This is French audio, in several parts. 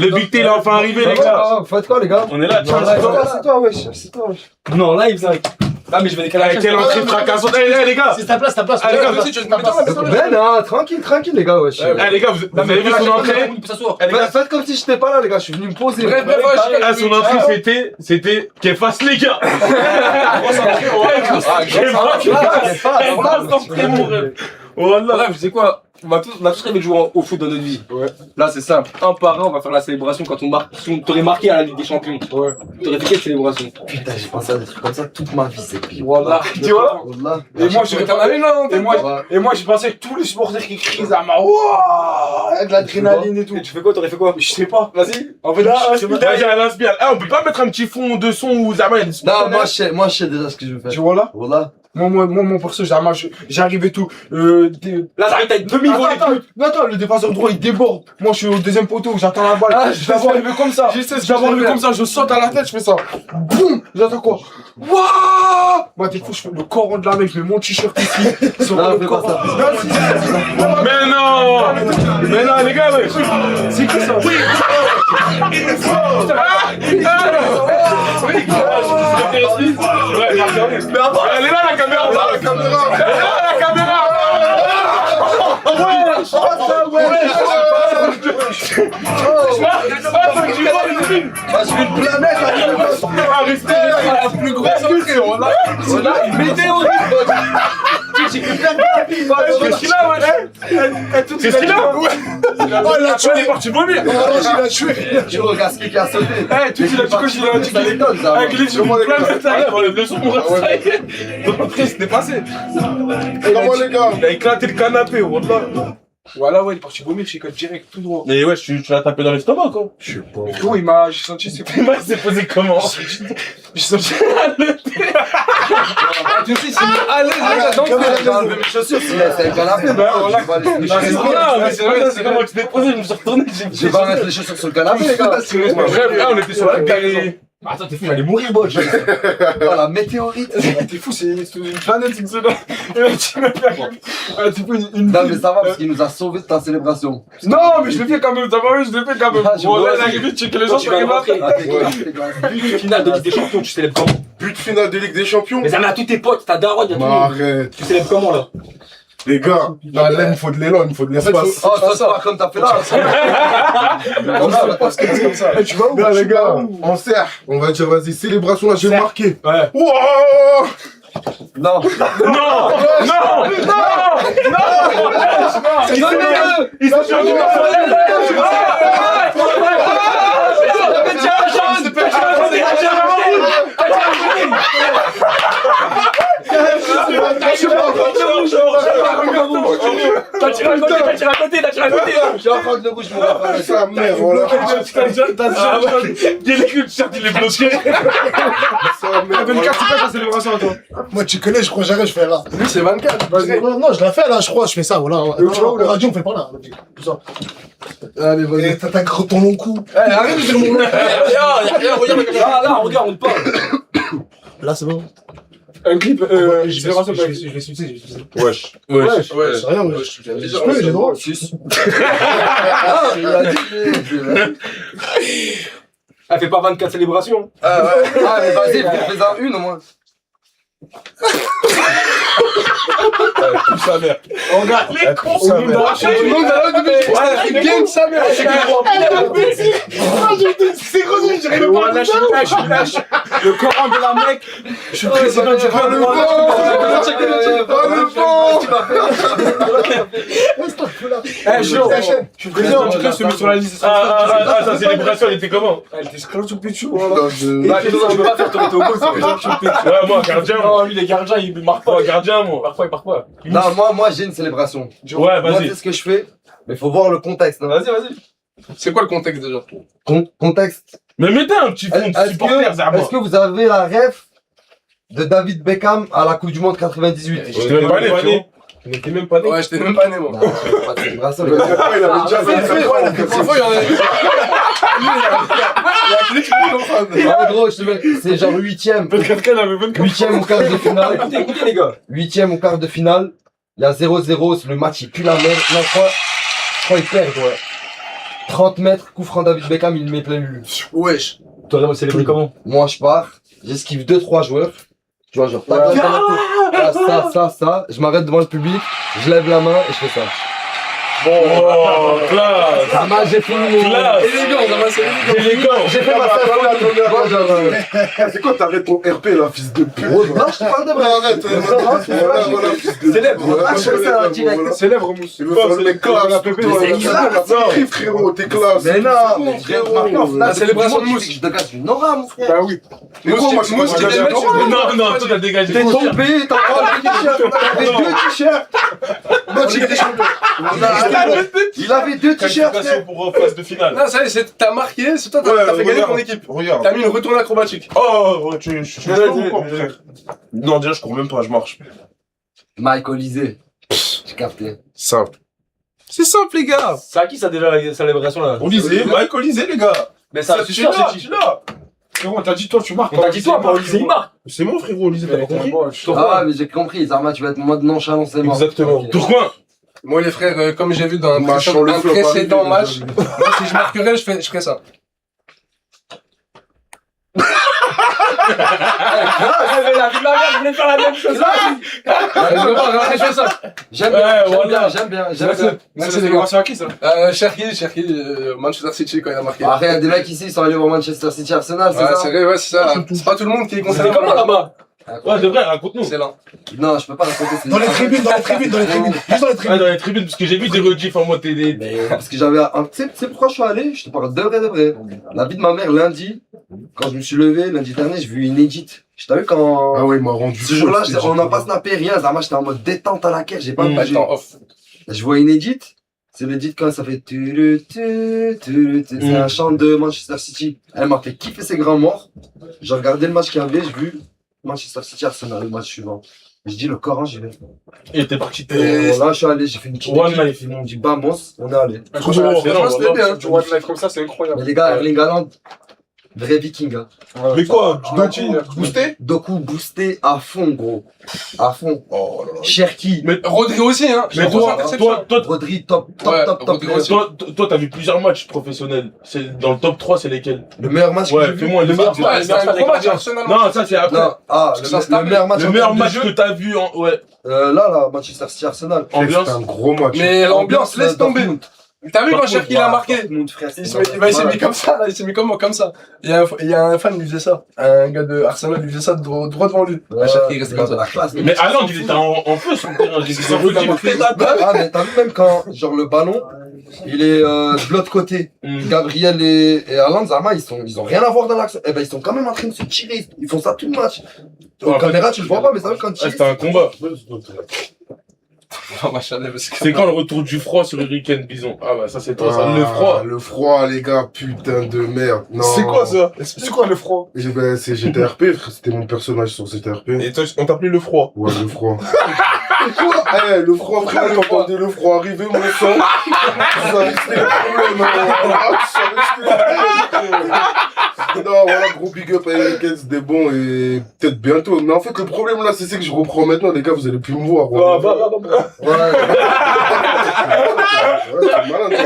Le Big T il est enfin arrivé les gars. Faites quoi les gars? On est là, tiens, C'est toi wesh. Non, live, ça. Ah, mais je vais décaler la quelle entrée fracassante. Eh les gars. C'est ta place. Ah les gars, Ben non, tranquille les gars wesh. eh les gars, vous avez vu son entrée? Faites comme si j'étais pas là les gars, je suis venu me poser. Ah, son entrée c'était qu'elle fasse les gars. Bref, tu sais quoi? On a tous rêvé de jouer au foot dans notre vie. Ouais. Là, c'est simple. Un par un, on va faire la célébration quand on marque. Si on t'aurait marqué à la Ligue des Champions. Ouais. T'aurais fait quelle célébration? Putain, j'ai pensé à des trucs comme ça toute ma vie, c'est pire. Voilà. Tu vois? Wallah. Et moi, je T'en avais là, Et moi, j'ai pensé que tous les supporters qui crient Zama, wouah, avec de l'adrénaline et tout. Et tu fais quoi? T'aurais fait quoi? Je sais pas. Vas-y. En fait, là, Vas-y, elle inspire. Eh, on peut pas mettre un petit fond de son où Zama il Non, moi je sais déjà ce que je veux faire. tu vois là? Wallah. Moi, mon perso, Zama, j'arrive et tout. Là, j'arrive, t'as une demi-volée. Attends, le défenseur droit, il déborde. Moi, je suis au deuxième poteau, j'attends la balle. Ah, je vais avoir levé comme ça. Je sais ce que Je vais avoir je vais levé faire. comme ça, je saute à la tête, je fais ça. Boum! J'attends quoi? Wouah! Moi, t'es fou, je fais le coran de la mec, je mets mon t-shirt ici. Sur Non, le fais pas coran. ça. Mais non. Mais non les gars, wesh. C'est qui ça? Oui! Elle est là la caméra. La caméra. Ah, je vais te planète La plus grosse météorite. J'ai que plein de Qu'est-ce qu'il a, ouais? Qu'est-ce qu'il a? Oh, il a tué, il est parti vomir. Il a tué. Tu regardes ce qui a sauté. Eh, tout il a tué, il a tué. Ça l'étonne ça. Avec les yeux pleins de taille, on enlève le son, mon reste, ça y est. Donc après, c'était passé. Comment les gars? Il a éclaté le canapé, wallah. Voilà, ouais, il est parti vomir, je suis direct, tout droit. Mais ouais, tu l'as tapé dans l'estomac, quoi. Je sais pas. Gros, j'ai senti ses Il s'est posé comment? J'ai senti. Tu sais, c'est allez, j'ai enlevé mes chaussures, c'est un canapé. C'est comment tu t'es posé, je me suis retourné, Je vais pas mettre les chaussures sur le canapé, les gars. Bref, là, on était sur la carré. Attends, t'es fou, j'allais mourir, bot. Oh, la météorite. T'es fou, c'est une planète, c'est une seule. Tu m'as fait. T'es fou, une. Non, mais ça va parce qu'il nous a sauvé de ta célébration. Non, mais je l'ai fait quand même, t'as pas vu, je l'ai fait quand même. Ah, je Bon, vois, là, vas-y. il arrive, checker les gens, Tu tu vas vas rentrer. Ah, t'es classe, t'es classe. Finale de Ligue des Champions, tu célèbres comment? But finale de Ligue des Champions. Mais ça met à tous tes potes, ta daronne, y'a tout le Bah, monde. arrête. Tu célèbres comment là? Les gars, là, il me faut de l'élan, il me faut de l'espace. Oh, ça, c'est pas comme t'as fait là. On va pas se casser comme ça. Tu vas où? Là, les gars, on serre. On va dire, vas-y, célébration, là, j'ai marqué. Ouais. Wouah! Non. Non! Donnez-le. Ils sont sur T'as tiré à côté. J'ai en train de le bouger, mon gars. Ça, merde, voilà. Il est cul, il est bloqué. Ça, merde, T'avais une voilà. carte, c'est pas ta célébration à toi. Moi, tu connais, je crois, j'arrête, je fais là. Lui, c'est 24. Vas-y. Non, je la fais là, je crois, je fais ça, voilà. Et où tu vas où, là? La radio, on fait par là. Tout ça. Allez, vas-y. Et t'as ton long cou. Arrête de dire mon nom. Là, regarde, on te parle. Là, c'est bon. Un clip, Je célébration. vais sucer. Wesh. Wesh. C'est rien, ouais. Je peux, j'ai le droit. Ah, il a dit. Elle fait pas 24 célébrations. Ah, ouais. Ah, mais vas-y, fais-en une au moins. Pousse sa mère. On regarde les cons. Pousse sa mère. Tout le monde a l'air de bien que sa mère. C'est gros, j'arrive pas à je lâche. Le Coran de la Mecque. Je suis président du Parlement. Eh, je suis président du club, je te mets sur la liste. Ah, sa célébration, elle était comment? Elle était scroll sur Pichou. Bah, tu peux pas faire ton au goal, Ouais, moi, gardien, moi. Non, lui, les gardiens, il marque pas. Moi, gardien, moi. Parfois, il marque pas. Non, moi j'ai une célébration. Ouais, Moi, vas-y. c'est ce que je fais. Mais faut voir le contexte. Non Vas-y. C'est quoi le contexte déjà? Contexte. Mais mettez un petit fond de Est-ce supporter, Zama. que vous avez la ref de David Beckham à la Coupe du Monde 98? J'étais même pas né, frérot. Tu n'étais même pas né. Ouais, j'étais même pas né, moi. Non, c'est pas de célébration. Il avait déjà En gros, je te mets, c'est genre 8ème. 8ème ou quart de finale. Écoutez, les gars. 8ème ou quart de finale. Il y a 0-0, le match il pue la merde. Non, je crois ils perdent, ouais. 30 mètres, coup franc David Beckham, il met plein lui. Wesh. T'aurais célébré comment? Moi, je pars, j'esquive 2-3 joueurs. Tu vois, genre, tac, tac, tac, ça. Je m'arrête devant le public, je lève la main et je fais ça. Oh, classe. Ça m'a, j'ai fini mon. Classe. Élégant, ça va, c'est élégant. J'ai fait ma symphonie. C'est quoi, t'arrêtes ton RP là, fils de pute? Non, je te parle de vrai. Arrête, voilà, fils de Célèbre. Ah, je fais ça direct. Célèbre, Mousse. Il veut faire le mec classe. c'est Frérot, t'es classe. Mais non, Bon, mais je viens de marquer en finale. La célébration de Mousse. Mousse. Je dégage une aura, mon frère. Bah oui. Mais quoi, moi, je Mousse qui dégage est un le aura. Non, toi t'as dégagé. T'es tombé, t'as encore le t-shirt. T'avais 2 t-shirts. Il avait 2 t-shirts. Qualification pour phase de finale. Non, ça y est, t'as marqué, c'est toi, Ouais, t'as fait gagner regarde. ton équipe. Regarde. T'as mis une retourne acrobatique. Oh, je suis ou quoi, frère? Non, déjà, je cours même pas, je marche. Mike Olysée. J'ai capté. Simple. C'est simple, les gars. C'est à qui ça déjà la célébration là? Olysée, Mike Olysée, les gars. Mais ça, c'est sûr, c'est qui? là. Frérot, t'as dit toi, tu marques. On t'a dit toi, pas Olysée, il marque. C'est mon frérot, Olysée, t'as pas compris? Ah, mais j'ai compris, Zarma, tu vas être en mode nonchalant, c'est mort. Exactement. Ok. Tourcoing. Moi, les frères, comme j'ai vu dans un Match sur le flop, précédent arrivé, match, déjà. moi, si je marquerais, je ferais ça. La vie de ma mère, je voulais faire la même chose là. Je fais ça. J'aime Ouais, bien, voilà. j'aime bien. Merci, les gars. C'est à qui ça? Cherki, Manchester City quand il a marqué. Après, il y a des mecs ici, ils sont allés voir Manchester City Arsenal, c'est Ouais, ça? c'est vrai, ouais, c'est ça. C'est pas tout le monde qui est C'est concerné comment là-bas? Ouais, c'est vrai, raconte-nous. C'est là. Non, je peux pas raconter. c'est- Dans les tribunes. Juste dans les Ah, tribunes. dans les tribunes, parce que j'ai vu des rediffs en mode télé. Mais parce que j'avais un. Tu sais pourquoi je suis allé? Je te parle de vrai. La vie de ma mère, lundi, quand je me suis levé, lundi dernier, j'ai vu une edit. Je t'ai vu quand. Ah ouais, il m'a rendu. Ce jour-là, on n'a pas snappé rien. Zarma, j'étais en mode détente à la caisse, j'ai pas bougé. Attends, off. Je vois une edit. C'est l'edit quand ça fait. C'est un chant de Manchester City. Elle m'a fait kiffer ses grands morts. J'ai regardé le match qu'il y avait, j'ai vu Manchester City Arsenal, le match suivant. Je dis le Coran, j'y vais. Et t'es parti. Et là, je suis allé, j'ai fait une petite One équipe. life. Ils m'ont dit Bamos, on est allé. Franchement, c'était voilà. bien. Tu vois de live comme ça, c'est incroyable. Mais les gars, Erling Haaland, vrai viking. Hein. Mais quoi? Boosté? Doku boosté à fond, gros. À fond. Oh là là. Cherki, Rodri aussi, hein. Mais toi, Rodri, top Ouais, player. Rodri aussi. toi, t'as vu plusieurs matchs professionnels. C'est dans le top 3, c'est lesquels? Le meilleur match que Ouais, j'ai vu. fais-moi le Ouais, match. c'est un gros match, Arsenal. Non, ça c'est après. Non, le meilleur match. Le en meilleur termes de match jeu. que t'as vu en. Ouais. Là, Manchester City Arsenal. Ambiance. C'est un gros match. Mais l'ambiance, laisse tomber. T'as vu quand Cherki il a marqué? Dortmund, frère, Il s'est mis comme ça, là, il s'est mis comme ça. Il y a un fan, il faisait ça. Un gars de Arsenal, il faisait ça droit devant lui. Cherki, il restait comme ça. la classe. Mais Haaland, il était en feu sur le terrain. J'ai s'en fout d'avoir fait Ah, mais t'as vu même quand, genre, le ballon, il est de l'autre côté. Gabriel et Haaland, Zarma, ils ont rien à voir dans l'action. Eh ben, ils sont quand même en train de se tirer. Ils font ça tout le match. Aux caméras, tu le vois pas, mais ça veut quand ils C'était un combat. C'est C'est quand le retour du froid sur Hurricane Bison? Ah bah ça c'est toi, ça. Le froid. Le froid, les gars, putain de merde. Non. C'est quoi ça? C'est quoi le froid? C'est GTRP, frère. C'était mon personnage sur GTRP. Et toi, on t'appelait le froid. Ouais, le froid. Eh, le froid, frère, quand t'entendais le froid arriver, mon sang, tu savais que c'était le problème. Ah, tu savais que c'était le problème. Non, voilà, gros big up à Hurricane, c'était bon et peut-être bientôt. Mais en fait, le problème là, c'est que je reprends maintenant, les gars, vous allez plus me voir. Ah bah. Ouais. Ouais, c'est malin, toi.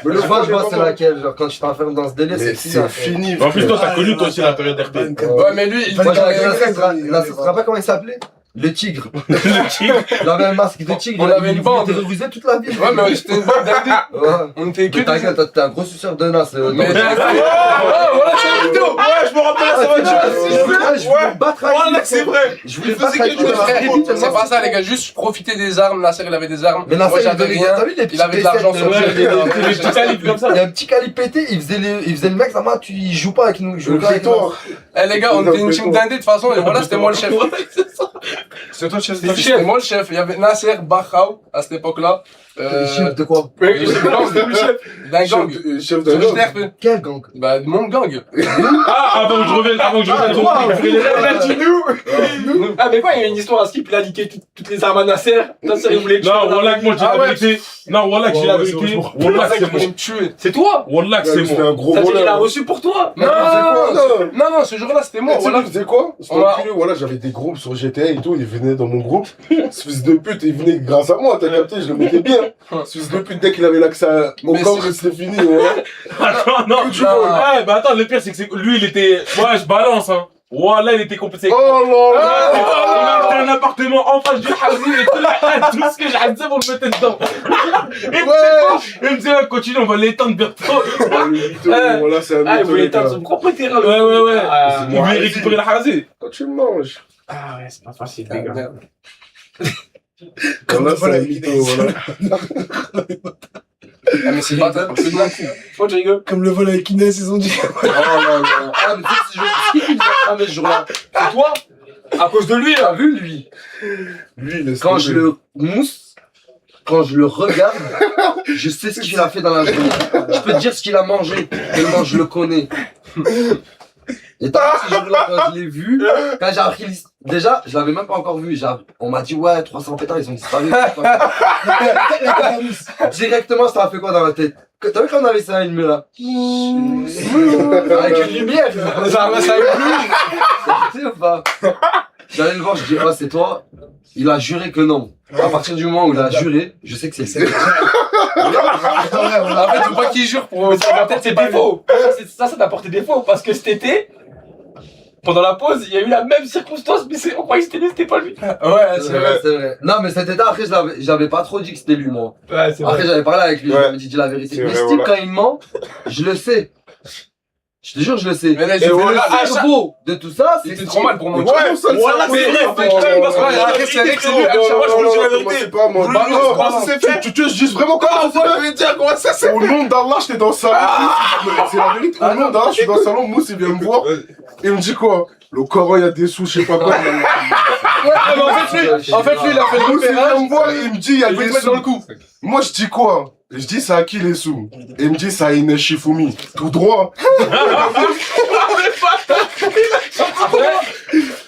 Mais le froid, je vois, c'est laquelle. Genre, quand tu t'enfermes dans ce délire, Mais c'est c'est fini. En plus, toi, frère. t'as connu toi aussi la période RP. Ouais, mais lui, il Moi, était tu te rappelles comment il s'appelait? Le tigre. Le tigre. Il avait un masque de tigre. On avait une bande. Il terrorisait toute la ville. Ouais, mais c'était une bande d'indés. Ouais. On était que Mais ta des... gueule, t'es un gros suceur de nas. Mais voilà, c'est la vidéo. Ouais, je me rappelle à sa voiture. Je voulais me battre avec lui. Ouais, c'est vrai. Je voulais me battre avec lui. C'est pas ça, les gars, juste profiter des armes. Nasser, il avait des armes. Mais Moi, Nasser, j'avais rien. t'as vu les petits Il avait de l'argent sur le Ouais, jeu. les petits calibres comme ça. Il y a un petit calibre pété, il faisait le mec, ça m'a, il joue pas avec nous, il joue pas avec nous. Eh, les gars, on était une team d'indés, de toute façon, et voilà, c'était moi le chef. C'est toi, chef. C'était moi le chef. Il y avait Nasser, Bakhao, à cette époque-là. Chef de quoi? D'un gang. Chef Sur d'un gang. JTRP. Quel gang? Bah, mon gang. Ah, avant que je revienne, Ah, mais quoi, il y a une histoire à Skip, il a niqué toutes les armes à Nasser. Nasser, il voulait tuer. Non, Wallah, que moi j'ai Ah la ouais. vérité. Non, Wallah, que j'ai la vérité. Wallah, Il c'est voulait moi. me tuer. C'est toi? Wallah, que c'est C'était moi. un gros Ça veut dire qu'il a voleur. reçu pour toi? Non, non, ce jour-là, c'était moi. Tu sais, Voilà. vous savez quoi? C'était On a- enculé, voilà, j'avais des groupes sur GTA et tout, ils venaient dans mon groupe. Ce fils de pute, il venait grâce à moi, t'as capté, je le mettais bien. Suisse depuis dès qu'il avait l'accès à mon Mais corps, c'est- c'était fini. Ouais. Attends, non, Tu vois. Ouais, bah attends, le pire, c'est que lui, il était. Ouais, je balance, hein. Voilà, il était complètement. Oh là là. Il était un appartement en face du Hazi et tout ce que j'ai dit, on le mettait dedans. Il me dit, ouais, continue, on va l'étendre bientôt. Oh, le mytho, voilà, c'est un Ah, il mytho, voulait les gars. éteindre son propre terrain. Ouais, ouais, ouais. Ah, Il voulait récupérer le Hazi. Quand tu le manges. ah ouais, c'est pas facile, Ah, les gars. merde. Voilà, c'est voilà, un mytho, voilà. Ah, mais c'est pas grave, je fais de la coup. Pourquoi tu rigoles? Comme le vol avec Inès, ils ont dit. Oh là là. Ah, mais tu sais, c'est qui me fait cramer ce jour-là? C'est toi? À cause de lui, T'as là. vu, lui? Lui, laisse Quand tomber. je le mousse, quand je le regarde, je sais ce qu'il a fait dans la journée. Je peux te dire ce qu'il a mangé, tellement je le connais. Et t'as vu ce jour-là, quand je l'ai vu, quand j'ai appris l'histoire, déjà, je l'avais même pas encore vu. On m'a dit, ouais, 300 pétards, ils ont disparu. Directement, ça a fait quoi dans la tête? T'as vu quand on avait ça animé là? Avec une lumière. Ça a plu. Tu sais ou pas? J'allais le voir, je dis, oh, c'est toi. Il a juré que non. À partir du moment où il a juré, je sais que c'est lui. En fait, faut pas qu'il jure pour. Mais ça va peut-être ses défauts. Ça t'a porté défaut parce que cet été, pendant la pause, il y a eu la même circonstance, mais on croyait que c'était lui, c'était pas lui. Ouais, c'est vrai. C'est vrai. Non, mais cet été, après, j'avais pas trop dit que c'était lui, moi. Ouais, c'est Après, j'avais parlé avec lui, Ouais. je lui avais dit la vérité. C'est Mais vrai, Steve, voilà. quand il ment, je le sais. Je te jure, je le sais. Mais là, Et j'ai fait voilà, le cerveau de tout ça, c'est C'était que trop mal pour moi. Ouais, ça, Voilà, c'est c'est vrai, en c'est fait, vrai, parce que ouais, après, c'est vrai que c'est lui, frérot, moi, je vous dis la vérité. C'est pas moi. Bah non, Comment ça s'est fait? Tu te juges vraiment comment ça je vais dire comment ça s'est Au nom d'Allah, j'étais dans le salon. C'est la vérité. Au nom d'Allah, je suis dans le salon. Mousse, il vient me voir. Il me dit quoi? Le Coran, il y a des sous, je sais pas quoi. mais en fait, lui, il a fait le Mousse, il repérage. vient me voir et il me dit, il y a Il veut des te mettre dans le sous. coup. Moi, je dis quoi? Je dis, c'est à qui les sous? Et il me dit, c'est à Inès Shifumi. Tout droit.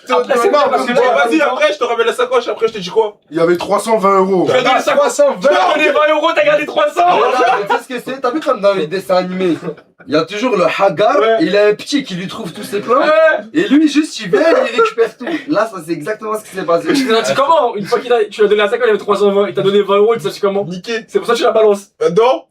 Après, c'est Non, pas parce que Vas-y, après, je te ramène la sacoche, après, je te dis quoi? Il y avait 320 euros. Tu as donné 320. Tu as donné 20 euros, t'as gardé 300. Voilà, mais tu sais ce que c'est? T'as vu comme dans les dessins animés? Il y a toujours le Hagar, Ouais. il a un petit qui lui trouve tous ses plans, Ouais. et lui, juste, il vient et il récupère tout. Là, ça, c'est exactement ce qui s'est passé. Tu l'as dit comment? Une fois tu lui as donné la sacoche, il avait 320, il t'a donné 20 euros, tu sais comment? Niqué. C'est pour ça que tu la balances. Non.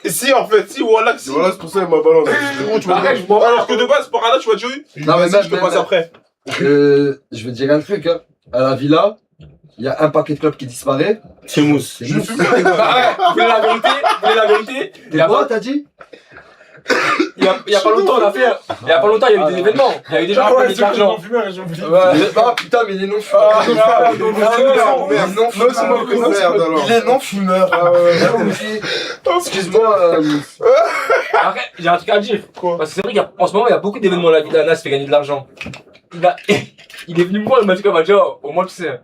Si, en fait, si, voilà, si. Voilà, c'est pour ça qu'il m'a balancé. Frérot, tu m'as Arrête, dit. je m'en Alors que de base, pour Anna, tu m'as dit oui. Non, mais Vas-y, même, je te même, passe même. après. Je vais te dire un truc, hein. À la villa, il y a un paquet de clopes qui disparaît. C'est mousse. C'est Je nous. fume. Vous voulez la vérité? Vous voulez la vérité? Il y a Quoi, pas, t'as dit? il y a pas longtemps, on a fait, il y a pas longtemps, il y a eu des événements. Il y a eu des gens qui ont gagné de l'argent. Ah putain, mais il est non fumeur. Ah, Il est non fumeur. Merde, alors. Il est non fumeur. J'avais oublié. Excuse-moi. Après, j'ai un truc à dire. Parce que c'est vrai qu'en ce moment, il y a beaucoup d'événements, la vie d'Anna se fait gagner de l'argent. Il est venu me voir, il m'a dit comme, il m'a dit, oh, au moins tu sais,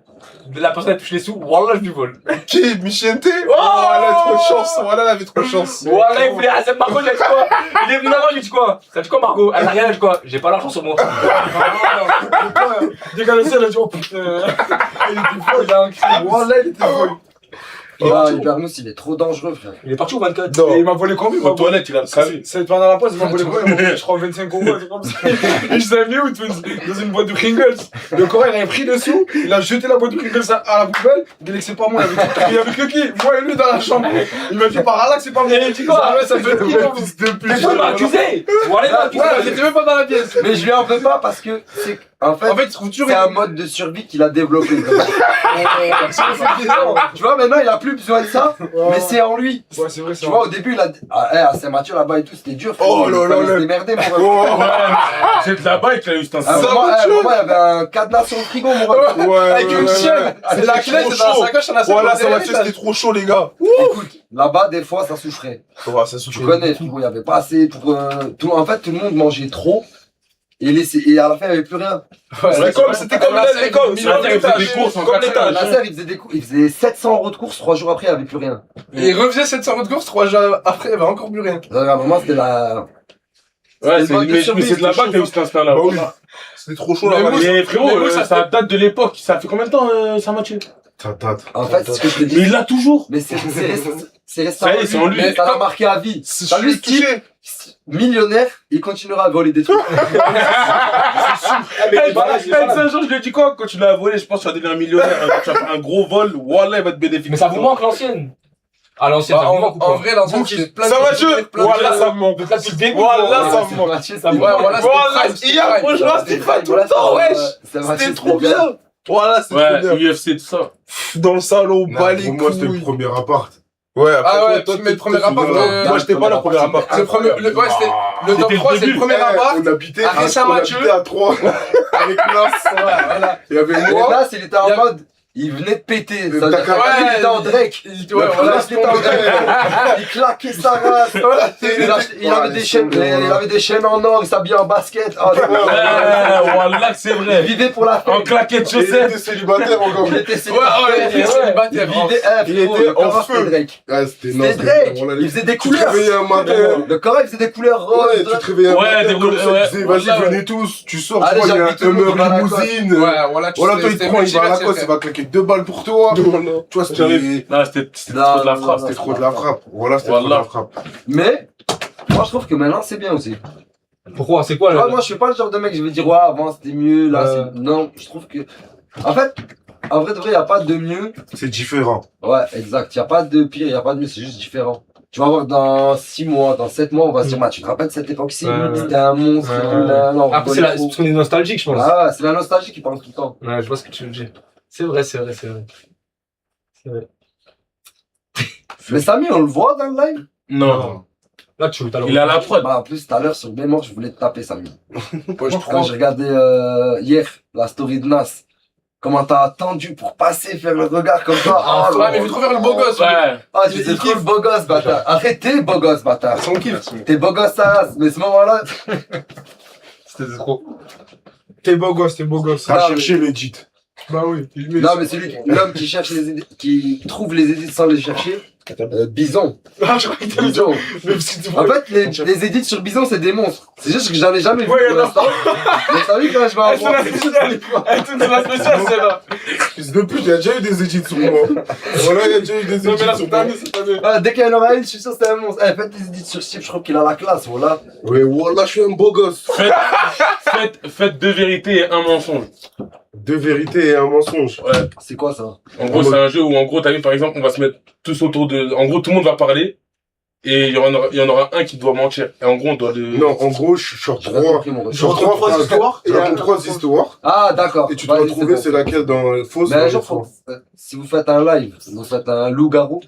la personne elle touche les sous, voilà, je lui vole. Qui? Michente? Oh, elle a trop de chance. Voilà, elle avait trop de chance. Voilà, il voulait Hassan Margot, il a dit quoi? Il est venu avant, je lui ai dit quoi? Ça dit quoi, Margot? Elle a rien, elle a dit quoi? J'ai pas l'argent sur moi. Dès qu'elle a ça, elle a dit, oh putain. Il était fou, il a un cri. Voilà, il était fou. Ah, Hypernous, il est trop dangereux, frère. Il est parti au 24. Et il m'a volé combien? Aux toilettes, il a le calé. C'est pendant la pause, il m'a volé combien? Il m'a volé, je crois, 25 euros, un truc comme ça. Et je savais où, dans une boîte de Pringles. Le Coréen, il avait pris le sou, il a jeté la boîte de Pringles à la poubelle. Il a dit que c'est pas moi, il y avait que qui? Moi et lui dans la chambre. Il m'a dit par là que c'est pas moi. Et tu quoi? Ah ouais, ça fait Fils de pute. Mais toi, il m'a accusé! Voilà, il m'a accusé! Ouais, j'étais même pas dans la pièce. Mais je lui en veux pas parce que c'est. En fait, il trouve toujours c'est un mode de survie qu'il a développé. Tu vois, maintenant, il a plus besoin de ça, mais c'est en lui. Ouais, c'est vrai, Tu vois, au début, il a. À Saint-Mathieu là-bas et tout, c'était dur. Oh là là Il là. se démerdait, mon ref. Oh, C'est de là-bas qu'il a eu cet À un instant. moment, il y avait un cadenas sur le frigo, mon ref. ouais. Avec une chienne. C'est la clé, c'est dans la sacoche, on a ça. Voilà, ça va, c'était trop chaud, les gars. Écoute, là-bas, des fois, ça souffrait. Ouais, ça Tu souffle. connais, frérot, il n'y avait pas assez pour. En fait, tout le monde mangeait trop. Et à la fin, il n'y avait plus rien. C'était comme l'étage. La serre, il faisait 700 euros de course, 3 jours après, il n'y avait plus rien. Et il refaisait 700 euros de course, 3 jours après, il y avait encore plus rien. À un moment, c'était la. Ouais, mais c'est de là-bas que t'as eu cet instinct-là. Bah oui. C'était trop chaud, là. Mais Mais frérot, Mais oui, ça date de l'époque. Ça fait combien de temps, Saint-Mathieu? En fait, c'est ce que je te Mais dis. il l'a toujours. Mais c'est resté Ça y est, c'est en lui. Mais ça l'a marqué à vie. Je T'as vu suis ce type touché. millionnaire, il continuera à voler des trucs. Un jour, je lui ai dit quoi? Quand tu l'as volé, je pense que tu vas devenir un millionnaire. Quand tu vas faire un gros vol, voilà, il va te bénéficier. Mais ça vous manque l'ancienne. À l'ancienne, ça me manque ou En pas? vrai, l'ancien, c'est plein de Ça va, souvenirs, Mathieu? plein de Voilà, choses. ça me manque. Donc là, tu le début. Voilà, ça me manque. Mathieu, ça me Ouais, manque. voilà, Voilà, c'était hier, prime, franchement, c'était c'était prime. pas tout le temps, wesh. Mathieu, C'était trop bien. Voilà, c'était trop Ouais, bien. UFC, tout ça. Dans le salon, Non, bas les pour moi, c'était le couilles. premier appart. Ouais, après, Ah ouais, toi, mais le premier toi, appart, tu- Moi, j'étais pas là, le premier appart. C'est le premier, ouais, c'était, le top C'était le 3, c'est le début. premier appart. On habitait Après Saint-Mathieu. on habitait à 3 avec Nas. Voilà. Il y avait Et moi. là, il était en Il y a- mode. Il venait de péter. Le Ça veut dire Dakar- que il était en Drake. Ouais, voilà. Il était en Drake. Il claquait sa race. Il avait des chaînes, il avait des chaînes en or, il s'habillait en basket. Ah, Wallah, c'est il vrai. vivait pour la En fête. claquettes Et il chaussettes. était célibataire encore. Il était Ouais, célibataire. ouais, il était célibataire. Il vivait, Il frérot, était le Cora, en feu. c'était Drake. Ah, c'était non, C'était Drake. on allait- Il faisait des Tu te couleurs. réveillais un matin. Le Cora, il faisait des couleurs roses. Ouais, tu te réveillais un Ouais, matin des comme rouleurs, ça, ouais. tu disais, vas-y, Voilà, venez tous, tu sors, Allez, tu vois, il y a j'invite tout le un monde, Hummer voilà, limousine. Ouais, voilà, tu Voilà, toi, il te prend, il va à la cause, cause, il va claquer 2 balles pour toi. Tu vois, c'était Non, c'était Non, trop de la non, frappe. non, trop de la frappe. Voilà, c'était trop de Wallah. la frappe. Mais, moi, je trouve que maintenant, c'est bien aussi. Pourquoi? C'est quoi, Ah, là? moi, je suis pas le genre de mec, je vais dire, ouais, avant, c'était mieux, là, c'est. Non, je trouve que. En fait, en vrai, de vrai, il n'y a pas de mieux. C'est différent. Ouais, exact. Il n'y a pas de pire, il n'y a pas de mieux, c'est juste différent. Tu vas voir dans 6 mois, dans 7 mois, on va se dire, tu te rappelles de cette époque-ci, Ouais, ouais. c'était un monstre. Ouais. Non, Après, c'est parce qu'on est nostalgique, je pense. Ah, c'est la nostalgie qui parle tout le temps. Ouais, je vois ce que tu veux dire. C'est vrai, c'est vrai, c'est vrai. C'est vrai. Mais Samy, on le voit dans le live? Non. Là, tu t'as le Il est à la prod. Bah, en plus, tout à l'heure, sur le mémoire, je voulais te taper, Samy. Ouais, je Quand prends. j'ai regardé hier la story de Nas, comment t'as attendu pour passer, faire le regard comme ça. Ah, Oh, ouais, mais il veut trop faire le beau gosse. Ouais. Ah, tu faisais trop le beau gosse, bâtard. Arrête, t'es beau gosse, bâtard. Son kiff. T'es beau gosse, ta race. Mais ce moment-là, C'était trop. T'es beau gosse, t'es beau gosse. Va Non, chercher l'edit. Bah oui. non, mais c'est lui, l'homme qui cherche qui trouve les édits sans les chercher. Bison. Ah, je crois que t'as dit. Bison. Mais parce que tu En fait, les édits sur Bison, c'est des monstres. C'est juste que j'en ai jamais vu Ouais, pour non. l'instant. Mais t'as vu quand je vais en Elle voir. te la spéciale, c'est là. Fils de pute, il y a déjà eu des edits sur moi. Voilà, il y a déjà eu des Non, mais edits là, sur cette moi. année, cette année. Ah, dès qu'il y en aura une, je suis sûr que c'est un monstre. Eh, faites les édits sur Steve, je crois qu'il a la classe, voilà. Ouais, voilà, je suis un beau gosse. Faites 2 vérités et 1 mensonge. 2 vérités et un mensonge. Ouais. C'est quoi ça? En gros, c'est un jeu où, en gros, t'as vu, par exemple, on va se mettre tous autour de. En gros, tout le monde va parler. Et il y en aura un qui doit mentir. Et en gros, on doit le. Non, en gros, je sors J'ai pas 3. compris, mon Je gars. sors 3 phrases. histoires. Je raconte 3 histoires. Ah, d'accord. Et tu dois Vas-y, trouver c'est c'est laquelle dans fausse. bon. Mais un ou jour, faux. si vous faites un live, vous faites un loup-garou,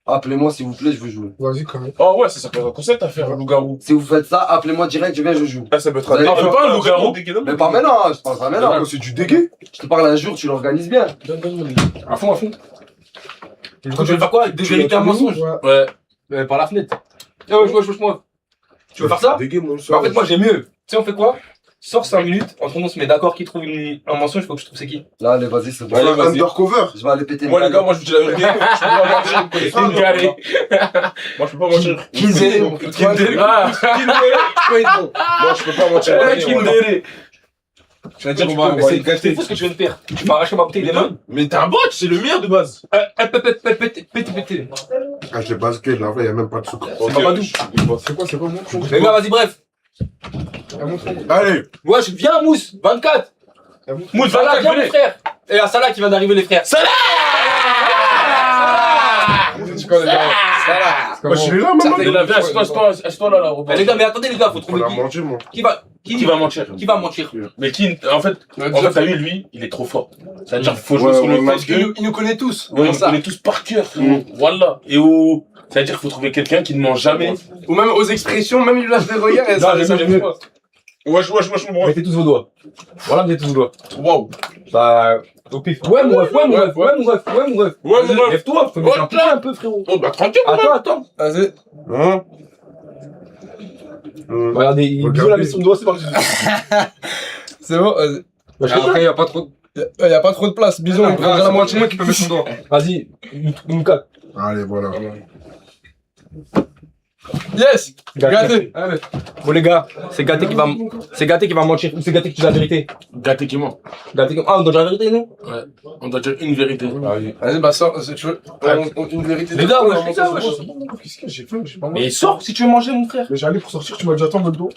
appelez-moi s'il vous plaît, je veux jouer. Vas-y, quand même. Oh ouais, ça peut être un concept à faire, un loup-garou. Si vous faites ça, appelez-moi direct, je viens, je joue. Ah, ça peut être Vous allez- Ah, fais pas un loup-garou. Mais pas maintenant, je parle pas maintenant. Ah, c'est du dégué. Je te parle un jour, tu l'organises bien. À fond, à fond. Du coup, tu veux faire quoi? Des vérités, un mensonge? Ouais. Par la fenêtre. Eh, ouais, moi. Tu veux faire ça? Dégué, mon Bah, soeur. en fait, moi, j'ai mieux. Tu sais, on fait quoi? Sors 5 minutes, entre nous, on se met d'accord qui trouve un mensonge, faut que je trouve c'est qui. Là, allez, vas-y, c'est bon. Allez, vas-y. Undercover. Je vais aller péter Moi, une les gars, canne. moi, je vous dis la vérité. Je peux pas mentir. C'est une carré. Moi, je peux pas mentir. Kindere. Kindere. Ah, Moi, je peux pas mentir. ouais, Kindere. Je vais dire, c'est fou ce que tu viens de faire. Tu m'as arraché ma bouteille des mains. Mais t'es un bot, c'est le meilleur de base. Pété. Ah, j'ai basqué, là, il y a même pas de sucre. C'est Mamadou. C'est quoi, mon Les gars, vas-y, bref. Allez. Ouais, viens, Mousse, 24. Mousse, Salah, 24, viens, mon venez. frère. Et la Salah qui vient d'arriver, les frères. Tu connais bien. Moi, je l'ai là, maman. Il est là, viens, assieds-toi là, là. Mais les gars, mais attendez, les gars, faut Faut trouver la qui. manger, moi. Qui va mentir? Qui va mentir? Mais qui, en fait, t'as vu, lui, il est trop fort. C'est-à-dire, faut jouer Ouais, sur le ouais, fait que, Il nous connaît tous. ouais, on ça. connaît tous par cœur, frérot. Voilà. Et où, c'est-à-dire, faut trouver quelqu'un qui ne ment jamais. Ou même aux expressions, même il lâche des regards et ça. j'aime mieux. Wesh, mon Mettez tous vos doigts. Voilà, mettez tous vos doigts. Waouh. Bah, au pif. Ouais, mon ref. Lève-toi, faut mettre un peu, frérot. Oh, bah, tranquille. Attends. Vas-y. Hein? Regardez, il bisous la mission de doigt, c'est parti. C'est bon, vas-y. Après, il y a pas trop. Il y a pas trop de place. Bison, il prendra la moitié. moi qui peux mettre son doigt. Vas-y, une cac. Allez, voilà. Yes! Gâté! Allez. Bon, les gars, c'est Gâté qui va mentir. Ou c'est Gâté qui dit la vérité? Gâté qui ment. Gâté qui. Ah, on doit dire la vérité, non? Ouais. On doit dire une vérité. Vas-y, bah sors, si tu veux. Une vérité. Les gars, ouais, je fais ça, ouais. Qu'est-ce que j'ai fait? J'ai pas Mais sors si tu veux manger, mon frère. Mais j'allais pour sortir, tu m'as dit attends le dos.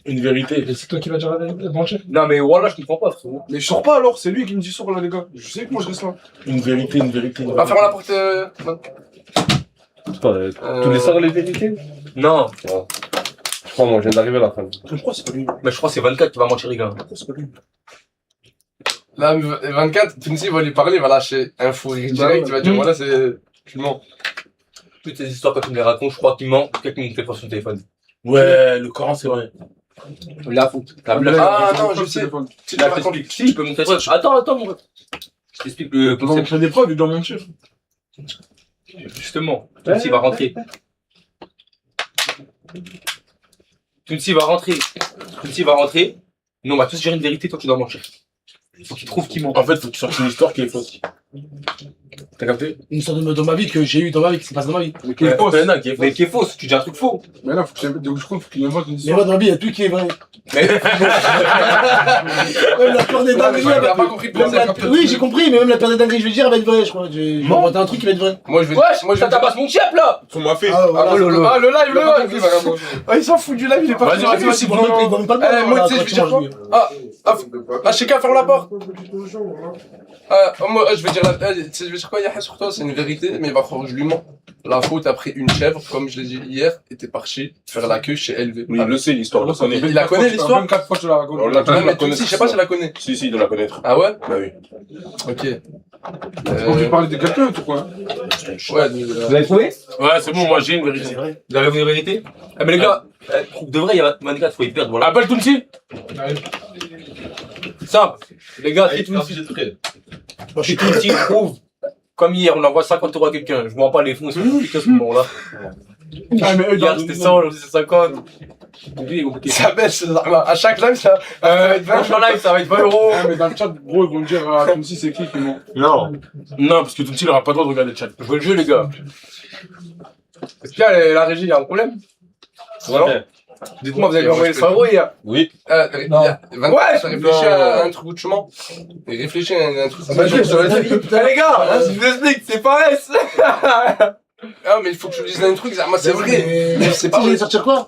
Une vérité. Et c'est toi qui vas dire la vérité, manger. Non, mais voilà, je comprends pas, frérot. Mais je sors pas alors, c'est lui qui me dit sors là, les gars. Je sais que moi je reste là. Une vérité. Va fermer la porte. Tous les soirs, les vérités? Non, Je crois, moi, je viens d'arriver à la fin. Je crois que c'est pas lui. mais je crois que c'est 24 qui va mentir, les gars. Je crois que c'est pas lui. Là, 24, Tunisie va lui parler, il va lâcher un fou rire direct, il va dire, voilà, c'est. Tu mens. Toutes ces histoires, quand tu me les racontes, je crois qu'il ment. Quelqu'un me fait pas son téléphone. Ouais, le Coran, c'est vrai. La faute. Ah non, je sais. Si tu Là, je racontes. t'explique. Si, je peux montrer preuve. Attends, mon gars. Je t'explique le Il doit concept. montrer des preuves, il doit mentir. Justement, Tunsi va rentrer. Tunsi va rentrer. Nous, on va tous dire une vérité, toi, tu dois mentir. Faut qu'il trouve qui ment. En fait, faut que tu sortes une histoire qui est fausse. T'as capté? Une histoire de ma vie que j'ai eu dans ma vie, qui se passe dans ma vie. Mais qui est fausse. Non, qui est Mais fausse. qui est fausse, tu dis un truc faux. Mais là, faut que je trouve qu'il invente une Mais histoire. moi, dans ma vie, il y a tout qui est vrai. Mais Même la peur des Ouais, mais dingueries. il a pas compris le même la- concept. Oui, j'ai compris, mais même la peur des dingueries, je vais dire, elle va être vraie, je crois. Je vais inventer un truc qui va être vrai. Moi, je vais. wesh, moi, je ça vais dire. tabasse mon chef, là. Faut m'a fait. Ah, voilà. Ah, le live, Il a pas compris, vraiment. Ah, il s'en fout du live, il est pas Vas-y, vas-y, vas-y, Il va même pas le Eh, voir, moi, là, tu sais, quand je vais dire manges, quoi lui. Ah, Cheka, ferme la porte. Moi, je vais dire je vais dire quoi, Yahya, sur toi, c'est une vérité, mais il va croire que je lui mens. La faute a pris une chèvre, comme je l'ai dit hier, était parti faire la queue chez LV. Oui, il le sait, l'histoire. Ça fait Il la 24 connaît, fois- l'histoire 24 fois que je la raconte. On l'a Ouais, toujours mais la tu sais, je sais pas si elle la connaît. Si, il doit la connaître. Ah ouais? Bah oui. Ok. C'est pour lui parler de quelqu'un ou quoi? Ouais, Vous avez trouvé? Ouais, c'est bon, moi j'ai une vérité. C'est vrai. Vous avez une vérité? Eh, mais les gars, de vrai, il y a 24, faut y perdre, voilà. Appelle Tunsi. Simple. Les gars, si Tunsi trouve, comme hier, on envoie 50 € à quelqu'un. Je vois pas les fonds, ils sont compliqués à ce moment-là. Ah, mais eux, Hier, c'était 100, aujourd'hui, c'est 50. Compliqué, compliqué. ça baisse, à chaque live, ça. Prochain live, ça va être 20 €. Ah, mais dans le chat, gros, ils vont me dire, ah, comme si c'est qui ment. Non. Non, parce que Tunsi, il aura pas le droit de regarder le chat. Je veux le jeu, les gars. Est-ce qu'il y a la régie, il y a un problème? Non? Dites-moi, vous avez envoyé le 100 € hier? Oui. Ouais, Réfléchis à un truc où tu mens. Et réfléchis à un truc. Les gars, je vous explique, c'est pas S. Ah, mais il faut que je te dise un truc, moi, c'est vrai. Mais c'est pas j'allais vrai. sortir quoi?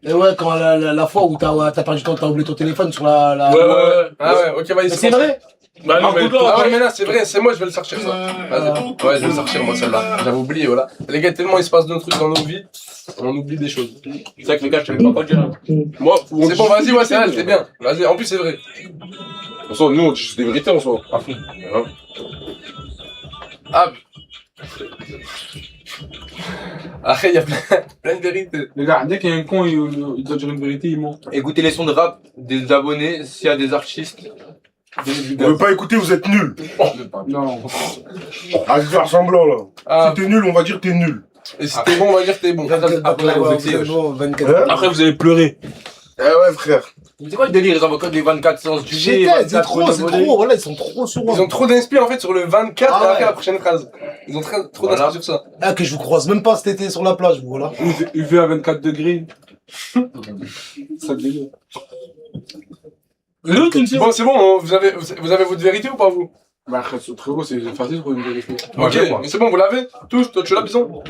Et ouais, quand la fois où t'as perdu ton temps, t'as oublié ton téléphone sur la. Ouais. Ah ouais, ok, vas-y. Mais c'est vrai? Bah non, mais. Ah ouais, mais là, c'est vrai, c'est moi, je vais le sortir, ça. Vas-y. Ouais, je vais le sortir, moi, celle-là. J'avais oublié, voilà. Les gars, tellement il se passe de trucs dans nos vies, on oublie des choses. C'est vrai que les gars, je savais pas quoi dire. Moi, C'est bon, vas-y, ouais, c'est vrai, c'était bien. Vas-y, en plus, c'est vrai. En soi, nous, on dit des vérités, en soi. À fond. Ah. Après, il y a plein de vérités. Les gars, dès qu'il y a un con, il doit dire une vérité, il ment. Écoutez les sons de rap des abonnés, s'il y a des artistes. Vous pouvez pas écouter, vous êtes nuls. Non. Arrête de faire semblant, là. Ah, Si t'es nul, on va dire t'es nul. et si t'es bon, on va dire que t'es bon. Après, vous vexez, wesh. Bon, 24. Après, vous allez pleurer. Eh ouais, frère. C'est quoi le délire? Ils envoient que des 24 séances du G, C'est trop, voilà, ils sont trop sourds. Ils ont trop d'inspi en fait sur le 24 Ah et après ouais. la prochaine phrase. Ils ont trop d'inspi sur ça. Ah, que je vous croise même pas cet été sur la plage, voilà. UV à 24 degrés. Ça délire. Bon, c'est bon, vous avez votre vérité ou pas vous? Bah, frérot, c'est facile pour une vérité. Ok, mais c'est bon, vous l'avez tous? Toi tu l'as, Bison?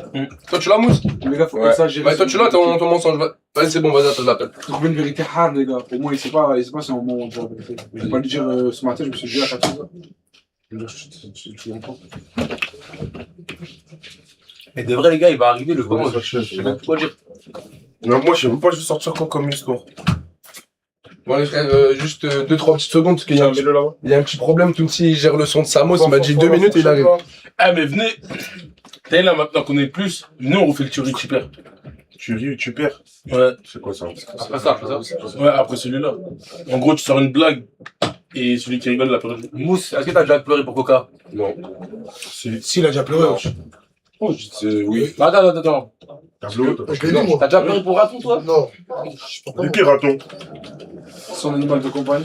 Toi tu l'as, Mousse? Les gars, faut Ouais. exagérer. Ouais, toi tu l'as, ton mensonge. Vas-y, c'est bon, vas-y, attends, je l'appelle. Trouver une vérité hard, les gars. Pour moi, il sait pas si on ment ou pas. Je vais pas lui dire ce matin, je me suis dit à 4 heures. Je vais dire, tu l'entends. Mais de vrai, les gars, il va arriver le moment. Je sais même plus quoi dire. Non, moi, je sais même pas, je vais sortir quoi comme histoire. Bon, les frères, juste 2-3 petites secondes, parce qu'il y a Mets-le là-bas. un petit problème. Tunsi, il gère le son de Samos, il m'a dit 2 minutes et il arrive. Ah, mais venez. T'es là maintenant qu'on est plus. Venez, on refait le tuerie, tu perds. Tu ris ou tu perds. Ouais. C'est quoi ça? Après ça. Ouais, après celui-là. En gros, tu sors une blague. Et celui qui rigole, la période. Mousse, est-ce que t'as déjà pleuré pour Coca? Non. Si, il a déjà pleuré, wesh. Oh, c'est oui. Attends. T'as pleuré, toi. Je l'ai dit, moi. T'as déjà pleuré pour Raton, toi? Non. De qui raton? Son animal de compagnie.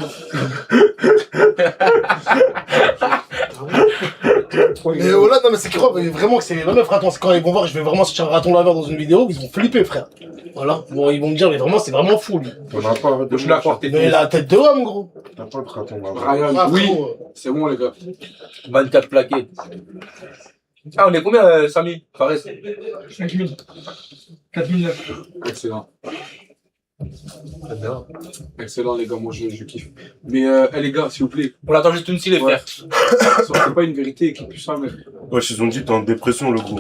Mais voilà, non, mais c'est grave, mais vraiment que c'est la meuf, attends, c'est quand ils vont voir, je vais vraiment sortir un raton laveur dans une vidéo, ils vont flipper, frère. Voilà, bon, ils vont me dire, mais vraiment, c'est vraiment fou, lui. On n'a pas, arrête de Je l'ai apporté. Mais la tête de homme, gros. T'as pas de raton là. Ryan, Ah, oui. frérot. C'est bon, les gars. 24 plaqués. Ah, on est combien, Samy? Fares? 5000. 4009. Excellent. Excellent, les gars, moi je kiffe. Mais les gars, s'il vous plaît, On attend juste une scie, les Ouais. frères. sortez pas une vérité qui pue ça, mec. Ouais, ils ont dit t'es en dépression, le gros.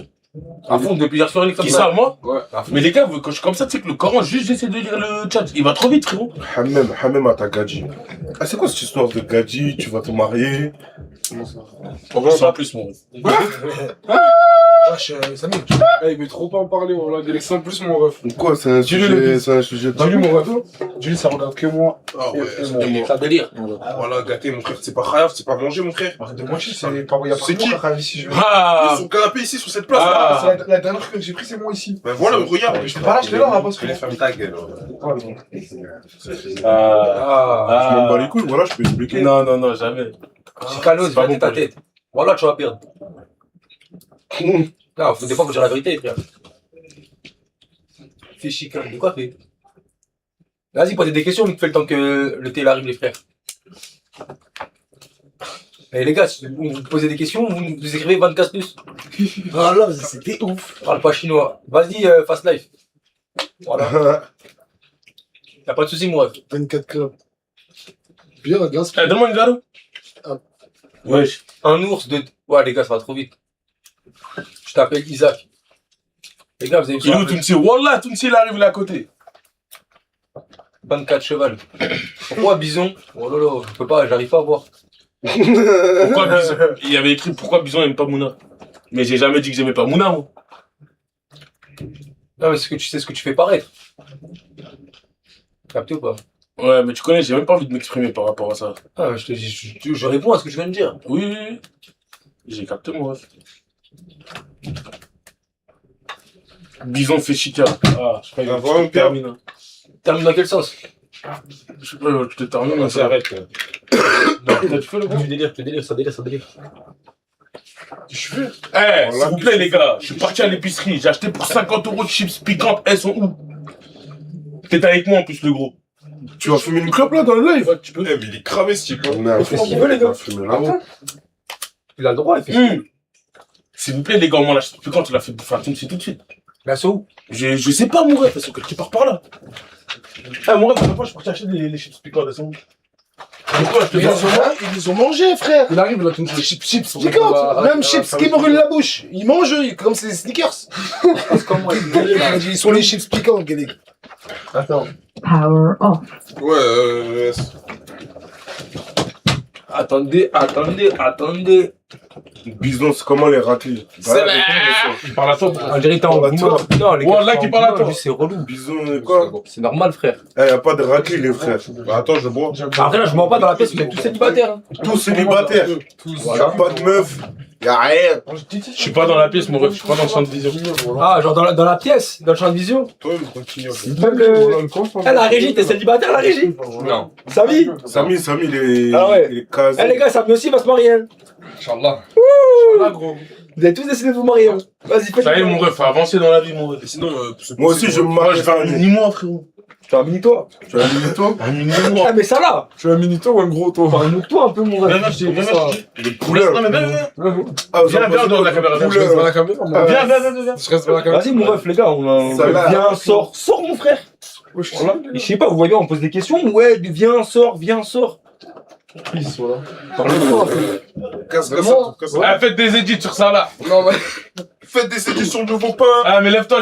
À fond, depuis hier soir, il est comme Qui ça. ça, moi? Ouais. Mais les gars, quand je suis comme ça, tu sais que le Coran, juste j'essaie de lire le chat. Il va trop vite, frérot. Hamem à ta gadji. Ah, c'est quoi cette histoire de gadji? Tu vas te marier? On va en plus, mon ref. Wesh, Samy. Eh, il veut trop pas en parler, on l'a dit en plus, mon ref. Quoi, c'est un Dis-le, sujet, c'est un sujet Dis-lui, mon ref. Dis-lui, ça regarde que moi. Ah ouais, C'est un délire. voilà, gâté, mon frère, c'est pas khayaf, c'est pas manger, mon frère. Arrête de mentir, c'est pas il y a pas C'est qui moi, ici, je Ah! Sur le canapé ici, sur cette place là. Ah! C'est la dernière que j'ai pris, c'est moi ici. Ben voilà, regarde. Je t'ai pas là, je l'ai là, parce que. Ferme ta gueule. Ah! Je m'en bats les couilles, voilà, je peux expliquer. Non, non, non, jamais. Si Carlos, C'est pas va bon ta pour lui. tête. Voilà, tu vas perdre. Non, des fois, faut dire la vérité, frère. Fais chic, de quoi fais? Vas-y, posez des questions, on fait le temps que le thé arrive, les frères. Et les gars, si vous vous posez des questions, vous écrivez 24 plus. Ah là, c'était ouf. Je parle pas chinois. Vas-y, Fast Life. Voilà. Y'a pas de soucis, moi. 24 clubs. Bien, gasse. Eh, donne-moi une garo. Wesh. Un ours de. Ouais, les gars, ça va trop vite. Je t'appelle Isaac. Les gars, vous avez Il est où, Tounsi? Wallah, Tounsi, il arrive là à côté. 24 cheval. Pourquoi bison? Oh là là, je peux pas, j'arrive pas à voir. Pourquoi Bison? Il y avait écrit pourquoi Bison aime pas Mouna. Mais j'ai jamais dit que j'aimais pas Mouna, moi. Non, mais c'est que tu sais ce que tu fais paraître. Capté ou pas? Ouais, mais tu connais, j'ai même pas envie de m'exprimer par rapport à ça. Ah, je réponds à ce que je viens de dire. Oui, oui, oui. J'ai capté, mon ref. Bison fait chica. Ah, je crois Ah, vraiment, que termine. Termine dans quel sens? Je sais pas, tu te termines, On s'arrête. tu fais le Tu délire, ça délire. Eh, s'il vous plaît, les gars, je suis parti à l'épicerie, j'ai acheté pour 50 € de chips piquantes, elles sont où? T'es avec moi en plus, le gros. Tu vas fumer une clope là dans le live? Ouais, tu peux. Eh, mais il est cramé ce type. On est à fait ce qu'il veut, les gars. fumer là. Il a le droit, il fait ce qu'il veut. S'il vous plaît, les gars, moi, la chips piquante, tu l'as fait bouffer à Tounsi tout de suite. L'assaut? Je sais pas, mon ref, parce que tu pars par là. Eh, mon ref, je suis parti acheter les chips piquantes, elles sont où? Pourquoi je te Mais ils les ont mangés, frère. Il arrive là, tu me dis chips. Piquante. Même chips qui brûlent la bouche. Ils mangent, comme c'est des sneakers. Ils sont les chips piquants, Guédé. Attends. Power off. Ouais, Attendez. Bison, c'est comment les racler? Il parle à toi. On dirait que t'es en bouma. Non, les Wallah, gars, qui parle à toi. c'est relou. Bison, quoi? C'est normal, frère. Eh, y a pas de raclée, les frères. Bah, attends, je bois. Après, là, je mens pas dans la pièce, vous êtes tous célibataires. Hein. Tous célibataires. Y'a pas de meuf. Y'a rien. Je suis pas dans la pièce, mon ref, je suis pas dans le champ de vision. Ah, genre dans la pièce, dans le champ de vision. Toi, continue. Même le. Eh, la régie, t'es célibataire, la régie? Non. Samy? Samy, il est. Ah ouais. Il est casé. Eh, les gars, Samy aussi va se marier. Hein. Inch'Allah. Vous avez tous décidé de vous marier. Hein. Vas-y, faites. Ça y est, mon ref, faut avancer dans la vie, mon ref. Sinon, moi aussi, je me Moi, marie. je vais un mini-moi, frérot. Tu as un mini-toi. Tu as mis toi? Un mini-moi. Ah, mais ça là. Tu veux un mini-toi ou un gros toi? Enfin, nous-toi un peu, mon Viens, rêve. viens, Les couleurs. Non, mais viens, Ah, viens, viens, dans la caméra. Je reste dans la caméra, moi. Viens. Je reste dans la caméra. Vas-y, mon ref, les gars, Ça va. viens, sors, mon frère. Voilà. Et je sais pas, vous voyez, on pose des questions. Ouais, viens, sors. Parle-moi un peu. Casse-moi. Ah, faites des edits sur ça, là. Non, mais. Faites des éditions de vos pains. Ah, mais lève-toi,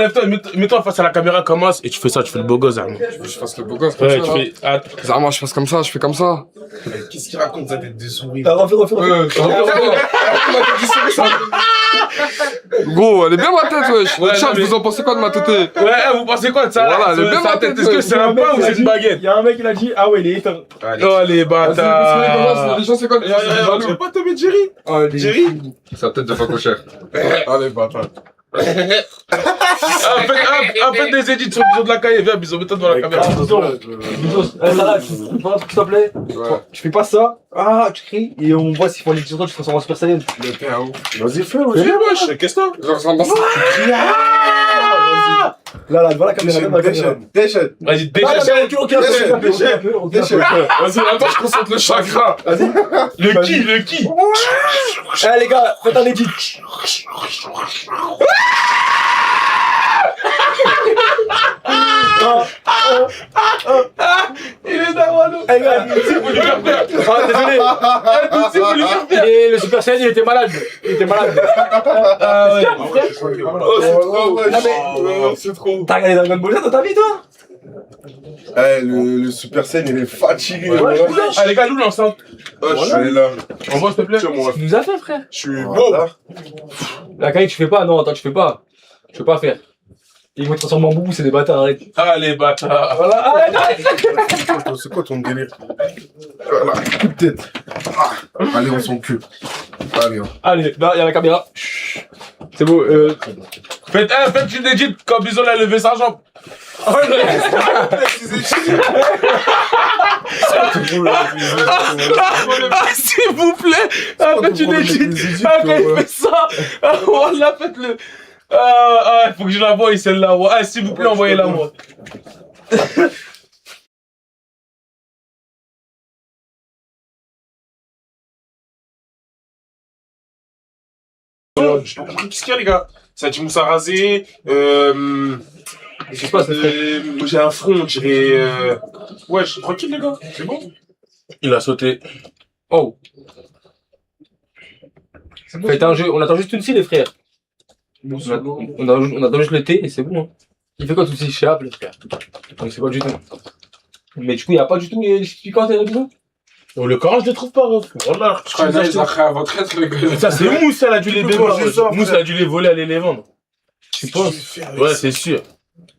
mets-toi face à la caméra, commence, et tu fais ça, tu fais le beau gosse, Arnaud. Je fasse le beau gosse comme Ouais, tu ça. fais. Ah, Zama, je fasse comme ça, je fais comme ça. Qu'est-ce qu'il raconte, sa tête de souris? Refais. Gros, elle est bien ma tête, wesh. Ouais, Chat, non, mais- vous en pensez quoi de ma tête? ouais, vous pensez quoi de ça? Voilà, là elle est bien Sa ma tête, tête, est-ce que ouais. c'est un pain ou c'est une baguette? Il y a un mec, il a dit, ah ouais, il est éteint. Oh, les bâtards. Les gens, c'est quoi? Tu veux pas te mettre Jerry? Jerry? Sa tête de facochère. Allez, bâtard. Faites des edits sur le bison de la caille, viens, bison, mets-toi devant la caméra. Sarah, tu fais pas un truc, s'il te plaît? Tu fais pas ça. Ah, tu cries. Et on voit s'il faut aller sur toi, tu te transformes en Super Saiyan. Vas-y, fais, wesh. Qu'est-ce que t'as? Genre, ça me passe. Là, devant la caméra, devant la caméra. Déchaîne. Vas-y, Ah, déchaîne. ok, un peu. Déchaîne. Vas-y, attends, je concentre le chakra. Le qui? Eh, les gars, faites un edit. Il est d'Arwano. Eh, gars, tout de suite, faut lui faire peur. Ah, désolé. Tout de suite, faut lui faire peur. Et le Super Saiyan, il était malade. Il était malade. Ah ouais. Oh, c'est trop, ouais. Oh, c'est trop. T'as regardé Dragon Ball Z dans ta vie, toi? Eh, le Super Saiyan, il est fatigué. Ouais, voilà. je Ah les gars, nous l'enceinte. Ah, je suis là. Envoie s'il te plaît. Tiens, moi. Tu nous as fait, frère. Je suis beau. Voilà. La Kali, tu fais pas. Non, attends, tu fais pas. Tu peux pas faire. Ils vont te transformer en boubou, c'est des bâtards, arrête. Ah les bâtards. Voilà, arrête. C'est quoi ton délire? Voilà, coup de tête. Ah, allez, on s'en cul. Allez, hein. Allez, là, il y a la caméra. Chut. C'est beau, Faites une edit quand Bison a levé sa jambe. Oh, non. Ah, s'il vous plaît. Ah, faites une edit. Ah, quand il fait ça. Ah, voilà, faites-le. Ah, faut que je la voie celle-là. Ah, s'il vous plaît, envoyez-la moi. J'ai pas compris qu'est-ce qu'il y a les gars. Ça dit Moussa rasé. Qu'est-ce qui se passe, J'ai un front, on dirait. Ouais, je suis tranquille les gars. C'est bon. Il a sauté. Oh. Faites un jeu, on attend juste une scie, les frères. On attend juste le thé et c'est bon. Hein. Il fait quoi tout ce chap, les frères? Donc c'est pas du tout. Mais du coup, il n'y a pas du tout les chips piquantes et tout. Oh, le Coran, je le trouve pas. Voilà, Je crois qu'ils ont créé un votre être, les gars. ça, c'est Mousse, elle a dû les peux dévoiler. manger ça, Mousse, elle a dû les voler, aller les vendre. Tu penses? Ouais, c'est sûr.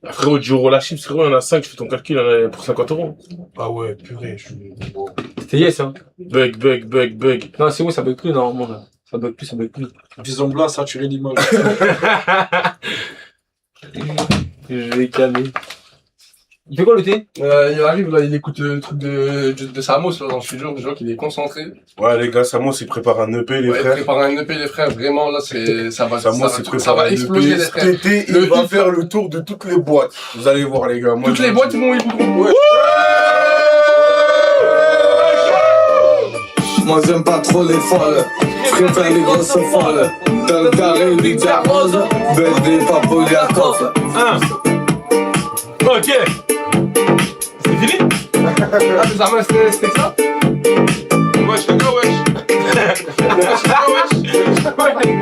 Frérot, du euro la chips, frérot, il y en a 5, je fais ton calcul, il y en a pour 50 €. Ah ouais, purée, je suis beau. C'était yes, hein. Bug. Non, c'est bon, ça bug plus normalement là. Ça bug plus. Bison blanc, saturé l'image. Je vais calmer. Il fait quoi le thé? Il arrive là, il écoute le truc de Samos là dans le studio, je vois qu'il est concentré. Ouais, les gars, Samos, il prépare un EP, les Ouais, il frères. prépare un EP les frères, vraiment là ça va Samos, il ça va prépare un exploser EP. les Cet frères. été, il Le va hip- faire le tour de toutes les boîtes. Vous allez voir, les gars. Moi, Toutes je les vous boîtes dis. vont ils voudront. Ouais. Moi j'aime pas trop les folles, je préfère les grosses folles. Dans le carré, Victor Rose, bébé, pas Poliakov. Ok. C'est fini? Ah mais ça m'a c'était ça? Wesh, les gars, wesh.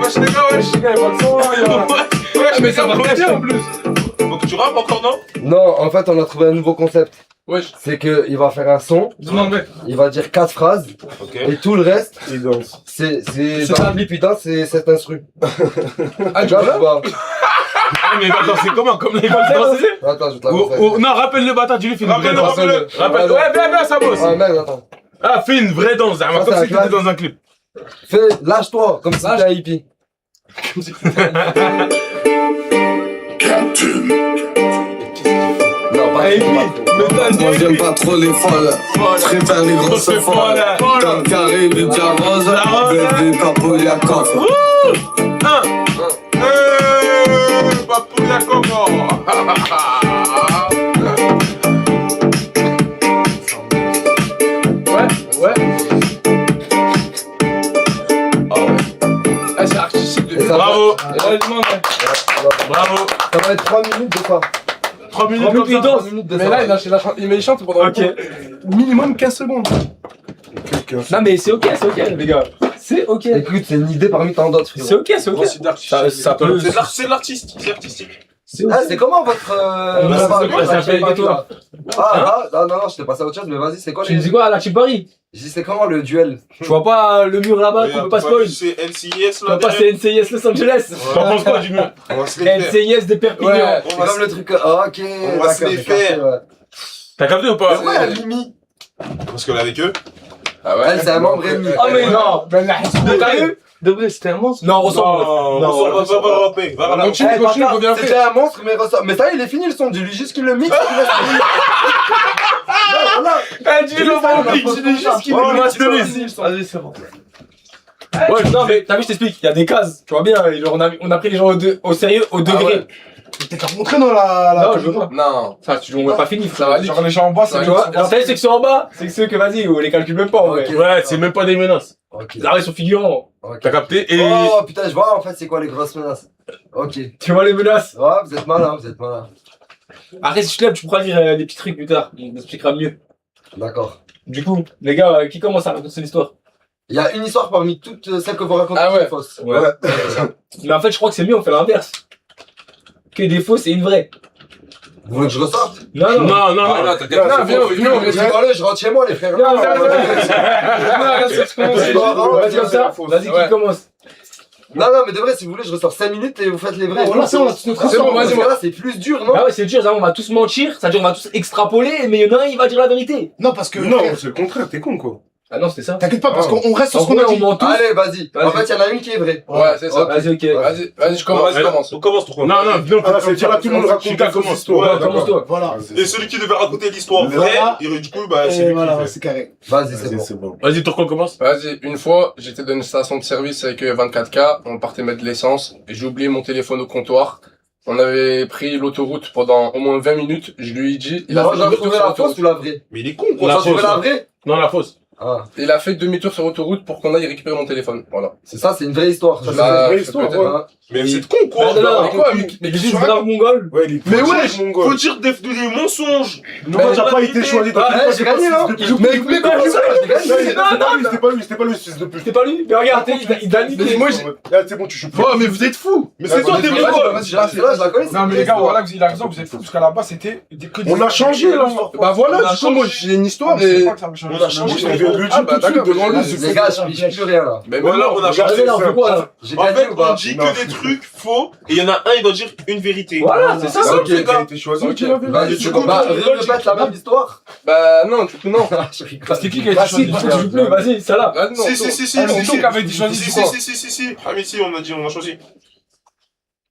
Wesh, les gars, wesh. Wesh, mais ça va bien en plus. Faut que tu rappes encore, non? Non, en fait, on a trouvé un nouveau concept. Wesh. C'est qu'il va faire un son, il va dire 4 phrases, Ok. et tout le reste, Il danse. c'est dans le clip, putain, c'est cet instru. Ah Tu vois ou pas? Ah, mais il va danser comment? Comme il va danser? Attends, je vais te la Oh, montrer. oh, non, rappelle le bâtard, dis-lui, fais une vraie Rappelle-le, danse. rappelle-le. Rappelle. Ouais, bien, ça bosse. Ah merde, attends. Ah, fais une vraie danse, Ça, comme c'est si un t'étais clap. dans un clip. Fais, lâche-toi, comme si t'étais un hippie. Non, pas Moi j'aime pas trop les folles, je préfère les grosses folles. Dans le carré, Victor Rose, bébé, pas Poliakov. Papou la Coco. Ouais. Ah c'est artistique de Et ça Bravo. Bravo. Ça va être 3 minutes de ça. 3 minutes 3 comme ça. 3 minutes de Mais ça. là il chante pendant Ok. minimum 15 secondes. Non, mais c'est ok, les gars. C'est ok. Écoute, c'est une idée parmi tant d'autres, frérot. C'est ok, c'est ok. Ça peut. C'est de l'artiste, c'est artistique. C'est ok. Ah, c'est comment votre. c'est repas quoi, ça fait Paris, toi là Ah, non, je t'ai passé à autre chose, mais vas-y, c'est quoi Tu me dis quoi, la Team Paris? J'ai dit, c'est comment le duel? Tu vois pas le mur là-bas qu'on peut pas spoil? C'est NCIS Tu là. vois pas c'est NCIS Los Angeles? T'en penses quoi du mur? On va se les faire. NCIS de Perpignan. Ouais. C'est comme le truc. Ah, ok. On va se d'accord, les j'ai faire. capté, ouais. T'as capté ou pas? Mais ouais, Limi. Parce qu'elle est avec eux. Ah ouais. Elle, c'est un membre ennemi. Ah, mais non! Ben là, T'as vu? De vrai, c'était un monstre? Non, on ressemble. On va rapper. Va là. Continue, Eh, continue, papa, faut bien c'était faire. un monstre, mais ressort. Mais ça, il est fini le son. Dis-lui juste qu'il le mixe. il laisse finir. Non, voilà. dis le bon, dis juste qu'il Oh, le masterise. Vas-y, c'est bon. Ouais, non, mais t'as vu, je t'explique, il y a des cases, tu vois bien, genre, on a pris les gens au sérieux, au degré. T'es qu'à rentrer dans la. Non, je veux pas. Non. Ça, on va pas fini, Ça va aller. Genre les gens en bas, c'est Ouais, Tu vois, alors t'as vu ceux qui sont en bas, c'est ceux que vas-y, on les calcule même pas en vrai. Ok. Ouais, c'est même pas des menaces. Ok. Là, ils sont figurants. Ok. T'as capté? Et. Oh putain, je vois en fait c'est quoi les grosses menaces. Ok. Tu vois les menaces? Ouais, vous êtes malin, vous êtes malin. Après, si je te lève, tu pourras lire les petits trucs plus tard. On t'expliquera mieux. D'accord. Du coup, les gars, qui commence à raconter son histoire? Il y a une histoire parmi toutes celles que vous racontez Ah qui ouais. est fausse. Ouais. Mais en fait, je crois que c'est mieux, on fait l'inverse. Que des fausses et une vraie. Vous voulez que je ressorte? Non, non. Non, non, Ah, non. non, t'inquiète. Non, viens, on reste. Je rentre chez moi, les frères. Non, non, Vas-y, comme ça. Vas-y, qui commence? Non, non, mais de vrai, si vous voulez, je ressors 5 minutes et vous faites les vrais. Voilà, c'est bon, on a tous notre C'est bon, histoire. vas-y, Parce que là, c'est plus dur, non? Ah ouais, c'est dur, ça, on va tous mentir, c'est-à-dire on va tous extrapoler, mais il y en a un, il va dire la vérité. Non, parce que. Non, c'est le contraire, t'es con quoi. Ah non, c'était ça. T'inquiète pas, parce qu'on reste sur En ce qu'on vrai, a on dit. ment tous. Allez, vas-y. En Vas-y. fait, il y en a une qui est vraie. Ouais, c'est ça. Vas-y, ok. Vas-y, je commence, je commence. On commence trop. Non, non, viens, Ah, ça veut dire là, tout le monde raconte Chacun la commence. histoire. Ouais, commence-toi. Voilà. Et celui qui devait raconter l'histoire vraie, Voilà. du coup, bah, c'est Et lui voilà, qui ouais, fait. c'est carré. Vas-y, c'est bon. C'est bon. Vas-y, Tourco commence. Vas-y, une fois, j'étais dans une station de service avec 24K, on partait mettre de l'essence, et j'ai oublié mon téléphone au comptoir. On avait pris l'autoroute pendant au moins 20 minutes, je lui ai dit, il a Alors, fait j'ai demi-tour retrouvé sur la l'autoroute. fausse ou la vraie? Mais il est con, On quoi. La s'en trouvé fausse, la ouais. vraie? Non, la fausse. Ah, Il a fait demi-tour sur l'autoroute pour qu'on aille récupérer mon téléphone, voilà. c'est ça, c'est une vraie histoire. Ça, c'est Bah, une vraie c'est histoire, peut-être, ouais. Hein. Mais c'est de con, quoi. Non, non, non, Mais quoi, mais juste grave mongol. Ouais, il est Mais fou, ouais, mon gars. faut dire des mensonges. Non, t'as pas été choisi dans Ouais, j'ai gagné, non? Mais comment ça? J'ai gagné. C'était pas lui, c'était pas lui, fils de pute. C'était pas lui? Mais regarde, il t'a niqué. Mais moi, Ah, c'est bon, tu chopes. Oh, mais vous êtes fous. Mais c'est toi, t'es Vas-y, mongols. vas-y, là, je la connais. Non, mais les gars, voilà, il a raison, vous êtes fous, parce qu'à la base, c'était. On a changé, là. Bah voilà, On a du coup, moi, changé. j'ai une histoire Je sais et... pas que ça va changer. On a changé. On vient de le Ah, dire bah, tout de suite d'accord. devant lui. Les gars, je pige plus rien, là. Mais Voilà, on a changé. Allez, là, on fait quoi là? J'ai En gagné fait, ou on pas? dit que des trucs faux et il y en a un, il doit dire une vérité. Voilà, c'est ça. ça, Ok, les gars. a été choisi. Ok. Vas-y, tu répètes la même histoire? Bah non, du coup, non. Je rigole. C'était qui a été Vas-y, choisi? tu joues plus, vas-y, ça là. Ah, non, Si, non. si, si, si. Ah, c'est si, nous qui avait été choisi, Si, tu crois? si. Ah, mais si, on a dit, on a choisi.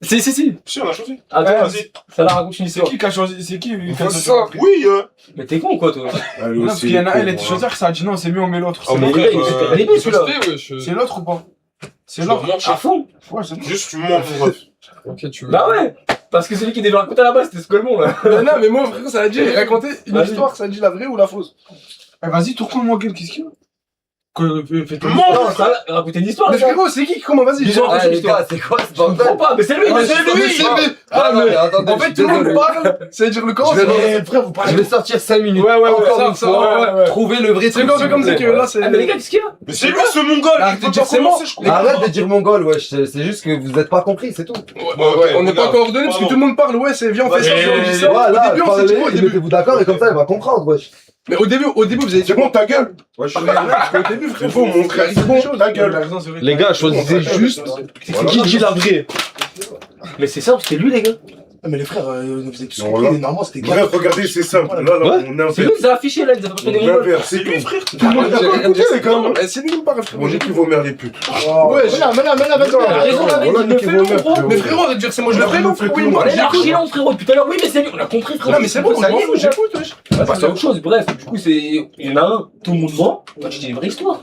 Si. Si, on a choisi. Attends, Vas-y. ça là, raconte une C'est histoire. qui qui a choisi? C'est qui qui a choisi? ça. Oui, Mais t'es con ou quoi, toi? Non, parce qu'il y en a un, elle a été choisie, ça a dit non, c'est mieux, on met l'autre. Oh, C'est mon l'autre. frère, Elle est bien celui-là. C'est l'autre ou pas? C'est Tu l'autre. mens, À fond. Ouais, c'est l'autre. Juste, tu mens, mon ref. Ok, tu veux. Bah ouais. Parce que celui qui devait raconter à la base, c'était Scolmon là. Non, mais moi, frérot, ça a dit raconter une Vas-y. histoire, ça a dit la vraie ou la fausse. Eh, vas-y, tourne moi quel qu'est-ce qu'il y a? Fais ton. Non, ça là, raconter une histoire. Mais les gars. frérot, c'est qui? Comment? Vas-y, Dis-en. dis-moi. Ah, les gars, c'est quoi ce Je comprends bordel? pas, mais c'est lui, mais c'est lui. Ah, non, mais attendez, En je fait, suis tout le monde désolé. parle, ça veut dire le comment? Je vais- c'est- Eh, frère, vous Je parlez. vais sortir 5 minutes. Ouais, Encore une ça, fois. ouais, ouais. Trouver le vrai C'est truc. comme s'il comme vous ça plaît. que là, c'est. Ah, mais les gars, qu'est-ce qu'il y a? Mais c'est lui, ce mongol. Arrête Il de peut dire pas c'est moi. commencer, je crois. Arrête de dire mongol, wesh. C'est juste que vous êtes pas compris, c'est tout. Ouais, on n'est pas coordonnés parce que tout le monde parle, ouais, c'est viens, on fait ça, Ouais, on dit ça. Au Voilà, début, on s'est dit quoi au parlez, début? mettez-vous d'accord et comme ça, il va comprendre, wesh. Mais au début, vous avez dit C'est bon, ta gueule. Ouais, je suis parce qu'au début, C'est bon, mon frère. C'est bon, ta gueule. Les gars, choisissez juste qui dit la vraie. Mais c'est ça, c'était lui, les gars. Ah, mais les frères, vous êtes tous Non, compris, là. normalement c'était Bref, regardez, c'est simple. Là, Ouais. on C'est lui inverse. qui nous a affiché là, il nous a pas fait des On mongols. inverse, c'est lui, frère. Tout le monde J'ai a rien écouté, dit. les gars. Eh, c'est lui qui me parle, frérot. Bon, j'ai qui vos mères les putes. Ouais, maintenant, vas-y, Non, il a raison, voilà, David, il le niquez fait vos long, mères, gros. frérot. Mais frérot, arrête de dire c'est moi, je le prénom, frérot. On Moi, est archi lent, frérot, depuis tout à l'heure. Oui, mais c'est lui, on a compris, frérot. Non, mais c'est bon, ça y est, j'écoute, wesh. Bah, c'est autre chose, bref, du coup, c'est. Il y en a un, tout le monde ment. Toi, tu dis une vraie histoire.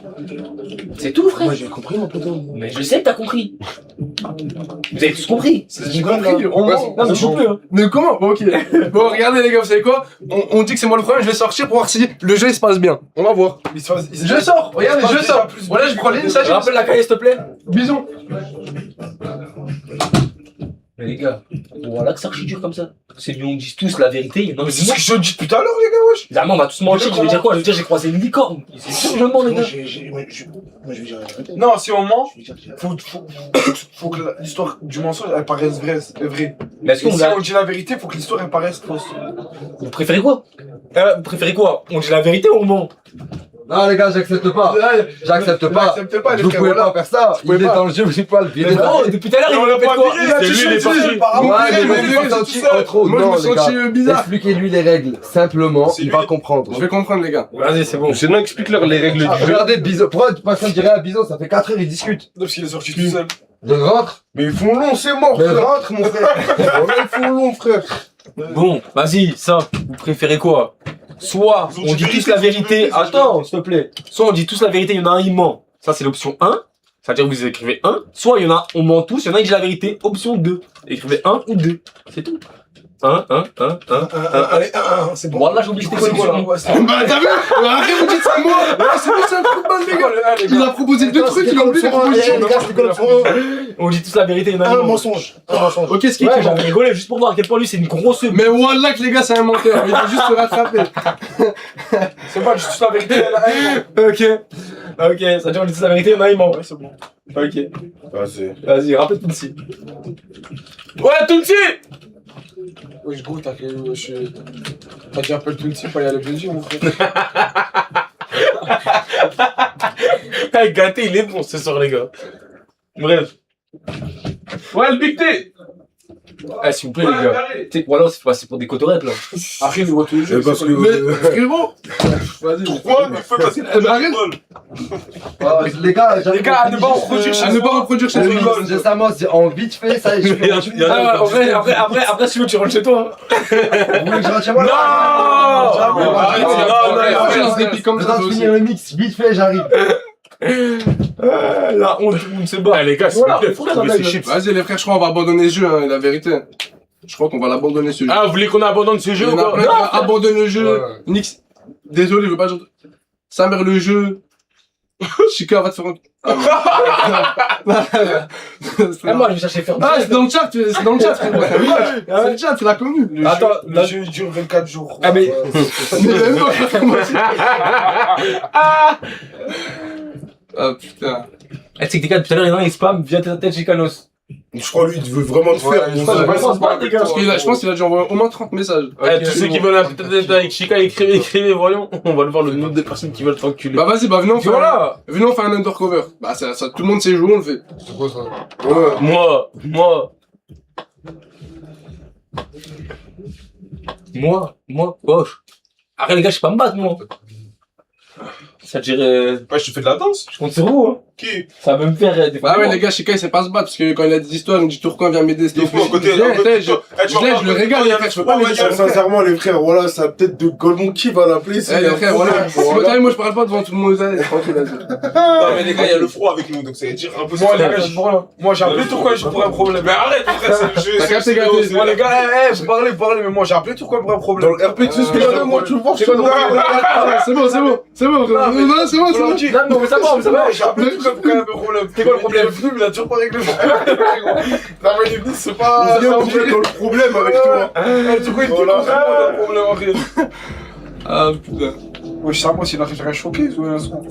C'est tout, frère. Moi j'ai compris mon poteau. Mais je sais que t'as compris. Vous avez tous compris. J'ai compris, on ment. Non, mais je joue plus, hein. Mais comment? Bon, ok. Bon, regardez, les gars, vous savez quoi? On dit que c'est moi le premier, je vais sortir pour voir si le jeu il se passe bien. On va voir. Je sors, regardez, je sors. Voilà, je prends les lignes, ça, Rappelle la cahier, s'il te plaît. Bisous. Mais les gars, voilà que c'est archi dur comme ça. C'est mieux, on dit tous la vérité. Il y en a Mais c'est ce que je dis tout à l'heure, les gars, wesh. Évidemment, on va tous mentir. Je vais dire quoi? Je vais dire, j'ai croisé une licorne. C'est sûr que je mens, les Moi gars. je vais dire la vérité. Non, si on ment, Je vais dire la vérité. faut que l'histoire du mensonge, elle paraisse vraie. Mais est-ce Et qu'on si a. on dit la vérité, faut que l'histoire, elle paraisse fausse. Vous préférez quoi? Vous préférez quoi? On dit la vérité ou on ment? Non, les gars, j'accepte pas. J'accepte pas. J'accepte pas, les Vous frères, pouvez voilà. pas faire ça. pouvez Il est pas. dans le jeu, je sais pas le virer. Mais non, depuis tout à l'heure, il me répète quoi? C'est lui, il est parti. Ouais, mais je me suis senti trop. Moi, je Non, me les gars. sens bizarre. Expliquez-lui les règles. Simplement, C'est il lui. va comprendre. Je vais comprendre, les gars. Vas-y, c'est bon. Sinon, explique-leur les règles Ah, du jeu. regardez, Bison. Pourquoi personne dirait à Bison? Ça fait 4 heures, ils discutent. Parce qu'il est sorti tout seul. De rentre. Mais ils font long, c'est mort. Mais frère. rentre, mon frère. Voilà, ils font long, frère. Bon, vas-y, ça, vous préférez quoi? Soit Ils ont on dit dit tous vérité, la ils ont dit vérité. vérité, Attends, s'il te plaît. Soit on dit tous la vérité, il y en a un, il ment. Ça, c'est l'option 1. C'est-à-dire que vous écrivez 1. Soit il y en a, on ment tous, il y en a, il dit la vérité. Option 2. Écrivez 1 ou 2. C'est tout. Allez, c'est bon. Wallah, j'ai oublié que c'était quoi là. Bah, t'as vu? Arrête, vous dites ça, moi! C'est lui, c'est un coup de balle, les gars! Il a proposé deux trucs, il a oublié les propositions. On dit tous la vérité, Un mensonge. Ok, ce qui Ouais, j'avais rigolé juste pour voir à quel point lui c'est une grosse. Mais wallah que les gars, c'est un menteur. Il va juste se rattraper. C'est pas juste la vérité, elle a un. Ok, ça veut dire on dit tous la vérité, on a aimant. Ouais, c'est bon. Ok, Vas-y. rappelle tout ici. Ouais, Tunsi! Oui, je goûte, t'as dit un peu le Tunsi, pas y aller Belgique, mon frère. Hey, gâté, il est bon ce soir, les gars. Bref. Ouais, le Big T! Eh, s'il vous plaît, les gars. Tu sais, voilà, c'est passé pour des cotorettes là. Arrive, il voit tous les jours. Parce que. Mais- Frérot! Vas-y. Pourquoi? Mais fais parce que. Arrête! Les gars, Les gars, à ne pas reproduire chez À ne pas reproduire chez toi. J'ai ça, moi, c'est en vite fait, ça, je fais. Après, si tu veux, tu rentres chez toi. Vous voulez que je rentre chez moi? Non! Jamais. Arrête, Non, arrête, comme ça, je finis le mix, vite fait, j'arrive. La honte, tout le monde se bat. Ah, les gars, s'il vous plaît, faut trouver ces chips. Vas-y, les frères, je crois qu'on va abandonner le jeu, hein, la vérité. Je crois qu'on va l'abandonner ce jeu. Ah, vous voulez qu'on abandonne ce jeu Il y ou en a quoi? plein qui vont abandonner le jeu. Ouais. Nix. Désolé, je veux pas dire. Sa mère, le jeu. Chica va te faire un. Et moi, je cherchais faire. Ah, c'est dans le chat, c'est dans le chat, frérot. C'est le chat, c'est la commune. Attends, Le jeu dure 24 jours. Ah, mais. Ah putain. Eh, tu sais que des gars, tout à l'heure, il y en a un, il spam via ta tête chez Canos. Je crois lui, il veut vraiment te faire. Ouais, on ouais, sait pas. ouais, Pense pas, les gars. Parce je pense qu'il a déjà envoyé au moins 30 messages. Eh, tous ceux qui veulent un tête avec Chica, écrivez, voyons. On va le voir le nombre de personnes qui veulent t'enculer. Bah vas-y, bah venez on fait Voilà. venez on fait un undercover. Bah ça, tout le monde sait jouer, on le fait. C'est quoi ça? Ouais. Moi. Moi, poche. Arrête, les gars, je sais pas me battre, moi. Ça dirait. Ouais, je te fais de la danse. Je compte sur vous, hein. Qui? Ça va me faire des fois. Bah ouais les gars, Chica il sait pas se battre parce que quand il a des histoires, il me dit Tourcoing viens m'aider, Il faut à côté. je le régale les frères, je peux pas les laisser. Sincèrement les frères, voilà, ça a peut-être de Golemon qui va l'appeler. Eh les frères, voilà. Moi je parle pas devant tout le monde, tranquille, vas-y. Non, mais les gars, il y a le froid avec nous, donc ça veut dire impossible. Moi, les gars, moi, j'ai appelé Tourcoing pour un problème. Mais arrête, frère, c'est le jeu. T'as capté, gâté. Moi, les gars, vous parlez, mais moi, j'ai appelé Tourcoing pour un problème. Dans le RP, tu sais ce que j'ai moi tu le vois, je te c'est bon, c'est bon, c'est bon. Non, mais ça va, J'ai appelé Tourcoing pour un problème. C'est quoi le problème? Il est venu, mais il a toujours pas réglé le problème. Non, mais il est venu, c'est pas. Il vient pour régler le problème avec toi. Tourcoing, il dit que c'est un problème en réel. Ah putain. Wesh, ça, moi, s'il arrive à rien choquer, c'est un son.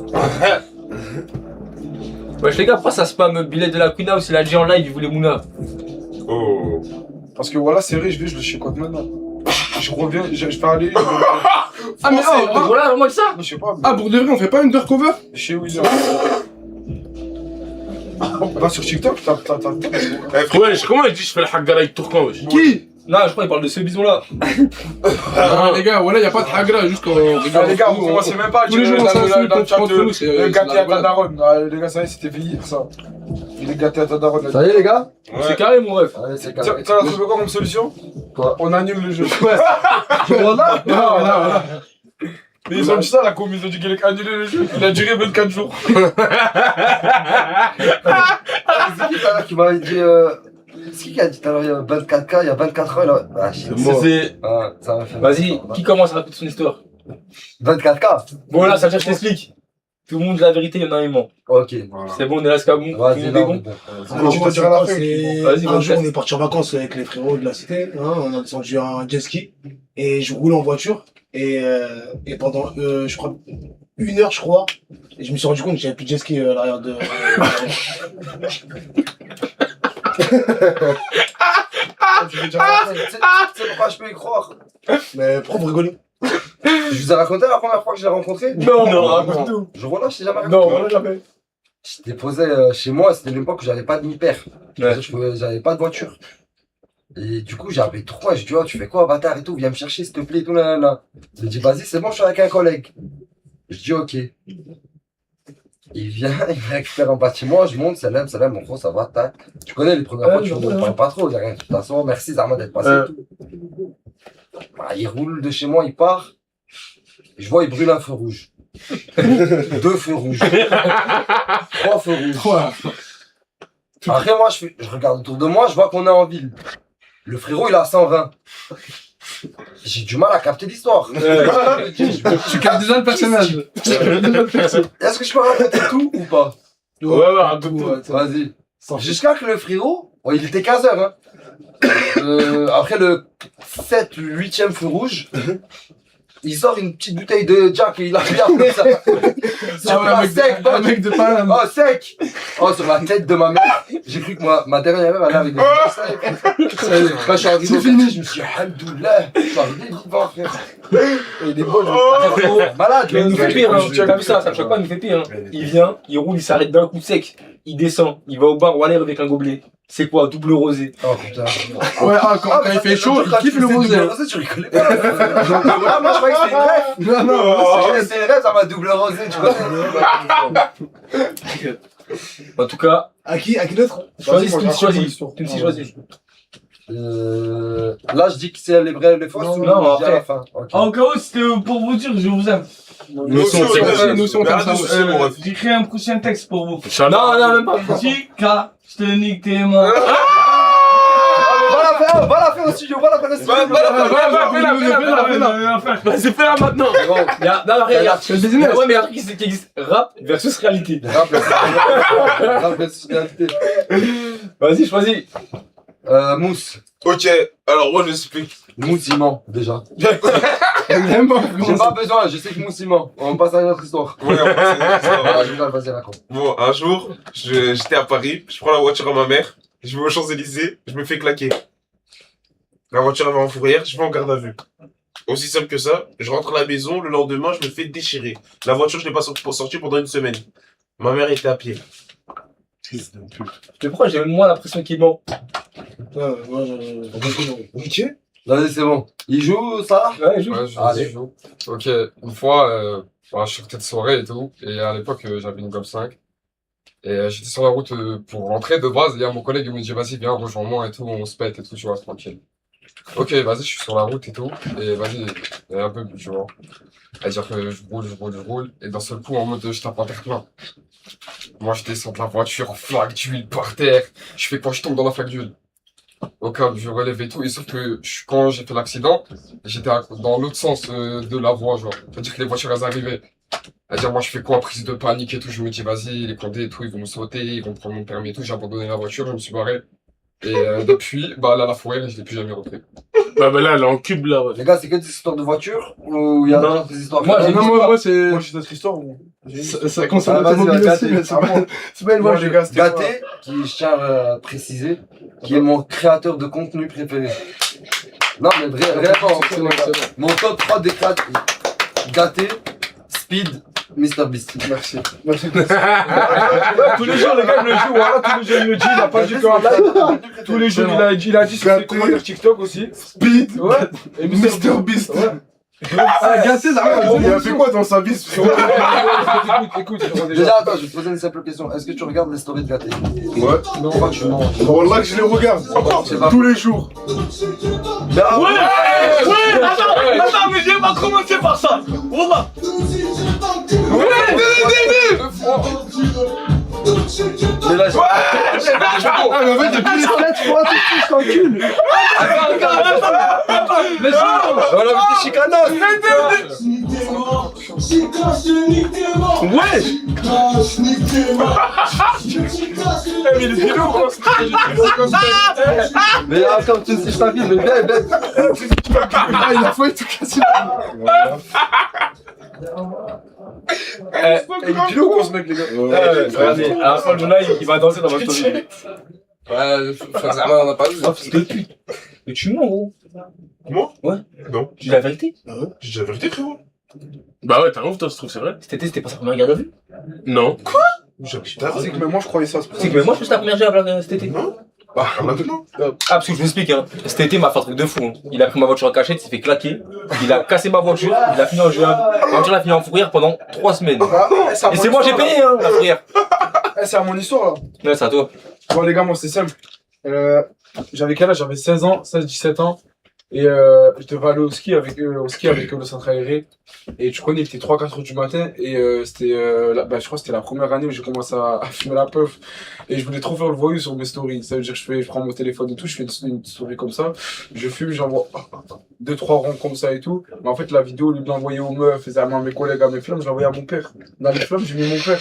Wesh, les gars, pourquoi ça spam billet de la Queen House? Il a dit en live, il voulait Mouna. Oh. Parce que voilà, c'est vrai, je le chicote maintenant. Je reviens, je vais aller. Ah mais Voilà, moi, ça. Je sais pas. ah pour de vrai, on fait pas un undercover? Chez Wizard. Va sur TikTok, t'as. Ouais, comment il dit je fais le haggara avec Tourcoing, wesh? Qui? Non, je crois qu'il parle de ce bison-là. Ah les gars, voilà, y a pas de hagra, juste qu'on Ah, les gars, vous commencez même pas à tous les dire jours on s'insulte dans le chat entre nous, c'est le gâté à ta la daronne. Ah, les gars, ça y est, c'était fait hier, ça. Il est gâté à ta daronne. Ça y est, les gars? C'est carré, mon ref. Allez, c'est T'as carré. trouvé quoi comme solution? Quoi? On annule le jeu. Voilà. Voilà. Mais ils ont dit ça, la com, ils ont dit qu'il a annulé le jeu. Il a duré 24 jours. C'est qui tout à l'heure qui m'avait dit. C'est qui a dit tout à l'heure, il y a 24K, il y a 24 heures là? Ah, shit. C'est. Ah, ça m'a fait. Vas-y, qui commence à raconter son histoire? 24K? Bon, là, ça veut dire, je t'explique. Tout le monde dit la vérité, il y en a un aimant. Ok. C'est bon, on est là, c'est bon. Tout le Vas-y, monde est bon. là. Tu te diras la fin. Vas-y, Un jour, vas-y. on est parti en vacances avec les frérots de la cité. Hein, on a descendu un jet ski. Et je roule en voiture. Et pendant, je crois, 1 heure, je crois. Et je me suis rendu compte que j'avais plus de jet ski à l'arrière de. Tu sais pourquoi je peux y croire? Mais pourquoi vous rigolez? Je vous ai raconté la première fois que je l'ai rencontré? Non, raconte tout. Je voilà, je t'ai jamais raconté. Non, voilà, jamais. J'étais posé chez moi, c'était l'époque où j'avais pas de mi-père. Ouais. J'avais pas de voiture. Et du coup, j'ai appelé 3, j'ai dit, oh, tu fais quoi, bâtard et tout, viens me chercher, s'il te plaît, et tout, là, là. Il me dit, vas-y, c'est bon, je suis avec un collègue. Je dis, ok. Il vient, il me récupère en bas de chez moi, je monte, salam, mon gros, ça va, tac. Tu connais les premières voitures, on ne parle pas trop, il y a rien. De toute façon, merci Zarma d'être passé et tout. Bah, il roule de chez moi, il part. Je vois, il brûle un feu rouge. 2 feux rouges. 3 feux rouges. Après, moi, je regarde autour de moi, je vois qu'on est en ville. Le frérot, il a 120. J'ai du mal à capter l'histoire. Tu captes déjà le personnage. Est-ce que je peux raconter tout ou pas? Ouais, raconte tout. Vas-y. Jusqu'à que le frérot, ouais, il était 15h, hein. Après le 7 ou 8e feu rouge, il sort une petite bouteille de Jack et il a regardé ça. Sur la sec, un mec de Paname. oh, sec! Oh, sur la tête de ma mère. J'ai cru que ma dernière mère, elle avait des ça. Quand je suis arrivé, je me suis dit, Alhamdoulilah, je suis arrivé vivant, frère. Il est beau, malade. Mais il nous fait pire, hein. T'as vu ça, ça me choque pas, il nous fait pire, hein. Il vient, il roule, il s'arrête d'un coup sec. Il descend, il va au bar Waller avec un gobelet. C'est quoi, double rosé? Oh putain. Ouais, quand il fait chaud, il kiffe le rosé. Tu rigolais pas. Ah, moi je croyais que c'était une rêve. Non, c'est une rêve, ça m'a double rosé, tu vois. En tout cas, À qui d'autre? choisis, choisis. Là, je dis que c'est les vrais, les fausses ou non, je dis à la fin. Ok. En cas où, c'était pour vous dire, je vous aime. Nous aussi, on t'aime ça. J'écris un prochain texte pour vous. Non, même pas. Chica, je te nique tes mains. Va la faire au studio, va la faire au studio. Vas-y, fais-la maintenant. Il y a un truc qui existe. Rap versus réalité. Vas-y, choisis. Mousse. Ok, alors moi je explique. Mousse, il ment, déjà. J'ai pas besoin, je sais que Mousse, il ment. On passe à une autre histoire. Ouais, Vas-y, raconte. bon, un jour, j'étais à Paris, je prends la voiture à ma mère, je vais aux Champs-Élysées, je me fais claquer. La voiture elle va en fourrière, je vais en garde à vue. Aussi simple que ça, je rentre à la maison, le lendemain, je me fais déchirer. La voiture, je l'ai pas sortie pendant une semaine. Ma mère était à pied. Mais pourquoi j'ai moins l'impression qu'il ment? Ok. Vas-y, c'est bon. Il joue, ça? Ouais, il joue. Ouais, je Allez. joue. Ok, une fois, je sortais de soirée et tout, et à l'époque, j'avais une Golf 5. Et j'étais sur la route pour rentrer de base, et il y a mon collègue qui me dit, vas-y, viens, rejoins-moi et tout, on se pète et tout, tu vois, c'est tranquille. Ok, vas-y, je suis sur la route et tout, et vas-y, et un peu, tu vois. C'est-à-dire que je roule, et d'un seul coup, en mode, je tape un terre-plein. Moi, je descends de la voiture, flaque d'huile par terre. Je fais quoi? Je tombe dans la flaque d'huile. Au calme, je relève et tout, et sauf que quand j'ai fait l'accident, j'étais dans l'autre sens de la voie, genre. C'est-à-dire que les voitures, elles arrivaient. C'est-à-dire, moi, je fais quoi? Prise de panique et tout, je me dis, vas-y, les condés et tout, ils vont me sauter, ils vont prendre mon permis et tout, j'ai abandonné la voiture, je me suis barré. Et depuis, bah là, la fourrière, je l'ai plus jamais repris. Bah là, elle est en cube là. Ouais. Les gars, c'est que des histoires de voiture ou il y a Non. des histoires Moi, j'ai Moi, c'est. Moi, je suis notre histoire ou. Ça concerne Ah, vas-y, l'automobile vas-y, aussi, mais c'est à pas, moi. c'est pas une Moi, voiture. les gars, c'était quoi? Gâté, qui je tiens à préciser, qui est mon créateur de contenu préféré. Non, mais vraiment, mon top 3 des créateurs. Gâté, Speed, MrBeast. Merci. Tous les jours, les gars, il me le dit, voilà, tous les jours, il me le dit, il a pas dit qu'en live. Tous les jours, il a dit sur ses commentaires TikTok aussi. Speed, Ouais. Et MrBeast. Ouais. Ah, gâté, ça va. Il a fait quoi dans sa vie ce soir? Écoute, Déjà, attends, je vais te poser une simple question. Est-ce que tu regardes les stories de Gâté? Ouais. Non, pas que tu mens. Bon, là que je les regarde. C'est pas. Tous les jours. Attends, mais j'ai pas commencé par ça. Wallah. Mais là, Ah, mais en fait, depuis les 7 fois, tu t'encules. on a vu des chicanos. Mais attends, tu sais, je t'invite, mais viens. Ah, il a failli tout casser. Il est pilot ou quoi ce mec, les gars? Regardez, à la fin de journée, il va danser dans ma story. Ouais, sincèrement, on n'a pas vu. Oh, fils de pute. Mais tu mens, gros. Moi? Ouais. Non. Tu dis la vérité? J'ai dit la vérité, frérot. Bah ouais, t'as ouf, toi, je trouve, c'est vrai. Cet été, c'était pas sa première garde à vue? Non. J'habite C'est que même moi, je croyais ça. C'est que même moi, je fais ta première garde à vue cet été. Non. Bah, maintenant. Ah, parce que je vous explique, hein. Cet été, il m'a fait un truc de fou. Hein. Il a pris ma voiture en cachette, il s'est fait claquer. Il a cassé ma voiture, il a fini en juin. Ma voiture, il a fini en fourrière pendant 3 semaines. Et c'est moi, j'ai payé, hein, la fourrière. C'est à mon histoire, là. Ouais, c'est à toi. Bon, les gars, moi, c'est simple. J'avais quel âge? J'avais 16 ans, 16-17 ans. Et je devais aller au ski avec le centre aéré. Et tu connais, il était 3-4 heures du matin. Et c'était, je crois que c'était la première année où j'ai commencé à fumer la puff. Et je voulais trop faire le voyou sur mes stories. Ça veut dire que je prends mon téléphone et tout, je fais une story comme ça. Je fume, j'envoie 2-3 ronds comme ça et tout. Mais en fait, la vidéo, au lieu de l'envoyer aux meufs, à mes collègues, à mes flammes, je l'envoyais à mon père. Dans les flammes, j'ai mis mon père.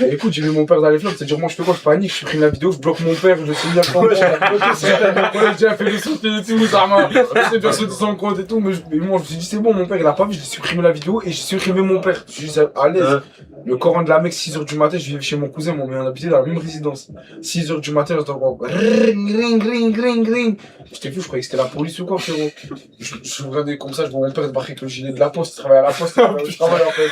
Et écoute, j'ai mis mon père dans les flammes. C'est-à-dire, moi, je fais quoi? Je panique, je supprime la vidéo, je bloque mon père, je suis bien quand même. Mon collègue, j'ai fait le sauter et tout, ça m'a fait sauter son compte et tout. Mais moi, je me suis dit, c'est bon, mon père, il a pas vu, j'ai supprimé la vidéo et j'ai supprimé mon père. Je suis dit, à l'aise. Le Coran de la Mecque, 6h du matin, je vivais chez mon cousin, on habitait dans la même résidence. 6h du matin, j'entends quoi? Ring, ring, ring, ring. J'étais fou, je croyais que c'était la police ou quoi, frérot. Je regardais comme ça, je vois mon père débarquer avec le gilet de la poste, il travaillait à la poste, il travaillait au travail en fait.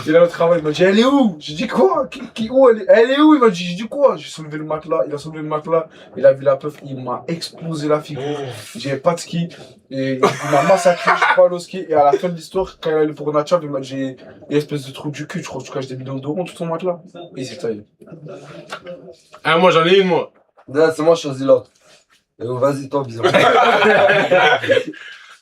Il est là au travail, il m'a dit, elle est où? J'ai dit quoi? Où elle est où? Il m'a dit, j'ai dit quoi? J'ai soulevé le matelas, il a soulevé le matelas, il a vu la puff, il m'a explosé la figure. J'avais pas de ski, et il m'a massacré, je crois, au ski, et à la fin de l'histoire, quand il allait pour Natchav, il m'a dit, j'ai une espèce de trou du cul, je crois que tu caches des bidons d'eau tout ton matelas. Et il s'est taillé. Ah, moi, j'en ai une, moi. Non, c'est moi, je choisis l'autre. Vas-y, toi, bisous.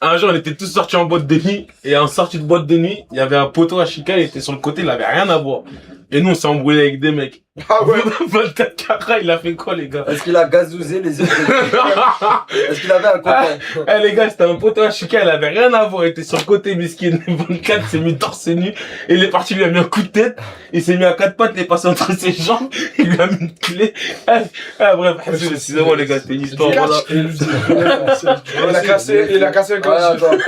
Un jour, on était tous sortis en boîte de nuit, et en sortie de boîte de nuit, il y avait un poteau à Chica, il était sur le côté, il avait rien à voir. Et nous, on s'est embrouillé avec des mecs. Ah ouais? 24 carats, il a fait quoi, les gars? Est-ce qu'il a gazouzé les yeux? Est-ce qu'il avait un copain? Eh les gars, c'était un poteau à Chica, il avait rien à voir, il était sur le côté, miskin. 24, il s'est mis torse nu, et il est parti, il lui a mis un coup de tête, il s'est mis à 4 pattes, il est passé entre ses jambes, il lui a mis une clé. Bref, excusez-moi les gars, c'était une histoire, voilà. Il a cassé un casier.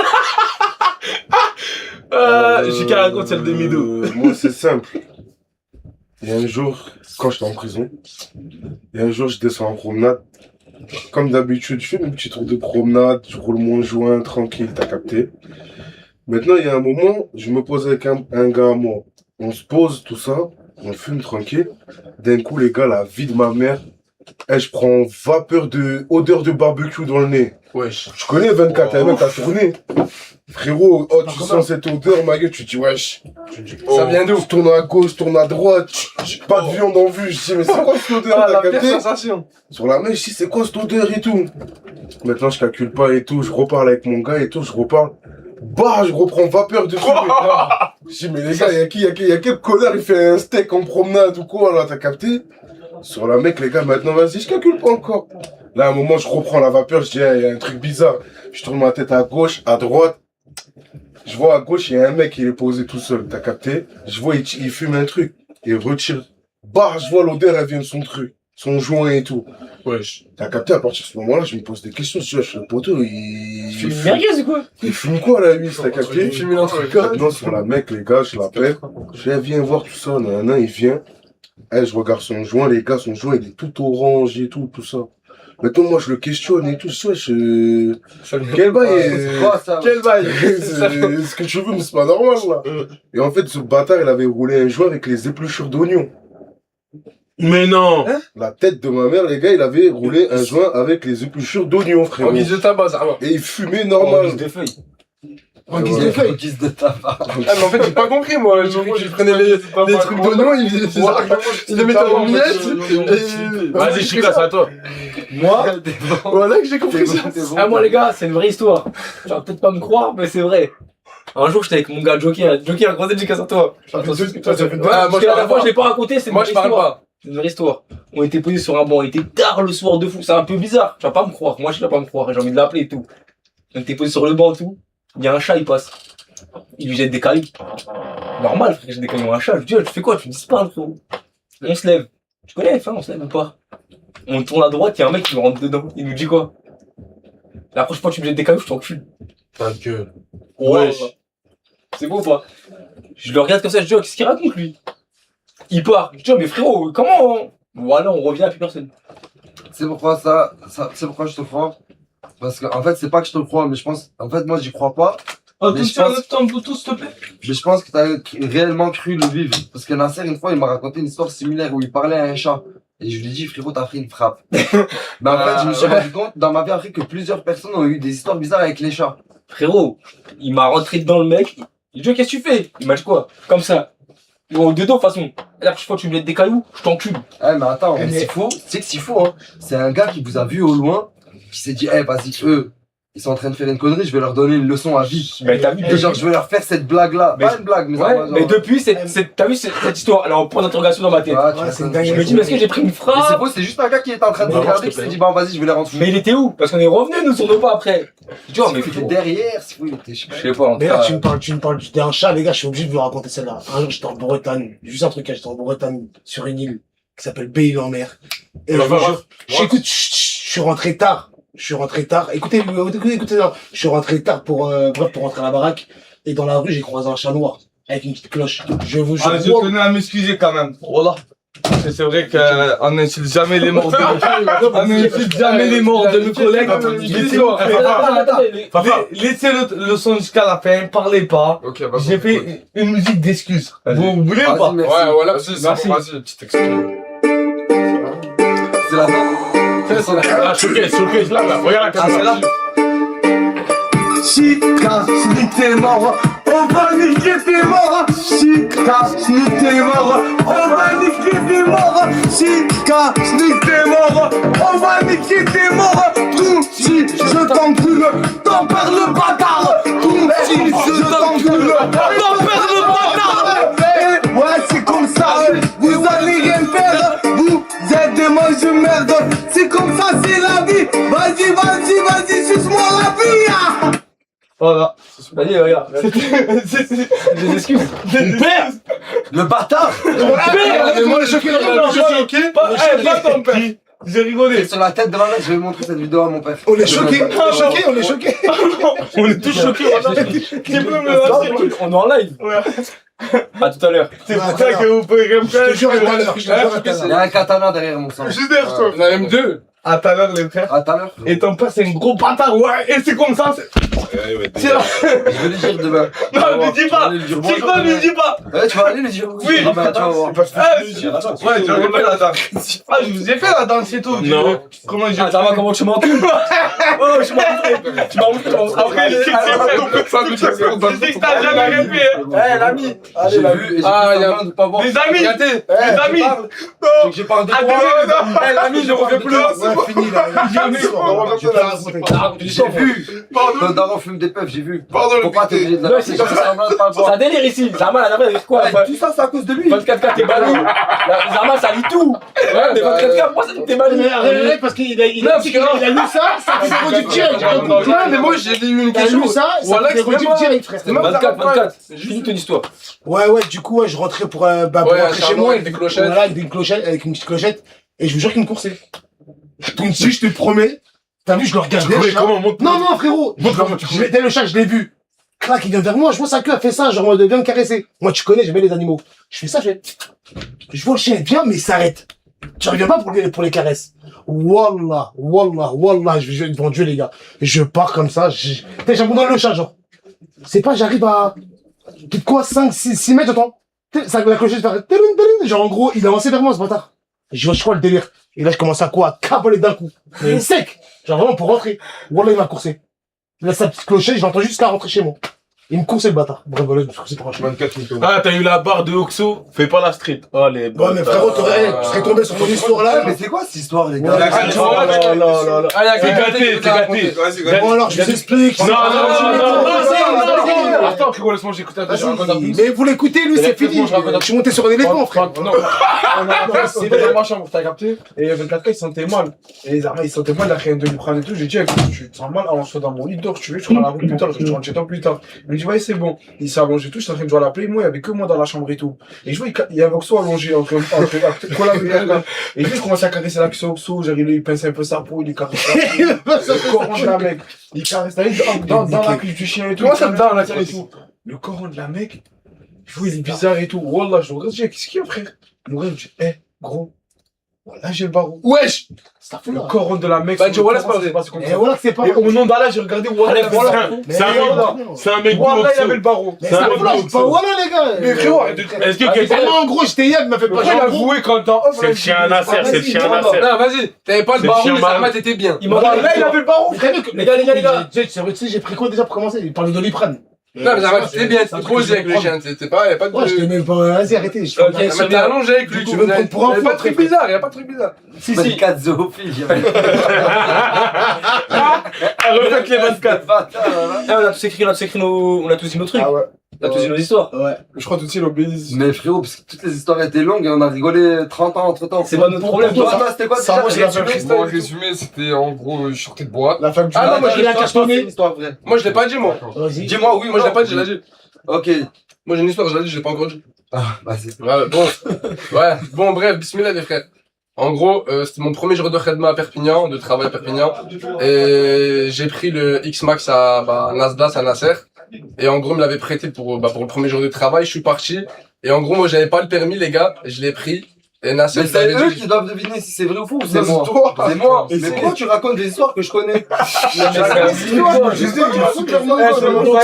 Chica raconte celle de Mido. Moi, c'est simple. Il y a un jour, quand j'étais en prison, il y a un jour, je descends en promenade. Comme d'habitude, je fais mon petit tour de promenade, je roule mon joint, tranquille, t'as capté. Maintenant, il y a un moment, je me pose avec un gars à moi. On se pose, tout ça, on fume tranquille. D'un coup, les gars, la vie de ma mère, je prends odeur de barbecue dans le nez. Wesh. Je connais 24, un mec à tourner. Frérot, tu sens cette odeur, ma gueule, tu te dis, wesh. Ça vient d'où? Je tourne à gauche, je tourne à droite, pas de viande en vue. Je dis, mais c'est quoi cette odeur, t'as capté? Sensation. Sur la main, je dis, c'est quoi cette odeur et tout? Maintenant, je calcule pas et tout, je reparle avec mon gars et tout, je reparle. Bah, je reprends vapeur de fumée. Je dis, mais les gars, y'a quel connard, il fait un steak en promenade ou quoi, là, t'as capté? Sur la mec, les gars, maintenant, vas-y, je calcule pas encore. Là, à un moment, je reprends la vapeur, je dis, il y a un truc bizarre. Je tourne ma tête à gauche, à droite. Je vois à gauche, il y a un mec, il est posé tout seul, t'as capté? Je vois, il fume un truc. Il retire. Bah, je vois l'odeur, elle vient de son truc. Son joint et tout. Wesh. T'as capté, à partir de ce moment-là, je me pose des questions. Je dis, le poteau, Tu fumes une merguez ou quoi? il fume quoi, là, lui, t'as capté? Il fume une truc. Maintenant, sur la mec, les gars, je l'appelle. Je dis, viens voir tout ça. Nanana, il vient. Je regarde son joint, les gars, son joint, il est tout orange et tout ça. Maintenant, moi, je le questionne et tout. Quel bail? Quel bail? C'est ce que tu veux, mais c'est pas normal, là. Et en fait, ce bâtard, il avait roulé un joint avec les épluchures d'oignons. Mais non! La tête de ma mère, les gars, il avait roulé un joint avec les épluchures d'oignons, frérot. En guise de tabac, ça va. Et il fumait normal. En guise de feuilles. En guise de feuille. En guise de tabac. Ah, mais en fait, j'ai pas compris, moi. J'ai cru qu'il prenait les trucs d'oignon, il les mettait en miettes. Vas-y, Chica, c'est à toi. Moi, Voilà que j'ai compris ça. ah, moi les gars, c'est une vraie histoire. Tu vas peut-être pas me croire, mais c'est vrai. Un jour, j'étais avec mon gars Joker. Joker a croisé Jika sur toi. Ah, moi, Parce je que la parle fois, pas. je l'ai pas raconté, c'est une Moi, vraie je parle histoire. pas. C'est une vraie histoire. On était posés sur un banc, il était tard le soir de fou. C'est un peu bizarre. Tu vas pas me croire. Moi, je vais pas me croire. J'ai envie de l'appeler et tout. On était posés sur le banc et tout. Il y a un chat, il passe. Il lui jette des cailloux. Normal, frère, j'ai des cailloux à un chat. Je lui dis, tu fais quoi? Tu disparais, frérot. On se lève. Tu connais, enfin, on se lève ou pas? On tourne à droite, il y a un mec qui nous rentre dedans. Il nous dit quoi? La prochaine fois que tu me jettes des cailloux, je t'encule. Ta gueule. Ouais. C'est beau ou pas? Je le regarde comme ça, je dis, oh, qu'est-ce qu'il raconte lui? Il part. Je dis, oh, mais frérot, comment? Voilà, on revient à plus personne. C'est pourquoi c'est pourquoi je te crois. Parce que, en fait, c'est pas que je te crois, mais je pense, en fait, moi, j'y crois pas. Mais je pense- ton Bluetooth, s'il te plaît. Mais je pense que t'as réellement cru le vivre. Parce que Nasser, une fois, il m'a raconté une histoire similaire où il parlait à un chat. Et je lui ai dit, frérot, t'as pris une frappe. Mais en fait, je me suis rendu compte, dans ma vie, après, que plusieurs personnes ont eu des histoires bizarres avec les chats. Frérot, il m'a rentré dedans le mec. Il dit, oh, qu'est-ce que tu fais? Il m'a dit quoi? Comme ça. Dedans, de toute façon. La prochaine fois que tu me jettes des cailloux, je t'encule. Eh, mais attends, mais Mais- c'est fou. Tu sais que c'est fou, hein. C'est un gars qui vous a vu au loin, qui s'est dit, eh, vas-y, ils sont en train de faire une connerie, je vais leur donner une leçon à vie. Mais t'as vu, Et genre, je vais leur faire cette blague-là. Mais Pas une blague, mais ouais, genre, mais depuis, t'as vu cette histoire, elle est en point d'interrogation dans ma tête. Ah, tu Ouais, vois, c'est une ça- dinguerie. Je me dis, mais est-ce que j'ai pris une Mais c'est frappe? beau, c'est juste un gars qui est en train de Non, regarder, s'il qui te s'est plaît. dit, bon, vas-y, je vais les rendre fous. Mais il était où? Parce qu'on est revenu, nous, sur nos pas après. Tu vois, mais Il était derrière, c'est fou, il était, je sais pas. je sais pas, en tout Mais là, cas. tu me parles d'un chat, les gars, je suis obligé de vous raconter celle-là. Un jour, j'étais en Bretagne. Juste un truc, j'étais en Bretagne, sur une île, qui s'appelle Belle-en-Mer. Et je vous jure, j'écoute, je suis rentré tard. Écoutez, non. Je suis rentré tard pour rentrer à la baraque. Et dans la rue, j'ai croisé un chat noir. Avec une petite cloche. Je vous jure. Ah, je tenais à m'excuser quand même. Voilà. Parce que c'est vrai qu'on n'insulte jamais les morts de on n'insulte jamais les morts de nos collègues. Laissez le son jusqu'à la fin, parlez pas. Ok, bah. J'ai fait une musique d'excuses. Vous voulez ou pas? Vas-y, merci. Ouais, voilà, c'est Merci. bon. Vas-y, petite excuse. C'est la Ah, showcase, là, regarde la caméra. Chica, t'es mort, on va niquer tes morts. Chica, t'es mort, on va niquer tes morts. Chica, t'es mort, on va niquer tes morts. Tout si je t'encule, t'en perds le bâtard. Tout si je t'encule, t'en perds le bâtard. Ouais, c'est comme ça, vous allez rien faire. Vous êtes des manches merde. C'est comme ça, c'est la vie. Vas-y, suce-moi la vie. Ah. Voilà. Vas-y, regarde. Des excuses. Le bâtard! Mais moi, je suis choqué. Pas ton père. J'ai rigolé. Sur la tête de ma mère, je vais montrer cette vidéo à mon père. On est choqués, on est choqués. On est tous choqués. On est en live. À tout à l'heure. C'est pour ça que vous pouvez rien Je faire. te jure, à tout à l'heure. Je te jure, à tout à Il y l'heure. a un katana derrière mon sang. Je derrière toi. Il y en a même deux. À tout à l'heure, les frères. À tout à l'heure. Et ton père, c'est un gros bâtard. Ouais, et c'est comme ça. C'est là. Je vais lui dire demain. Non, lui dis pas. C'est quoi, lui dis pas. Ouais, tu vas aller lui dire oui. Ah bah, tu vas voir. Ouais, j'aurais fait la danse. Ah, je vous ai fait la danse et tout. Non. Comment je. Ah, ça va, comment tu m'entends? Oh, je m'en Tu m'as montré. Après, je sais que t'as jamais rien fait. Eh, l'ami. J'ai vu et j'ai Ah, fait il y a semblant de pas voir. Les amis. Regardez. Les amis. J'ai parlé de Ah, toi. désolé, l'ami, je reviens plus. Ouais, fini là. Je vais pas raconter. J'ai vu. Ton daron fume des peufs, j'ai vu. Pardon, le Pourquoi t'es obligé de la Ouais, passer c'est comme ça, semblant de pas le C'est voir. un délire ici. Zama, la dernière, avec quoi? Ouais, tout ça, c'est à cause de lui. 24K, t'es banni. Zama, ça lit tout. Ouais, Mais bah, 24K, pourquoi ça dit que t'es banni? Mais arrête, parce qu'il a lu ça, ça fait des redites directes. Non, mais moi, j'ai lu une T'as question. lu ça, ça Voilà, fait des c'était redites moi. directes, frère. C'était moi. 24, finis ton histoire. Ouais, du coup, ouais, je rentrais pour Ouais, rentrer chez Charlot moi. avec des clochettes. Voilà, avec des clochettes, avec une petite clochette. Et je vous jure qu'il me coursait. Donc, si je te promets, t'as vu, je le regardais. le chat. Comment monte Non, frérot. Je mettais le chat, je l'ai vu. Crac, il vient vers moi, je vois sa queue, elle fait ça, genre, elle vient me caresser. Moi, tu connais, j'aimais les animaux. Je fais ça, je vois le chien, il vient, mais il s'arrête. Tu reviens pas pour les caresses. Wallah, je vais devant Dieu, les gars. Je pars comme ça, j'abandonne le chat, genre. C'est pas, j'arrive à, peut-être quoi, 5, 6 mètres, j'entends. Ça, la clochette fait, genre, en gros, il a avancé vers moi, ce bâtard. Je crois le délire. Et là, je commence à quoi? À caboler d'un coup. Mais sec. Genre, vraiment, pour rentrer. Wallah, il m'a coursé. Là, sa petite clochette, je l'entends jusqu'à rentrer chez moi. Il me coursait le bâtard. Bref, voilà, je me coursais pour un chemin. 24 mythos. Ah, t'as eu la barre de Oxo, fais pas la street. Oh, les Ouais, mais frérot, tu serais tombé sur ton histoire là. Mais c'est quoi cette histoire, les Ouais, gars? ah, Oh là là là là. Ah, il y a C'est quelqu'un gâté, c'est gâté. Vas-y, vas-y. Bon, alors, je vous explique. Non, Attends, frérot, laisse-moi, j'écoute un peu. je raconte un peu. Mais vous l'écoutez, lui, c'est fini. Je suis monté sur un éléphant, frère. Non, c'est dans ma chambre, t'as capté? Et 24K, il sentait mal. Et les armées, ils sentaient mal, la rien de lui prendre et tout. J'ai dit, écoute, tu te sens mal, allonge-toi dans mon lit, dors, tu veux, je serai dans la rue plus tard, je rentre chez toi plus tard. Il me dit, ouais, c'est bon. Il s'est allongé et tout, j'étais en train de jouer à la play, moi, il y avait que moi dans la chambre et tout. Et je vois, il y avait Oxo allongé, entre collaborer là. Et lui, je commençais à caresser la cuisse à Oxo, j'arrive, il pinçait un peu sa peau, il caressait le coron de la mec. Il caresse dans la cuisse du chien et tout. Comment ça me donne la et tout? Le coron de la mec, je vois, il est bizarre et tout. Wallah, je le regarde, je dis, qu'est-ce qu'il y a, frère? Mon rêve, je dis, gros. Voilà, j'ai le barreau. Wesh! Le coron de la mec. Bah, tu vois, là, c'est pas c'est vrai. passé comme Et ça. voilà que c'est pas. Et au nom d'Allah, j'ai regardé, voilà, C'est un mec Wallah, il d'Oxo. avait le barreau. Mais C'est ça un voilà, mec c'est pas voilà, les gars. Mais frérot, arrête de Est-ce que quelqu'un. Tellement en gros, j'étais Yad, il m'a fait pas Pourquoi il a genre. avoué quand t'as off? C'est le chien à Nasser, c'est le chien à Nasser. Non, vas-y. T'avais pas C'est le barreau, chien mais mal. Zama, t'étais bien. Il m'a Là, il avait le barreau. Les gars. Tu sais, j'ai pris quoi déjà pour commencer? Il parlait de Doliprane. Non, mais Zama, t'étais bien. T'étais trop osé avec le chien. T'étais pas, y'a pas de. Ouais, je t'ai même pas. Vas-y, arrêtez. Je Ok, Ah, mais t'es allongé avec lui, Tu tu veux me prendre pour un Y'a fou, pas de truc frère. bizarre, y'a pas de truc bizarre. Si, Pas si. des 4 zoophiles. Refaites les 24. Ah, on a tous écrit on a tous dit nos trucs. Ah ouais. On a tous dit nos histoires. Ouais. Je crois tout de suite, l'obélisque. Mais frérot, parce que toutes les histoires étaient longues et on a rigolé 30 ans entre temps. C'est pas notre problème, Toi, toi. Thomas, c'était quoi Ça, moi, j'ai la même résumé Bon, résumé, c'était en gros, je sortais de boîte. La femme du Ah non, moi il j'ai a la cartonné. c'est une histoire vraie. Moi, je l'ai pas dit, moi. Vas-y. Dis-moi, oui, Moi, je l'ai pas dit, je l'ai dit. Ok. Moi, j'ai une histoire, je l'ai dit, je l'ai pas encore dit. Ah, vas-y. Ouais, bon. Ouais, bon, bref, bismillah, les frères. En gros, c'était mon premier jour de khedma à Perpignan, de travail à Perpignan. Et j'ai pris le X-Max à Nasdaq, à Nasser. Et en gros, il me l'avait prêté pour le premier jour de travail. Je suis parti. Et en gros, moi, j'avais pas le permis, les gars. Je l'ai pris. Et Nasser, Mais je l'avais c'est eux dit. qui doivent deviner si c'est vrai ou faux ou c'est Non, c'est moi. toi. C'est moi. Et Mais c'est- pourquoi tu racontes des histoires que je connais?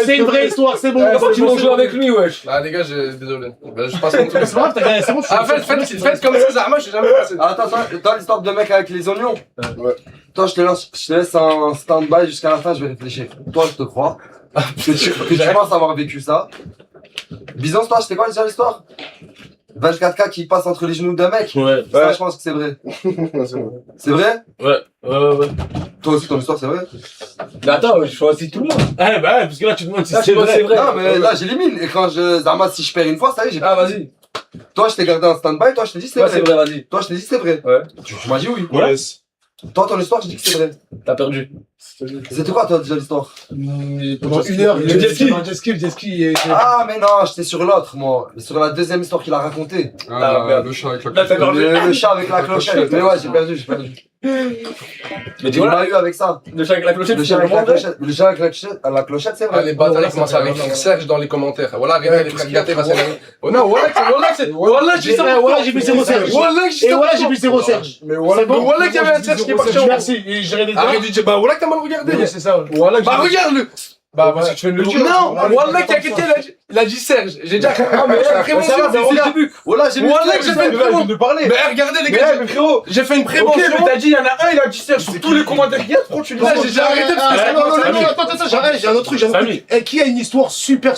C'est une vraie histoire, c'est bon. Tu m'en joues avec lui, wesh. Ah, les gars, désolé. Ben, je passe mon tour. C'est pas grave, t'as gagné, c'est bon. Ah, faites comme ça, Zahma, je suis jamais passé. Attends, toi, l'histoire de mec avec les oignons. Ouais. Toi, je te laisse en stand-by jusqu'à la fin, je vais réfléchir. Toi, je te crois. Que tu penses avoir vécu ça. Bison, toi, c'était quoi déjà l'histoire? 24K qui passe entre les genoux d'un mec. Ouais. Ça, je pense que c'est vrai. C'est vrai? Ouais. Toi aussi, ton histoire, c'est vrai? Mais attends, je choisis tout le monde. Ah, bah ouais, parce que là, tu demandes si Là, c'est je pense que vrai. c'est vrai. Non, mais là, j'élimine. Et quand Zama, si je perds une fois, ça y est, j'ai Ah, vas-y. Toi, je t'ai gardé en stand-by, toi, je t'ai dit c'est Ouais, vrai. c'est vrai, vas-y. Toi, je t'ai dit c'est vrai. Ouais. Tu m'as dit oui. Ouais. Toi, ton histoire, je dis que c'est vrai. T'as perdu. C'était quoi, toi, déjà, l'histoire? Pendant une heure, il Le jet ski. le jet ski et. Ah, mais non, j'étais sur l'autre, moi. Sur la deuxième histoire qu'il a racontée. Ah, merde. Le chat avec la Là, t'as perdu. Le chat avec la clochette. Mais ouais, j'ai perdu. Mais Il tu vois, m'a eu avec ça. le chat avec la clochette, Le c'est chat avec la vraiment vrai. clochette. Le chat avec la clochette, c'est Ah, vrai. les bâtards, ils ça, commencent à c'est écrire vrai. Serge dans les commentaires. Voilà, arrêtez les frères gâtés, parce que. Oh non, voilà, j'ai ça. Voilà, j'ai vu zéro Serge. Voilà, j'ai Et ça. voilà, j'ai vu zéro Serge. Mais voilà, C'est bon. Voilà qu'il y avait un Serge qui est parti en. Merci. Et j'irai des Arrête de dire, bah voilà que t'as mal regardé. Ouais, c'est ça. Voilà, Bah regarde-le. Bah, parce que tu viens de le dire. Non, voilà qu'il y a quelqu'un, il a dit Serge. J'ai dit, ah, mais prévention, ça va, c'est voilà. le début. Voilà, j'ai vu. Voilà que j'ai fait une Il vient prévention. de parler. Mais regardez les Mais gars, mais frérot. j'ai fait une Ok, prévention. mais t'as dit, il y en a un, il a dit Serge. Sur tous les commentaires qu'il y a, pourquoi tu le Là, dis? j'ai déjà arrêté parce que Attends, j'arrête, j'ai un autre truc, Eh, qui a une histoire super,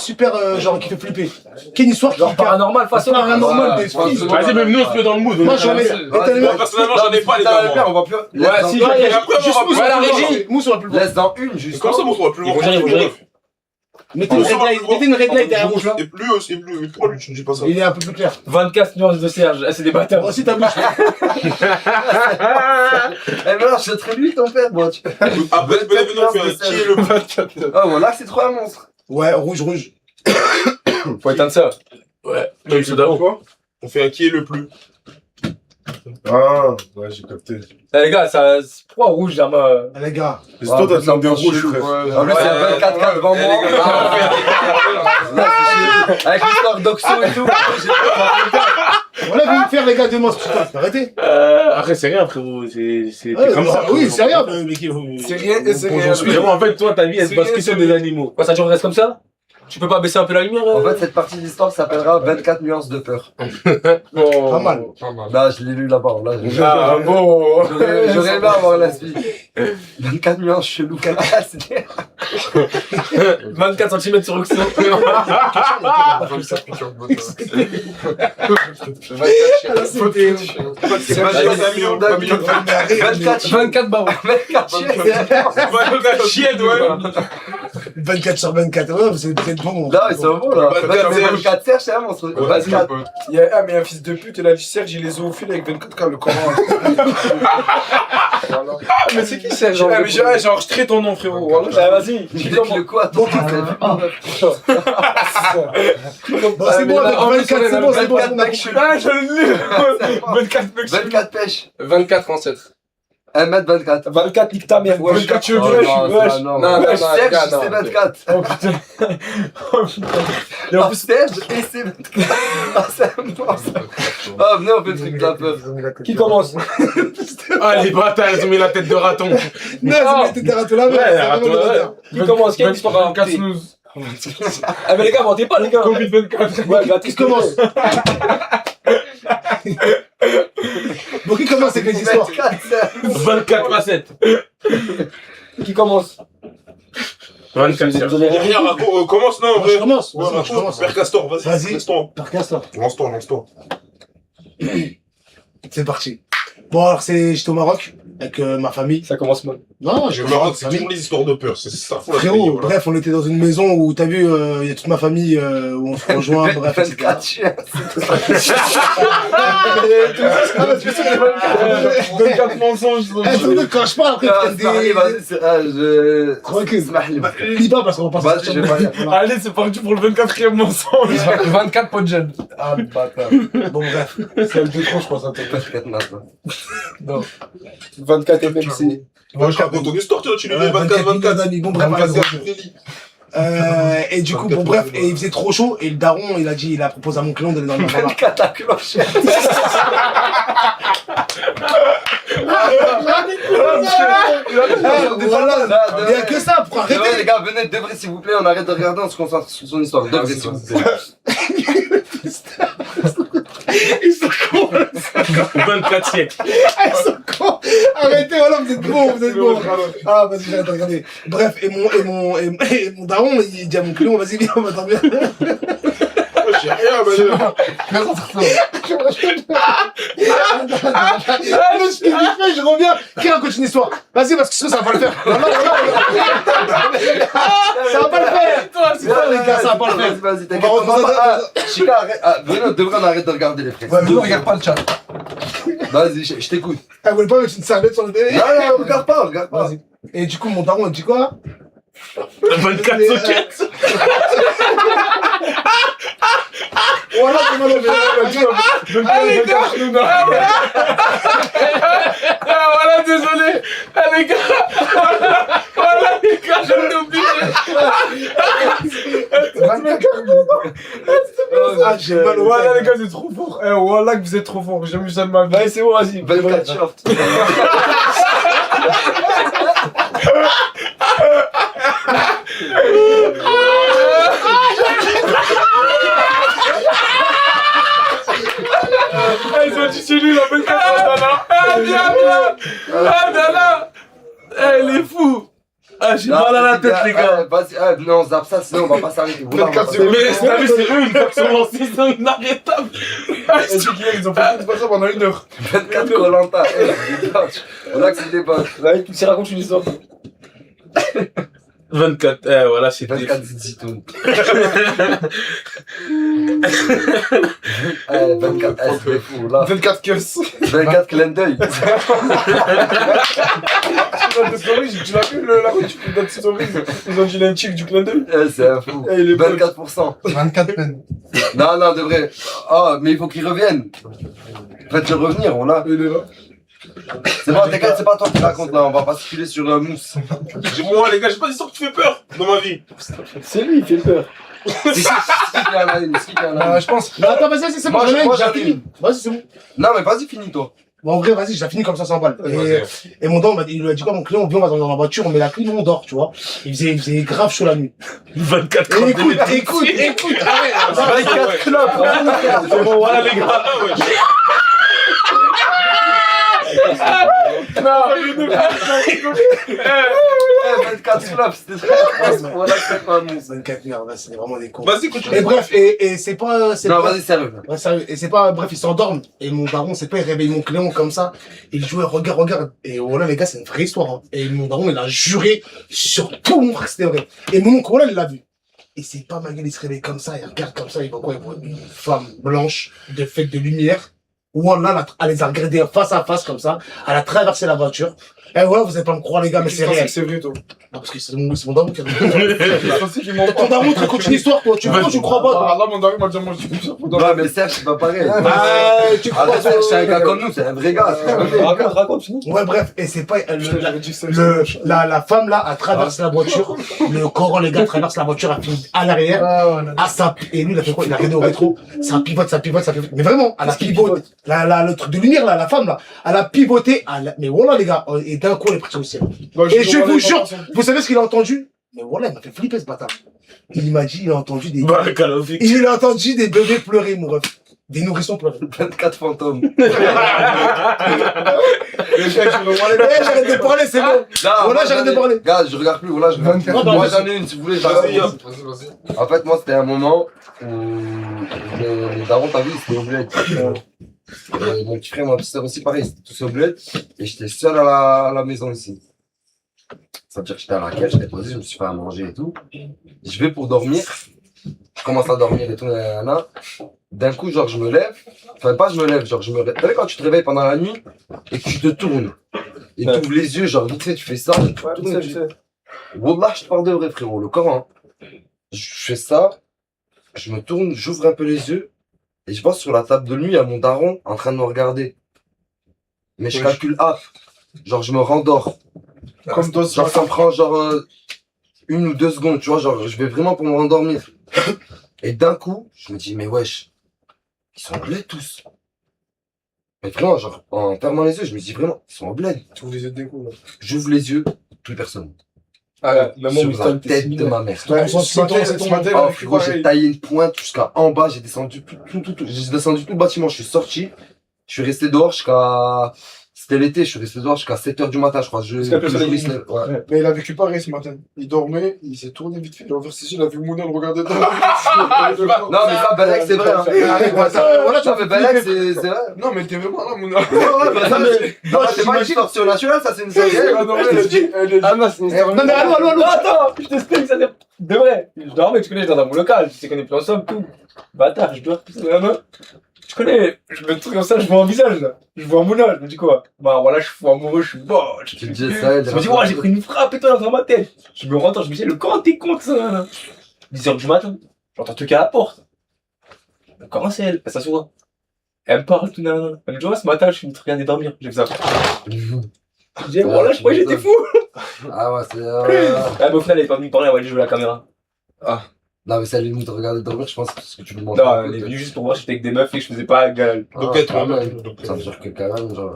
genre, qui fait flipper? Qui a une histoire qui Genre paranormal, façon. paranormal, mais Vas-y, même nous, on se met dans le mood. Moi, j'en ai. Vas-y, Personnellement, j'en ai pas, les T'as gars. bien, on va plus. Ouais, si, Et après, on va Mousse, Ouais, la on va plus le régie. voir. Mousse, on va plus le voir. Laisse dans une, juste. Comme ça, bon, on va plus Ils vont gérer, ils vont gérer. Mettez une red light derrière rouge là. Et plus, c'est plus. Pourquoi lui, tu ne dis pas ça? Il est un peu plus clair. 24 nuances de Serge. Ah, c'est des bâtards. Aussi ta bouche. Eh, mais là, je serais lui, ton père, moi. Après, venons faire qui est le 24. Ah, voilà, c'est trop un monstre. Ouais, rouge. Faut éteindre ça. Même soda. On fait un qui est le plus. Ah, ouais, j'ai capté. Eh, les gars, ça. Pourquoi rouge, Germain? Ah, les gars. Mais toi, t'as demandé un rouge, frère. En plus, il y a 24K devant moi. Là, c'est chez- avec l'histoire d'Oxo et tout. Voilà, vous me faire les gars demain, c'est arrêtez. Après, c'est rien, frérot. C'est Ouais, comme ça. oui, c'est rien. C'est rien et c'est rien. Vraiment, en fait, toi, ta vie, elle se base que sur des animaux. Quoi, ça dure reste comme ça? Tu peux pas baisser un peu la lumière? En fait, cette partie de l'histoire s'appellera 24 nuances de peur. Pas mal. Pas mal. Là, je l'ai lu là-bas. Là, Ah, bon. j'aurais aimé avoir la suite. 24 nuances chelou qu'elle a cassé. 24 cm sur Oxo. C'est 24 barreaux. 24 Chienne, ouais. 24 sur 24, ouais, vous êtes bon. Là, ils sont bons là. 24 Serge, c'est un monstre. 24. Ah, mais un fils de pute, il a dit Serge, il est zoophile avec 24K, le Coran. Mais c'est qui Serge? Ah, mais j'ai enregistré ton nom, frérot. Voilà. Vas-y. Avec le quoi, toi, Bon, c'est bon, avec 24, c'est bon, c'est bon. 24 mecs chelous. Ah, je l'ai lu. 24 mecs. 24 pêches. 24 ancêtres. 1m24. 24, nique ta mère. 24 cheveux. Oh, Wesh. non, Non, Wesh, Serge, gars, non. c'est 24. Oh putain. Et en plus, Serge et c'est 24. Ah, c'est un monstre. Ah, venez, on fait le truc de la peur. Qui commence? Ah, les bâtards, ils ont mis la tête de raton. Non, c'est t'es raté là, Ouais, raton, ouais. Qui commence? Qui a une histoire à 24 raconter? snooze. Ah, mais les gars, mentez pas, les gars. Covid 24. Ouais, Béatrice commence. Bon, qui commence avec les histoires? 24, 24/7. Qui commence? 24. Vous avez rien. Rien, commence, non, en Moi, je vrai. commence. Ouais, Vas-y, je commence. Père Castor, vas-y. Vas-y. Lance-toi. Par casse-toi. Lance-toi. C'est parti. Bon, alors, j'étais au Maroc. avec ma famille. Ça commence mal. Non, Je j'ai me ma rends, c'est famille. toujours les histoires de peur. C'est ça, faut la Frérot, payer, voilà. bref, on était dans une maison où t'as vu, il y a toute ma famille où on se rejoint, bref, etc. 24 chiens. 24 mensonges. Eh, surtout quand je parle, après, Ah, tu c'est marié, vas-y, des... Tranquille. Smahli. Lis pas parce qu'on va pas Vas-y, je vais pas dire. Voilà. Allez, c'est parti pour le 24e mensonge. 24 pots de gel. Ah, le bâtard. Bon, bref. C'est le détron, je crois, ça. 24 maintenant. Non. 24 MMC. Moi, je raconte ton histoire, tu l'as Ouais, 24, 24. d'amis. Bon, bref, 24 allez, Frélie. et du coup, bon, bref, et il faisait trop chaud, et le daron, il a proposé à mon client d'aller dans le bar. 24 à clochette. Voilà, il n'y a que ça pour C'est vrai, arrêter. les gars, venez, Devré, s'il vous plaît, on arrête de regarder, on se concentre sur son histoire. Devré, s'il vous plaît. Ils sont cons, 24 siècles. ils sont cons. Arrêtez, voilà, vous êtes bons, vous êtes bons. Ah, vas-y, j'arrête de regarder. Bref, et mon daron, il dit à mon client, vas-y, viens, on va dormir. J'ai rien, mais Ah, le ski, vite fait, je reviens. Qui raconte une histoire? Vas-y, parce que sinon, ça va pas le faire. Non, non, ça va pas le faire. C'est ça, les gars, ça va pas le faire. Vas-y, t'inquiète. Chica, arrête. Bruno, Devré, on arrête de regarder les frères. Ouais, mais regarde pas le chat. Vas-y, je t'écoute. Elle voulait pas mettre une serviette sur le bébé. Non, non, regarde pas, regarde pas. Vas-y. Et du coup, mon daron, il dit quoi? 24 sockets. Voilà, c'est mal au Ah, les gars. Ah, voilà, désolé. Ah, les gars. Voilà, les gars, je l'ai oublié. Ah, j'ai mal au Voilà, les gars, vous êtes trop forts. Eh, voilà que vous êtes trop forts. J'ai jamais vu ça de ma vie. Vas-y, c'est bon, vas-y. 24 shorts. Ah, ils ont dit chez lui, la 24 heures. Ah, viens, viens. Ah, Dana. Eh, il est fou. Ah, j'ai mal à la tête, les gars. Vas-y, non, zappe ça, sinon on va pas s'arrêter. Voilà, on va 24 pas secondes. Mais t'as vu, c'est eux, une fois qu'ils sont lancés, ils sont inarrêtables. Et c'est qui, ils ont fait tout ça pendant 1 heure. 24 Koh-Lanta. Voilà que c'est des potes. Ouais, tu racontes une histoire. 24, voilà, c'était. 24 Zitoun. 24 S, c'est fou, là. 24 queues. 24 clin d'œil. Dans tes stories, tu l'as vu, la rue, tu fais dans tes stories. Ils ont dit un chic du clin d'œil. C'est un fou. Eh, il est 24%. 24 peines. Non, non, de vrai. Ah, mais il faut qu'il revienne. Faites-le revenir, on l'a. Il est là. C'est bon, t'inquiète, c'est pas toi qui raconte là, on va pas circuler sur la mousse. Moi, les gars, j'ai pas d'histoire qui fait peur dans ma vie. C'est lui, il fait peur. C'est qui qui en a une, c'est qui qui en a une. Je pense. Non, attends, vas-y, c'est bon, Moi, j'en ai moi, une, j'ai j'en ai fini. une. Vas-y, c'est bon. Non, mais vas-y, finis toi. Bon, en vrai, vas-y, je la finis comme ça, 100 balles. Et mon daron, il lui a dit quoi, mon client, viens, on va dans la voiture, on met la clim, on dort, tu vois. Il faisait grave chaud la nuit. 24 Et écoute, arrête. 24 clubs. C'est bon, voilà, les gars. Ah, ouais. Non, 24 clubs, c'était très bon. Voilà que c'est pas mousse. 24 merde, là, c'est vraiment des cons. Vas-y, continue. Et bref, et c'est pas, Non, vas-y, sérieux. Ouais, sérieux. Et c'est pas, bref, ils s'endorment. Et mon daron, c'est pas, il réveille mon client comme ça. Il jouait, regarde. Et voilà, les gars, c'est une vraie histoire, hein. Et mon daron, il a juré sur tout mon frère que c'était vrai. Et mon oncle, voilà, il l'a vu. Et c'est pas ma gueule, il se réveille comme ça, il regarde comme ça, il voit quoi? Il voit une femme blanche, de faite de lumière. Wallah, elle les a regardés face à face comme ça. Elle a traversé la voiture. Et voilà, vous allez pas me croire, les gars, mais c'est réel. C'est vrai, toi. Non, parce que c'est mon daron qui a Je pensais qu'il m'en Ton daron te raconte une histoire, toi. Tu crois, tu crois pas, toi? Ah, là, mon daron m'a dit, moi, je suis plus sûr. Non, mais Serge, c'est pas pareil. Tu Ah, crois, Serge, c'est un gars comme nous, c'est un vrai gars. Raconte, fini. Ouais, bref, et c'est pas, J'avais dit ça. la femme là a traversé la voiture. Le Coran, les gars, traverse la voiture, a fini à l'arrière. Ah, ça, et lui, il a fait quoi? Il a regardé au rétro. Ça pivote. Mais vraiment, elle a pivoté. Le truc de lumière là, la femme là, elle a pivoté. Mais voilà, les gars. Et d'un coup, elle est partie au ciel. Et je vous jure, vous savez ce qu'il a entendu? Mais voilà, il m'a fait flipper ce bâtard. Il m'a dit, il a entendu des bébés pleurer, mon ref. Des nourrissons pleurer. 24 fantômes. J'arrête de parler, c'est bon. Voilà, j'arrête de parler. Gars, je regarde plus, voilà, je regarde plus. Moi, j'en ai une, si vous voulez, j'en ai une. Vas-y. En fait, moi, c'était un moment où les darons, t'as vu, c'était au bled. Mon petit frère et ma petite sœur aussi, pareil, c'était tous au bled. Et j'étais seul à la maison ici. Ça veut dire que j'étais à la cage, j'étais posé, je me suis fait à manger et tout. Je vais pour dormir. Je commence à dormir et tout, nanana. D'un coup, genre, je me lève. Enfin, pas je me lève, genre, je me réveille. Tu sais, quand tu te réveilles pendant la nuit et que tu te tournes et tu ouvres les yeux, genre, vite fait, tu fais ça. Tu te tournes, Wallah, je te parle de vrai, frérot, le Coran. Je fais ça, je me tourne, j'ouvre un peu les yeux et je vois sur la table de nuit, il y a mon daron en train de me regarder. Mais je calcule genre, je me rendors. Comme dans Genre, ça me prend genre 1 ou 2 secondes, tu vois, genre, je vais vraiment pour me rendormir. Et d'un coup, je me dis, mais wesh, ils sont bleds tous. Mais vraiment, genre, en fermant les yeux, je me dis vraiment, ils sont en bled. Tu ouvres les yeux d'un coup, là. J'ouvre les yeux, plus personne. Ah, maman, Sur la tête de ma mère. Ouais, ce matin, Oh, frérot, j'ai taillé une pointe jusqu'à en bas, j'ai descendu tout. J'ai descendu tout le bâtiment, je suis sorti. Je suis resté dehors jusqu'à. C'était l'été, je suis resté dehors jusqu'à 7h du matin, je crois. Ouais. Mais il a vécu pareil ce matin. Il dormait, il s'est tourné vite fait, il a ouvert ses yeux, il a vu Mouna le regarder dans Non, mais ça, Balek, c'est vrai. Voilà, tu vois, mais Balek, c'est vrai. Non, mais t'es vraiment là, Mouna. Non, c'est pas une histoire surnaturelle, ça, c'est une série. Ah non, c'est une histoire. Non, mais allô, attends, je t'explique, ça de vrai. Je dormais, tu connais, dans mon local, tu sais qu'on est plus ensemble, tout. Bâtard, je dors, tu connais, je me truc comme ça, je vois un visage là. Je vois Mouna, je me dis quoi? Bah voilà, je suis fou amoureux, je suis bon. Je me dis, ouais, j'ai pris une frappe et toi dans ma tête. Je me rentre, je me dis, le camp, t'es contre ça. 10h du matin, j'entends truc à la porte. Comment c'est elle? Elle s'assoit. Elle me parle, tout nan. Elle me dit, ouais, ce matin, je suis en train de dormir. J'ai fait ça. Je dis, voilà, je croyais que j'étais fou. Ah ouais, c'est. Ah, mais au final, elle est pas venue me parler, elle m'a dit, je veux la caméra. Ah. Non, mais si elle est venue te regarder dormir, je pense que c'est ce que tu lui demandes. Non, elle est venue juste pour voir si j'étais avec des meufs et que je faisais pas gueule. Donc, ça veut dire que quand même, genre.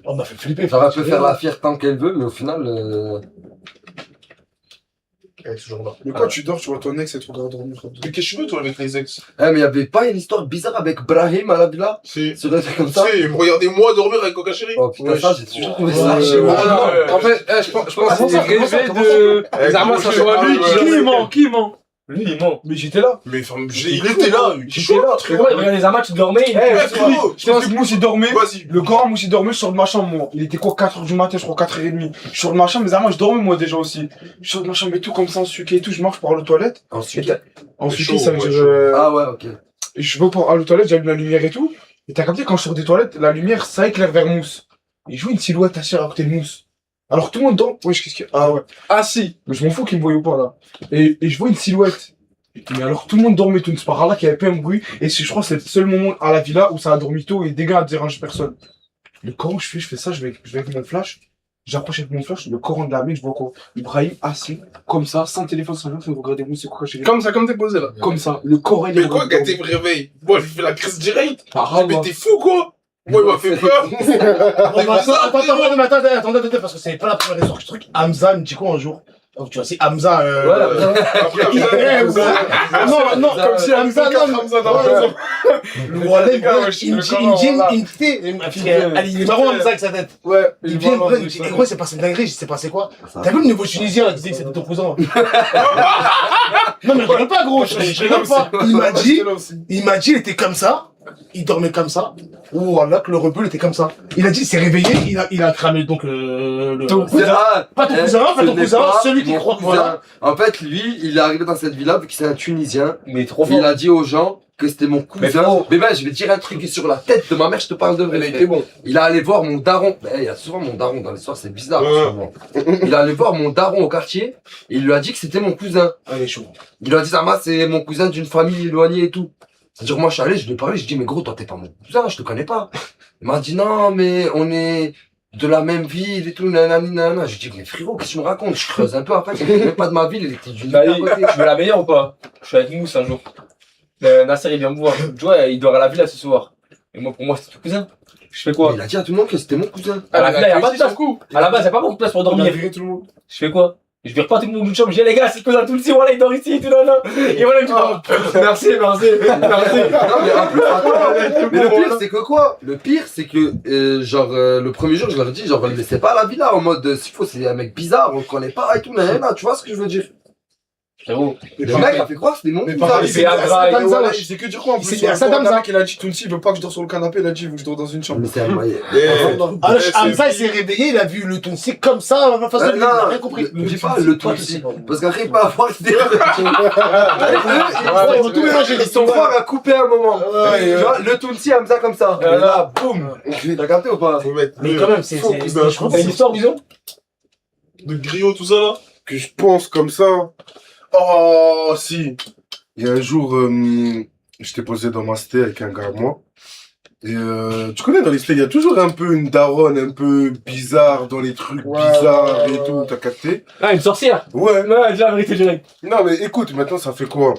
On m'a fait flipper. Ça va peut faire la fière tant qu'elle veut, mais au final. Elle est toujours là. Mais quand tu dors, tu vois ton ex et tu dois dormir. Mais qu'est-ce que tu veux, toi, avec les ex? Eh, mais y'avait pas une histoire bizarre avec Brahim à la villa? Si. Sur un truc comme ça? Si, regardez-moi dormir avec Coca Chéri. Oh putain, ça, j'ai toujours trouvé ça. En fait, je pense que c'est rêvé de. Bizarrement, ça soit lui Qui ment? Lui, il ment. Mais j'étais là. Mais il était là, J'étais là, Tu vois, il regardait les amas, tu dormais. Je pense que moi, j'ai dormi. Vas-y. Le Coran, moi, j'ai dormi, je sors de ma chambre, moi. Il était quoi, 4h du matin, je crois, 4h30. Je sors de ma chambre, mais moi, je dormais, moi, déjà aussi. Je sors de ma chambre et tout, comme ça, en sucé et tout, je marche pour aller aux toilettes. En sucé? En sucé, chaud, ça veut ouais, dire. Ah ouais, ok. Et je vais pour aller aux toilettes, j'allume la lumière et tout. Et t'as capté, quand je sors des toilettes, la lumière, ça éclaire vers Mousse. Et je vois une silhouette assise à côté de Mousse. Alors tout le monde dort. Wesh, qu'est-ce qu'il y a? Ah ouais. Ah si. Mais je m'en fous qu'il me voie ou pas, là. Et je vois une silhouette. Mais alors tout le monde dormait tout, c'est par là qu'il y avait pas un bruit, et je crois que c'est le seul moment à la villa où ça a dormi tôt et des gars ne dérangent personne. Le Coran, je fais ça, je vais avec mon flash, j'approche avec mon flash, le Coran de la main, je vois quoi? Ibrahim assis, comme ça, sans téléphone, sans rien, regardez moi c'est quoi chez Comme ça, comme t'es posé là. comme ça, le Coran Mais quoi, quand t'es réveillé? Moi, je fais la crise directe. Ah, Mais t'es fou, quoi? Moi, il m'a fait peur. Attends, parce que c'est pas la première histoire que je truc. Hamza me dit quoi un jour? Donc tu vois, c'est Hamza. Non, comme si Hamza, voilà, il me fait. Il est marrant, Hamza, avec sa tête. Ouais, Il vient me prendre, il me dit, gros, c'est passé une dinguerie, c'est passé quoi? T'as vu le nouveau Tunisien là qui disait que c'était ton cousin? Non, mais je rigole pas, gros, je rigole pas. Il m'a dit, il était comme ça. Il dormait comme ça. Oh, voilà, que le rebeu était comme ça. Il a dit, il s'est réveillé, il a cramé donc Ton cousin. Pas ton cousin, celui qui croit. Voilà. En fait, lui, il est arrivé dans cette villa, vu que c'est un Tunisien. Mais trop fort. Il a dit aux gens que c'était mon cousin. Mais ben, je vais te dire un truc sur la tête de ma mère, je te parle de vrai. Il a été bon. Il est allé voir mon daron. Il y a souvent mon daron dans l'histoire, c'est bizarre. Il est allé voir mon daron au quartier, et il lui a dit que c'était mon cousin. Il est chaud. Il lui a dit, Zama, c'est mon cousin d'une famille éloignée et tout. C'est-à-dire, moi, je suis allé, je lui ai parlé, je lui ai dit, mais gros, toi, t'es pas mon cousin, je te connais pas. Il m'a dit, non, mais on est de la même ville et tout, nanana. Je lui ai dit, mais frérot, qu'est-ce que tu me racontes? Je creuse un peu, après, il était même pas de ma ville, il était d'une ville à côté. Tu veux la meilleure ou pas? Je suis avec Mousse un jour. Nasser, il vient me voir. Tu vois, il dort à la villa ce soir. Et moi, pour moi, c'était ton cousin. Je fais quoi? Il a dit à tout le monde que c'était mon cousin. À la villa, y'a pas de place. À la base, y'a pas beaucoup de place pour dormir. Je fais quoi? Je vais repartir mon bout de chambre, je dis les gars, c'est le cousin tout le voilà, il dort ici et tout, là, là. Et voilà, il me dit, merci. Non, mais en plus, attends, mais le pire, c'est que quoi? Le pire, c'est que, le premier jour, je leur ai dit, genre, laissez pas à la villa, en mode, s'il faut, c'est un mec bizarre, on le connaît pas et tout, là, tu vois ce que je veux dire? Frérot. Le mec a fait croire que c'était mon Mais fils. pareil, c'est Agra, Adam il- Zala, il faisait que du quoi en plus. C'est Sur Adam le Zala. mec, il a dit Tounsi, il veut pas que je dors sur le canapé, il a dit il veut que je dors dans une chambre. Mais c'est incroyable. Ah, Hamza, il s'est réveillé, il a vu le Tunsi comme ça, à ma façon de vivre, il a rien compris. Ne dis pas le tout ici. Parce qu'après, il peut avoir des. Ils vont tout mélanger. Ils sont forts à couper un moment. Genre, le Tunsi Hamza comme ça. Et là, boum. T'as capté ou pas? Faut mettre Mais le quand même, c'est. focus Je d'un crois coup. T'as une histoire, disons? de griot, tout ça là. Que je pense comme ça. Oh, si. Il y a un jour, j'étais posé dans ma cité avec un gars à moi. Et tu connais, dans les cités, il y a toujours un peu une daronne un peu bizarre dans les trucs bizarres et tout, t'as capté? Ah, une sorcière. Ouais. Ouais, déjà, la vérité directe. Non, mais écoute, maintenant, ça fait quoi?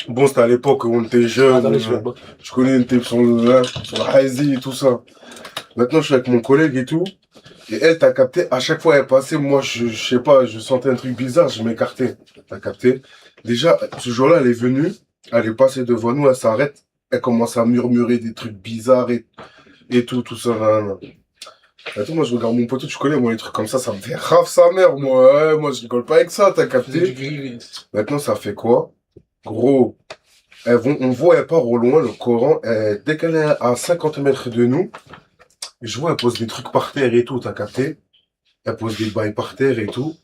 Bon, c'était à l'époque où on était Ah, jeunes. attendez, je vais boire. Je connais, on était sur la Hazy et tout ça. Maintenant, je suis avec mon collègue et tout. Et elle, t'as capté, à chaque fois elle passait, moi, je sais pas, je sentais un truc bizarre, je m'écartais. T'as capté? Déjà, ce jour-là, elle est venue, elle est passée devant nous, elle s'arrête, elle commence à murmurer des trucs bizarres et tout ça. Là, là. Attends, moi, je regarde mon poteau, tu connais, moi, les trucs comme ça me fait rave sa mère, moi. Ouais, moi, je rigole pas avec ça, t'as capté? Maintenant, ça fait quoi? Gros, on voit, elle part au loin, le Coran, dès qu'elle est à 50 mètres de nous, je vois, elle pose des trucs par terre et tout, t'as capté? Elle pose des bails par terre et tout.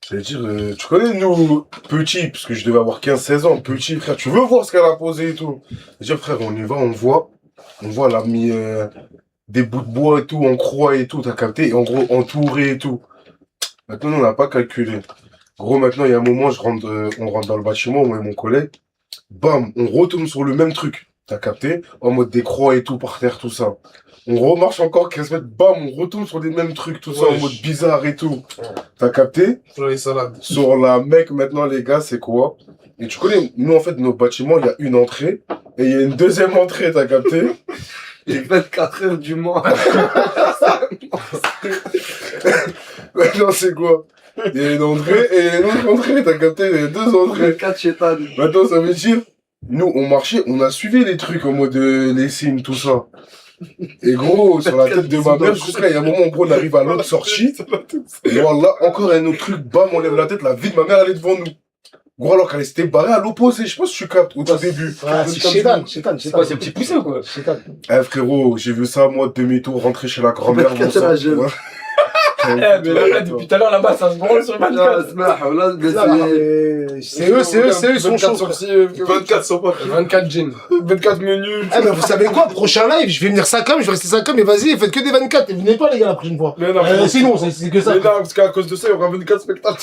C'est-à-dire, tu connais, nous, petits, parce que je devais avoir 15-16 ans, petit, frère, tu veux voir ce qu'elle a posé et tout. C'est-à-dire, frère, on y va, on voit, elle a mis des bouts de bois et tout, en croix et tout, t'as capté? Et en gros, entouré et tout. Maintenant, on n'a pas calculé. Gros, maintenant, il y a un moment, on rentre dans le bâtiment, moi et mon collègue. Bam, on retourne sur le même truc. T'as capté? En mode des croix et tout par terre, tout ça. On remarche encore 15 mètres, bam, on retourne sur les mêmes trucs, tout ça, en mode bizarre et tout. T'as capté? Sur les salades. Sur la mec, maintenant, les gars, c'est quoi? Et tu connais, nous, en fait, nos bâtiments, il y a une entrée, et il y a une deuxième entrée, t'as capté? Les 24 heures du Mans. Maintenant, c'est quoi? Il y a une entrée, et il y a une autre entrée, t'as capté? Il y a deux entrées. 4 chétans. Maintenant, ça veut dire, nous, on marchait, on a suivi les trucs en mode les signes, tout ça. Et gros, sur la tête de ma mère, jusqu'à il y a un moment, gros, on arrive à l'autre sortie. Et voilà, encore un autre truc, bam, on lève la tête, la vie de ma mère, elle est devant nous. Gros, alors qu'elle s'était barrée à l'opposé, je sais pas si tu captes, au tout début. Ah, c'est Chétan. C'est quoi, c'est un petit poussé ou quoi? Eh, frérot, j'ai vu ça, moi, demi-tour, rentrer chez la grand-mère, mon sang. jeune. Ouais. Eh, mais là, depuis tout à l'heure, là-bas, ça se branle sur le Non, 24. c'est là, C'est eux, ils sont 24 chauds. sorties, 24 sont pas. 24 jeans. 24 menus. Eh, mais vous savez quoi? Prochain live, je vais venir 5 comme, je vais rester 5 comme, et vas-y, faites que des 24, et venez pas, les gars, la prochaine fois. Mais non, Sinon, c'est que ça. mais non, parce qu'à cause de ça, il y aura 24 spectateurs.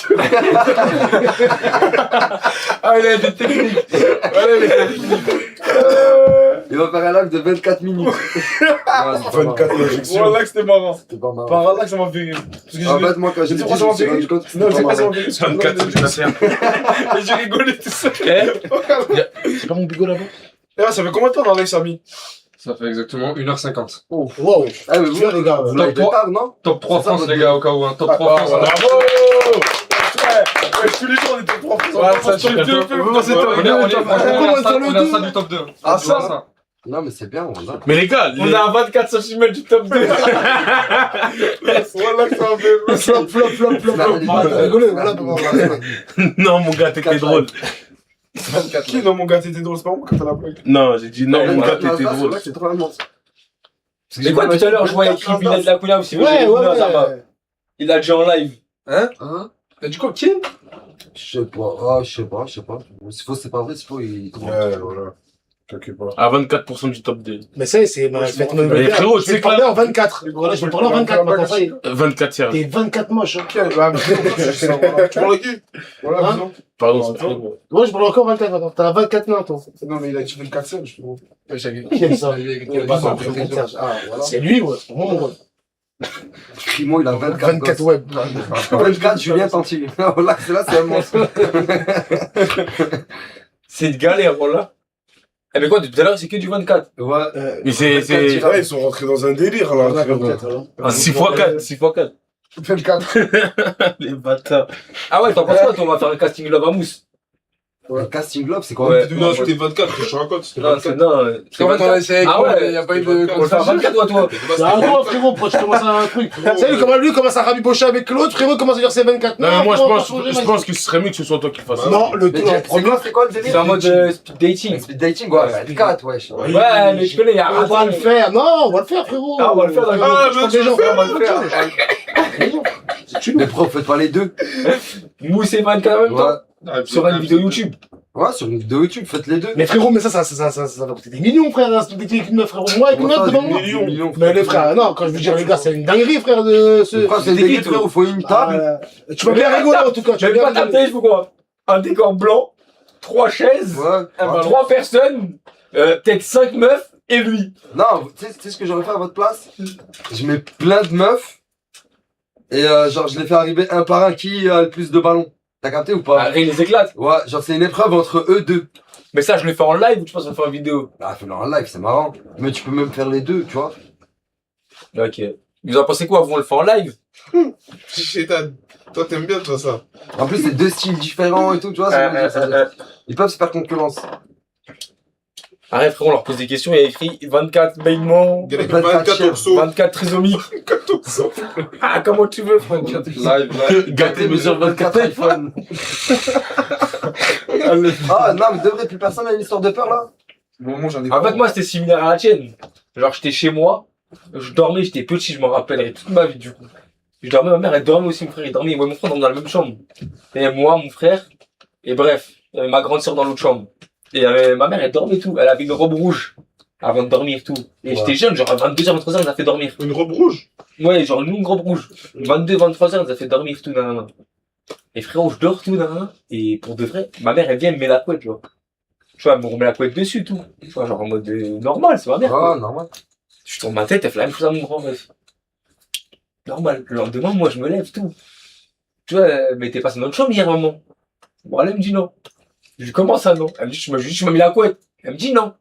Ah, il a des techniques. Allez, les gars. Il va faire un live de 24 minutes. 24 injections. Voilà que c'était marrant. C'était pas marrant. Par là que ça m'a fait rire. Parce que En fait, moi, quand j'ai dit, je me suis rendu compte que Non, c'était c'est pas pas ça marrant. m'a fait rire. 24 célibataires. Et j'ai rigolé tout ça. C'est pas mon bigot là-bas? Et là, ça fait combien de temps dans les amis? Ça fait exactement 1h50. Oh, wow. Ah, mais vous, Tu vois, les gars, vous l'avez fait tard, non? Top 3 C'est ça, France, votre les gars, au cas où. Hein. Top 3 France. Bravo! Ouais, tous les jours on était trop forts. Ça tue deux peu. On est ça du top 2. Ah, ça? Non, mais c'est bien, on a. Mais les gars, On a 24 cm du top 2. Voilà que ça m'a fait rire. flop. T'as rigolé, voilà. non, mon gars, t'étais drôle. 24. Qui dans mon gars, t'étais drôle, c'est pas moi quand t'as la blague. Non, j'ai dit non, mon gars, t'étais drôle. C'est trop immense. Mais quoi, tout à l'heure, je voyais écrit Binet de la Cunha aussi. Ouais. Ça va. Il a déjà en live. Hein? T'as dit quoi, qui? Je sais pas. Ah, je sais pas. S'il faut, c'est pas vrai, s'il faut, il. Ouais, voilà. T'inquiète pas. À 24% du top 2. Mais ça, c'est ma fête. Mais frérot, Je tu vais sais te parler en 24. Voilà, je vais te parler en 24 maintenant, ça y est. 24 tiers. T'es 24 moche, hein. Tu parles de qui? Voilà, Hein? disons. Pardon, c'est très bon. Moi, je parle encore 24 maintenant. T'as 24 mains, toi. Non, mais il a dit 24 cents, je trouve. Qui aime ça? Ah, voilà. C'est lui, ouais. C'est moi, mon gars. Primo, il a 24. 24 web. 24, Julien Tanti. Voilà, c'est là, c'est immense. C'est une galère, voilà. Eh, mais quoi, depuis tout à l'heure, c'est que du 24. Ouais. Mais c'est. Ah, ils sont rentrés dans un délire, là. 6 x 4, 6 x 4. 24. Les bâtards. Ah ouais, t'en penses quoi, toi, on va faire le casting Love à Mousse. Le casting globe, c'est quoi? Ouais. Non, c'était 24, je suis un code, c'était Non, c'est 24. non. Parce qu'en fait, on a essayé avec Ah moi, ouais. il n'y a pas eu de On le fait à contrat. 24 toi. C'est un gros, frérot, pourquoi tu commences un truc? Tu sais, lui commence à rabibocher avec l'autre, frérot, commence à dire c'est 24. Non, mais moi, frérot, je pense que ce serait mieux que ce soit toi qui le fasses. Non, le Mais tout, c'est premier. quoi, c'est quoi le délire? C'est en mode speed dating. Speed dating, ouais, 24, wesh. Ouais, mais je connais, il y a On va le faire, non, on va le faire, frérot. Ah, on va le faire dans le Ah, mais tu gens, le fais, on va le faire. Mais prof, faites pas les deux. Mousse et 24 en même temps. Sur une vidéo YouTube. Ouais, sur une vidéo YouTube, faites les deux. Mais frérot, mais ça va coûter des millions, frère, hein, c'est avec une meuf, frérot. Moi, avec une meuf devant moi. Mais les frères, non, quand je veux dire les gars, c'est une dinguerie, frère, de ce. Frère, c'est des frérot, faut une table. Tu vas bien rigoler, en tout cas, tu vas J'avais bien pas rigoler. tapé, il faut quoi? Un décor blanc, 3 chaises, Ouais. 3 personnes, peut-être 5 meufs et lui. Non, tu sais ce que j'aurais fait à votre place? Je mets plein de meufs. Et genre, je les fais arriver un par un qui a le plus de ballons. T'as capté ou pas? Après, il les éclate. Ouais, genre, c'est une épreuve entre eux deux. Mais ça, je le fais en live ou tu penses qu'on le fait en vidéo? Ah, fais-le en live, c'est marrant. Mais tu peux même faire les deux, tu vois. Ok. Vous en pensez quoi? Vous, on le fait en live? Chétan, toi t'aimes bien toi ça. En plus, c'est deux styles différents et tout, tu vois. Ils peuvent se faire concurrence. Arrête, frérot, on leur pose des questions. Il y a écrit 24 bêtements, 24 orso. 24 trisomiques. 24 orso. Ah, comment tu veux, frère? Gâté mesure 24 iPhone. Ah, non, mais de vrai, plus personne a une histoire de peur là? Bon, moi, j'en ai En fait, moi, c'était similaire à la tienne. Genre, j'étais chez moi, je dormais, j'étais petit, je m'en rappellerai toute ma vie, du coup. Je dormais, ma mère, elle dormait aussi, mon frère, il dormait. Moi et mon frère, on dormait dans la même chambre. Et moi, mon frère, et bref, il y avait ma grande sœur dans l'autre chambre. Et ma mère, elle dormait tout. Elle avait une robe rouge avant de dormir tout. Et j'étais jeune, genre à 22h, 23h, elle nous a fait dormir. Une robe rouge? Ouais, genre une robe rouge. 22, 23h, elle nous a fait dormir tout, nanana. Et frérot, je dors tout, nanana. Et pour de vrai, ma mère, elle vient, elle me met la couette, tu vois. Tu vois, elle me remet la couette dessus, tout. Tu vois, genre en mode normal, c'est ma mère. Ah, quoi. normal. Je tourne ma tête, elle fait la même chose à mon grand meuf. Normal. Le lendemain, moi, je me lève, tout. Tu vois, mais t'es passé dans notre chambre hier, maman. Bon, elle me dit non. Je dis, comment ça, non? Elle me dit, tu m'as mis la couette. Elle me dit non.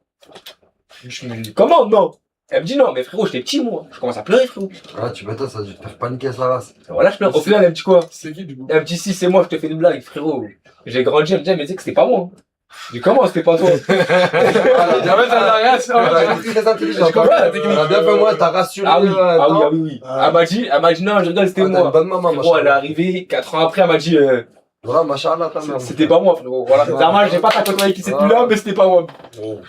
Je me dis, comment, non? Elle me dit non, mais frérot, j'étais petit, moi. Je commence à pleurer, frérot. Ah, tu m'étonnes, ça a dû te faire paniquer sa race. Et voilà, je pleure. Au final, elle me dit quoi? C'est qui, du coup? Elle me dit, si, c'est moi, je te fais une blague, frérot. J'ai grandi, elle me dit, mais tu sais que c'était pas moi. Je dis, comment, c'était pas toi? Très intelligent. Elle a bien fait moi, t'as rassuré. Ah oui, oui. Elle m'a dit, non, je rigole, c'était moi. Bonne maman, Frérot, elle est arrivée, 4 ans après, elle m'a dit, voilà, machallah, ta mère. c'était pas moi, frérot. Voilà, c'est normal, j'ai pas ta côte avec qui c'est plus là, mais c'était pas moi. Oh,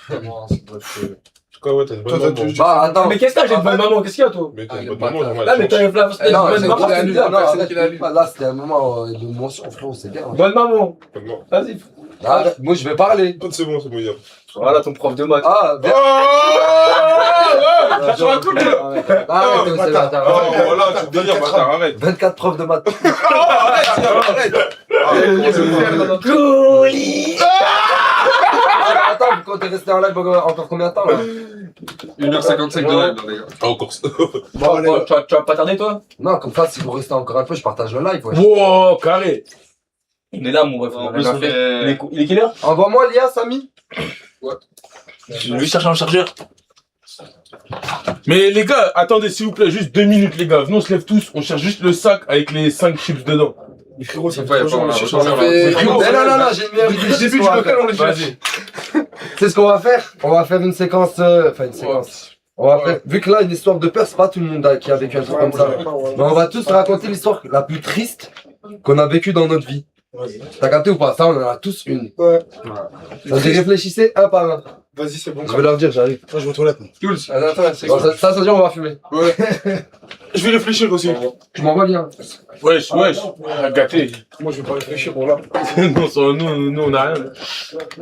quoi, ouais, t'as une bonne Toi, maman. Bah, attends. Mais qu'est-ce que t'as, j'ai une bonne maman, qu'est-ce qu'il y a, toi? Mais t'as une bonne maman, normal. Là, mais t'as une flamme, Non, bonne c'est maman, qu'il a lu. Non, personne arrête, qui l'a lu. là, c'était un moment de mention, frérot, c'est bien. bonne maman. Bonne maman. Vas-y. Arrête, moi, je vais parler. C'est bon, hier. Voilà ton prof de maths. Ah, bien. Tu racontes là? Arrête, c'est bâtard. Oh, voilà, c'est délire, bâtard, arrête. 24 profs de maths. Arrête. Attends, quand t'es resté en live encore combien de temps là? 1h55 de live, là, les gars. Encore ça. Bon, tu vas pas tarder, toi? Non, comme ça, si vous restez encore un peu, je partage le live. Ouais. Wow, carré. On est là, mon ref. En plus, on est... Il est quelle heure? Envoie-moi l'IA, Samy. Je vais chercher un chargeur. Mais les gars, attendez, s'il vous plaît, juste 2 minutes, les gars. Venez, on se lève tous. On cherche juste le sac avec les 5 chips dedans. Mais frérot, ça Ouais, fait pas, trop on a cher. pas, on a pas. Non, j'ai une meilleure idée. Début du local, on les cherche. C'est ce qu'on va faire. On va faire une séquence. Enfin, une séquence. On va faire. Vu que là, une histoire de peur, c'est pas tout le monde qui a vécu un truc comme ça. Mais on va tous raconter l'histoire la plus triste qu'on a vécue dans notre vie. T'as capté ou pas? Ça, on en a tous une. Ouais. Donc, réfléchissez un par un. Vas-y, c'est bon. Je vais leur dire, j'arrive. Moi, je vais aux toilettes. Attends, c'est Bon, quoi? ça veut dire, on va fumer. Je vais réfléchir aussi. Tu m'envoies bien. Wesh. Ah, gâté. Moi, je vais pas réfléchir pour là. Non, ça, nous, on a rien.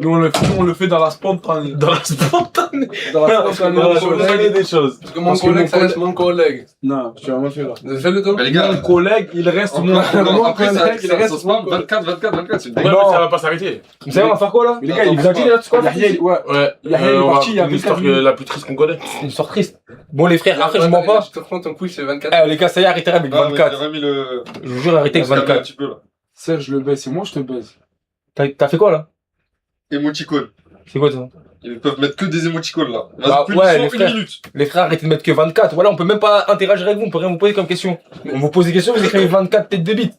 Nous, on le fait dans la spontanée. Dans la spontanée. Dans la spontanée des choses. Parce que mon collègue, ça reste mon collègue. Non, tu vas m'en faire là. Fais-le toi. Mais les gars, Mon collègue, il reste mon après, collègue, il ça reste se passe 24, c'est Ouais, mais ça va pas s'arrêter. Vous savez, on va faire quoi, là? Mais les gars, il vous a dit, là, c'est quoi? Yahya, ouais. Ouais. Yahya, il est on va- parti, il y a une histoire 24 minutes. la plus triste qu'on connaît. Une histoire triste. Bon, les frères, après, je mens pas. Je te prends ton quiz, c'est 24. Eh, les gars, ça y est, arrêtez avec 24. J'aurais mis le... Je vous jure, arrêtez avec un 24. petit peu, là. Serge, je le baise, c'est moi, je te baise. T'as fait quoi, là? Émoticône. C'est quoi, ça? Ils peuvent mettre que des émoticônes, là. Ah, Vas-y, punition, ouais, les une frères. minute. Les frères, arrêtez de mettre que 24. Voilà, on peut même pas interagir avec vous, on peut rien vous poser comme question. On vous pose des questions, vous écrivez 24 têtes de bite.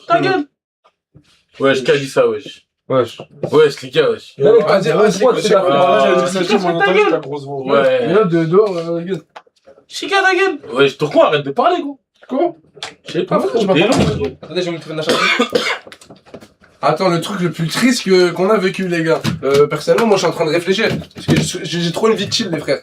Ta gueule! Wesh, qui a dit ça, wesh? Wesh. Wesh, les gars, wesh. Vas-y, vas-y, C'est la ta grosse voix. Ouais. Et là, dehors, regarde. Chica ta gueule. Wesh, t'as quoi? Arrête de parler, gros. Quoi? Je sais pas, frère. je m'entends T'es pas. long. Attendez, je vais me trouver une chanson. Attends, le truc le plus triste qu'on a vécu, les gars. Personnellement, moi, je suis en train de réfléchir. Parce que j'ai trop une vie de chill, les frères.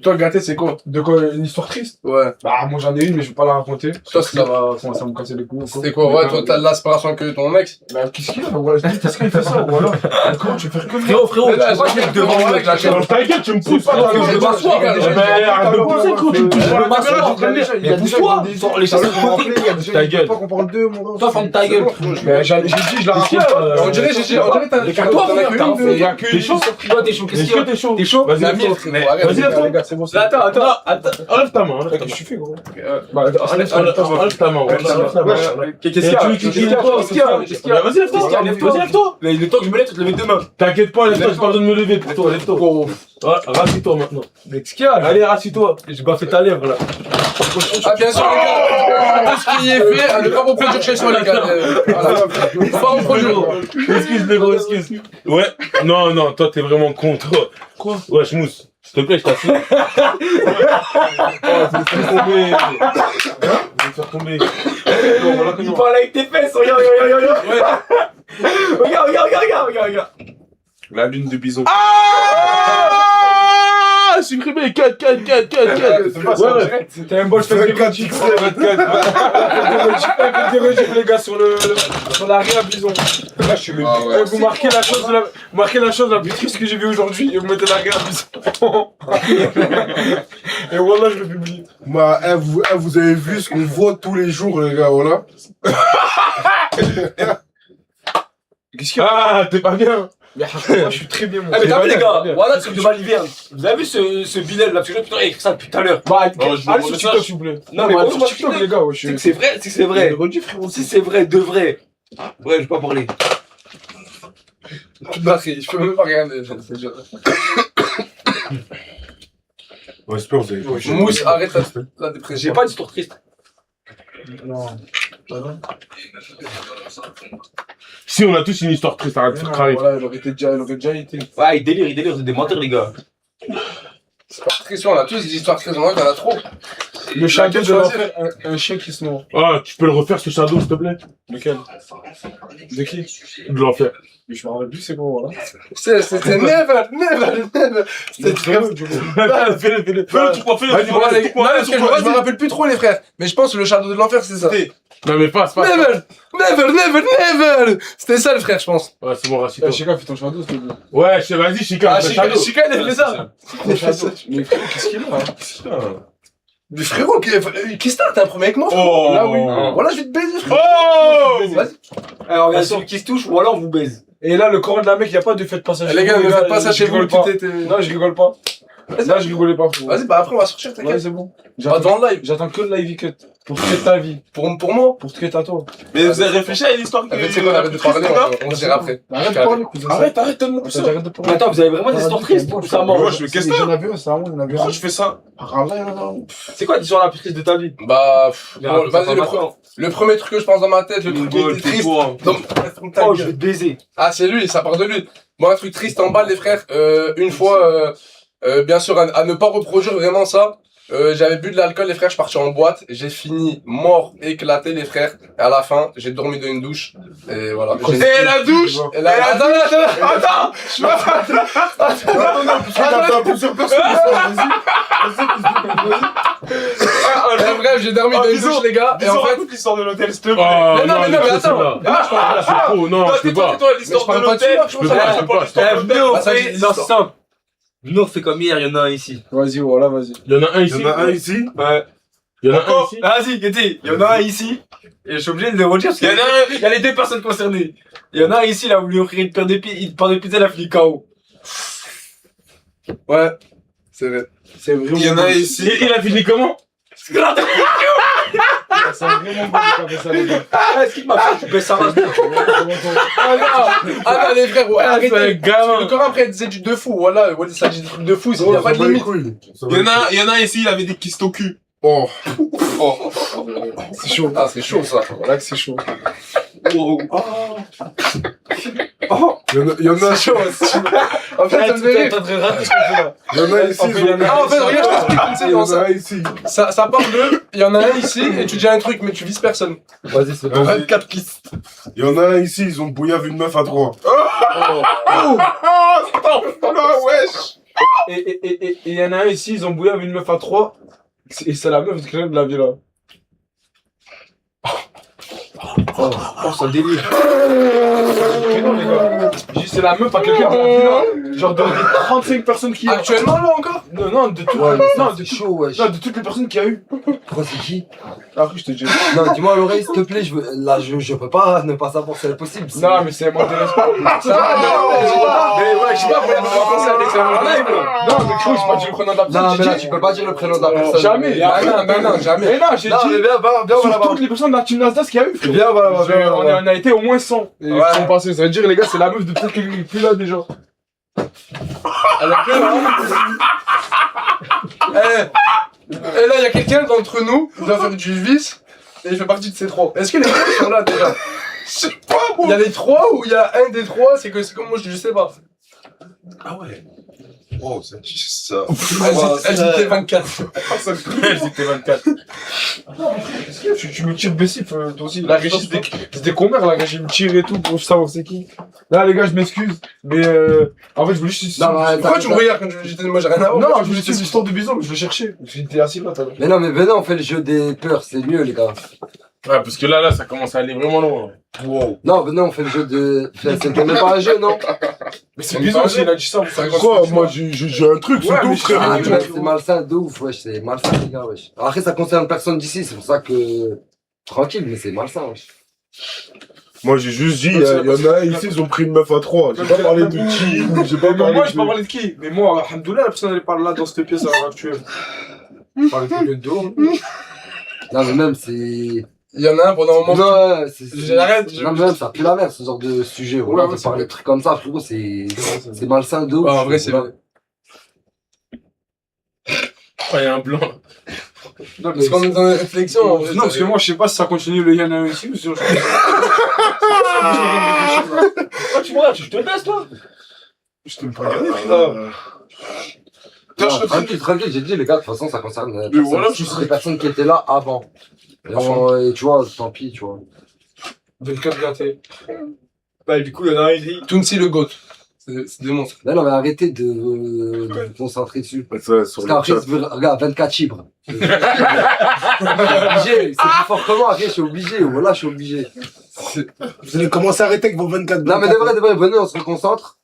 Toi, Gaté, c'est quoi? De quoi, une histoire triste? Ouais. Bah, moi j'en ai une, mais je vais pas la raconter. Toi, Ça va commencer à me casser les couilles. C'était quoi? Ouais, toi, t'as de l'aspiration que ton ex? Bah, qu'est-ce qu'il y a? Voilà, je dis, qu'est-ce qu'il fait ça? Voilà. Comment tu veux faire que ça? Frérot, Mais là, tu vois, je je suis devant moi avec la chaîne. Ta gueule, tu me pousses. pas frère. grave, Je vais je m'asseoir. rigole, je Mais arrête de me pousser, gros. Tu me touches Je pas vais la m'asseoir, caméra. mais pousse-toi. Les chasseurs de Il y a des gens Ta qui gueule. veulent pas qu'on parle d'eux, mon gars. Toi, ferme ta gueule. Mais j'ai dit, je la raconte. On dirait, t'as Écarte-toi, t'en as frère, que t'as une, un deux. frère. T'es chaud? Toi, t'es chaud, qu'est-ce Est-ce qu'il y que a? t'es chaud? T'es chaud? Vas-y, La lève-toi. mille, frérot, arrête. Vas-y, lève-toi. Les gars, c'est bon, c'est bon. Attends. Enlève ta main. Qu'est-ce que tu fais, gros? Enlève ta main. Qu'est-ce qu'il y a? Tu veux qu'il y ait quoi? Qu'est-ce qu'il y a? Qu'est-ce qu'il y a? Vas-y, lève-toi. Vas-y, lève-toi. Mais le temps que je me lève, tu te le mets demain. T'inquiète pas, lève-toi, j'ai pas besoin de me lever pour toi, lève-toi. Ouais, rassis-toi maintenant. Mais qu'est-ce qu'il y a? Allez, rassis-toi. J'ai baffé ta lèvre là. Ah, bien sûr, les gars. Tout ce qui est fait, à ne pas reproduire chez soi, les gars. Voilà. Faut pas reproduire. Excuse, les gros, excuse. Ouais, non, toi, t'es vraiment con, toi. Quoi? Ouais, Schmousse. S'il te plaît, je t'assure. Je vais te faire tomber. Je vais te faire tomber. Il parle avec tes fesses, regarde. Regarde. La lune de bison. Ah! Supprimé, cut. Ouais. C'était un bol fait de gâchis. Les gars, sur la réa bison. Là, je suis le. Ah ouais. Vous marquez la chose la plus triste que j'ai vue aujourd'hui et vous mettez la réa bison. Et voilà, je le publie. Bah, vous avez vu ce qu'on voit tous les jours, les gars, voilà. Qu'est-ce qu'il y a? Ah, t'es pas bien. Mais moi, je suis très bien, mon Ah mais t'as vu les gars, bien. voilà truc de Maliverne. Vous avez vu ce Bilal là, parce que j'ai putain écrit ça depuis tout à l'heure. Bah, Oh, je allez le sur vois, TikTok, s'il vous plaît. Non Mais mais allez on sur TikTok, les gars, ouais, je C'est que c'est vrai, c'est que c'est vrai. redis, frérot. Si c'est vrai, de vrai. Ouais, je vais pas parler. Je peux même pas regarder. C'est dur. Ouais, j'espère que vous avez. Mousse, arrête la dépression. J'ai pas d'histoire triste. Non. Si, on a tous une histoire triste, arrête de faire cramer. Voilà, il aurait déjà été. Ouais, il délire, c'est des menteurs les gars. C'est pas triste, on a tous des histoires très en t'en as trop. Le shadow de choisir l'enfer, un chien qui se noie. Ah, tu peux le refaire ce shadow, s'il te plaît? Lequel? De qui? De l'enfer. Mais je me rappelle plus, c'est bon, voilà. C'était never. C'était très Fais-le, tu crois, fais-le. Vas-y, moi, les gars. Non, parce que je me rappelle plus trop, les frères. Mais je pense que le shadow de l'enfer, c'est ça. Non, mais passe. Never. C'était ça, le frère, je pense. Ouais, c'est bon, rassis-toi. Chika, fais ton shadow, s'il te plaît. Ouais, vas-y, Chica. Ah, fais le shadow. Chica, il a fait ça. Mais frérot, qu'est-ce qu'il a, hein? Mais frérot, qu'est-ce que t'as un problème avec moi? Oh. Là, oui. Voilà, je vais te baiser, frérot. Oh! Vas-y. Alors, regarde celui qui se touche ou alors on vous baise. Et là, le coran de la mec, y a pas de faites pas ça chez Les gars, vous, ne faites pas ça je chez vous, rigole pas. putain. Non, je rigole pas. Là, je rigolais pas, frérot. Vas-y, bah après, on va sortir, Ouais, t'inquiète. c'est bon. Pas dans le live. J'attends que le live cut. Pour cut ta vie. Pour moi. Pour cut à toi. Mais vous avez réfléchi à une histoire En fait, c'est quoi, arrête de parler, on se dira après. Arrête de parler, cousin. Arrête de me Attends, pousser. arrête de parler. Attends, vous avez vraiment des histoires tristes ou ça Moi, mort? je me casse J'en avais un, c'est un, j'en avais un. Pourquoi je fais ça? Ah, là. C'est quoi l'histoire la plus triste de ta vie? Bah, bon, Ça vas-y, va maintenant. le premier truc que je pense dans ma tête, le truc qui était triste. Donc, Oh, je vais te baiser. ah, c'est lui, ça part de lui. Moi, un truc triste en balle, les frères. Une fois, bien sûr, à ne pas reproduire vraiment ça. J'avais bu de l'alcool, les frères, je partais en boîte. J'ai fini mort, éclaté, les frères. Et à la fin, j'ai dormi dans une douche. Et voilà. Et la douche! Et là, attends! T'as plusieurs personnes. Et bref, j'ai dormi dans une douche, les gars. Et en fait, l'histoire de l'hôtel, s'il te plaît. Oh, Mais non, mais attends. C'est trop, non, je peux pas. toi, l'histoire je parle de pas de l'hôtel. celui-là, Je peux pas, je peux pas. Venez, on Bah, ça, fait. j'ai dit Non, ça. c'est simple. Venez, on fait comme hier, il y en a un ici. Vas-y, voilà, vas-y. Il y en a un ici. Il y en a un ici. Ouais. Il y en a un ici. Vas-y, Getty, il y en a un ici. Et je suis obligé de le redire parce Il y en a un. il y a les deux personnes concernées. Il y en a un ici, il a voulu offrir une paire de pieds, une paire de pizzas, il a fini KO. Ouais, c'est vrai. C'est vraiment. Il y en a un ici. Il a fini comment? C'est vraiment bon de faire ça, les gars. Est-ce qu'il m'a fait couper ça? Ah non, les frères, ouais, C'est un arrêtez. gamin. Le corps après, c'est du de fou, voilà, ça dit des trucs de fou, il y a pas de limite. Il y en a un ici, il avait des kystes au cul. Oh. C'est chaud. Ah, c'est chaud, ça. Voilà que c'est chaud. Il y en a chaud aussi. En fait, ça me fait rire. Il y en a ici, En fait, regarde, je t'explique une il y en séquence. a ici. Ça part de, il y en a un ici, et tu dis un truc, mais tu vises personne. Vas-y, c'est bon. 24 pistes. Il y en a un ici, ils ont bouillave une meuf à 3. Là, wesh. Et il y en a un ici, ils ont bouillé avec une meuf à 3. Et c'est la meuf de quelqu'un de la villa. Oh, c'est un délire. Mais non, les gars. J'ai dit, c'est la meuf à quelqu'un de la villa. Genre de 35 personnes qui. Actuellement, là encore? Non, de toutes Ouais, non, c'est chaud, wesh. non, de toutes les personnes qu'il y a eu. Pourquoi c'est qui? Après, je te dis. Non, dis-moi à l'oreille, s'il te plaît, là, je peux pas ne pas savoir si c'est possible. Non, mais c'est un manque de respect. Ça va, mais ouais, je sais pas, pour commencer avec ça en live. Non, mais gros, j'ai pas dit le prénom de la personne. Non, mais là, j'ai tu dit- peux pas dire le prénom de la personne. Jamais. Non, jamais. Mais non, j'ai Non, mais dit. viens, viens, Sur voilà. toutes les personnes de la team Nasdaq qu'il y a eu, frérot. Viens, voilà, viens, On a été au moins 100. Et Ouais. ils sont passés. Ça veut dire, les gars, c'est la meuf de peut-être quelqu'un qui est plus là déjà. Et là, il y a quelqu'un d'entre nous qui doit faire du vice, et il fait partie de ces trois. Est-ce que les trois sont là déjà? Je sais pas, moi. Il y a les trois ou il y a un des trois, c'est comme moi, je sais pas. Ah ouais. Oh, ça dit ça. Elle dit 24. J'étais 24. Tu me tires Bessif, toi aussi. La régie, c'était combien la régie me tire et tout pour savoir c'est qui. Là, les gars, je m'excuse. Mais en fait, je voulais juste. Non, mais Pourquoi tu me regardes quand j'étais moi, j'ai rien à voir? Non, je voulais suivre l'histoire de Bison, mais je le cherchais. J'étais assis là, t'as vu. Mais non, mais venez, on fait le jeu des peurs, c'est mieux, les gars. Ouais, parce que là, ça commence à aller vraiment loin. Wow. Non, venez, on fait le jeu de. C'était même pas un jeu, non? Mais c'est Bison aussi, il a dit ça. Quoi? Moi, j'ai un truc, Ouais, c'est mais tout, frère. Ah, mais c'est malsain de ouf, wesh, c'est malsain, les gars, wesh. Après, ça concerne personne d'ici, c'est pour ça que. Tranquille, mais c'est malsain, wesh. Moi, j'ai juste dit, il y en a un ici, ils ont pris une meuf à 3. J'ai pas parlé de qui, j'ai pas Mais parlé moi, de. je peux parler de qui? Mais moi, alhamdoulilah, la personne, elle parle là dans cette pièce à l'heure actuelle. Je parle de quelqu'un de dehors. Non, mais même, c'est. Il y en a un pendant un moment. Non, J'arrête. Non, mais même, ça pue la merde, ce genre de sujet. Voilà, on parle de trucs comme ça, frérot, c'est malsain de ouf. En vrai, c'est vrai. Ouais, il y a un blanc. Non, Parce qu'on est dans une réflexion. en vrai, non, parce que moi, je sais pas si ça continue le Yana ici ou si on. Tu me regardes, je te laisse, toi. Je t'aime pas regarder, frère. Non, tranquille, j'ai dit, les gars, de toute façon, ça concerne voilà, les personnes qui étaient là avant. Et tu vois, tant pis, tu vois. 24 gâtés. Bah, du coup, il y en a un, il dit. Tunsi le GOAT. C'est des monstres. Non, mais arrêtez de vous concentrer dessus. Ça, sur Parce le qu'après, chat. regarde, 24 chibres. Je suis obligé, c'est plus fort que moi, après, je suis obligé, voilà, je suis obligé. Vous allez commencer à arrêter avec vos 24. Non, mais de vrai, venez, on se reconcentre.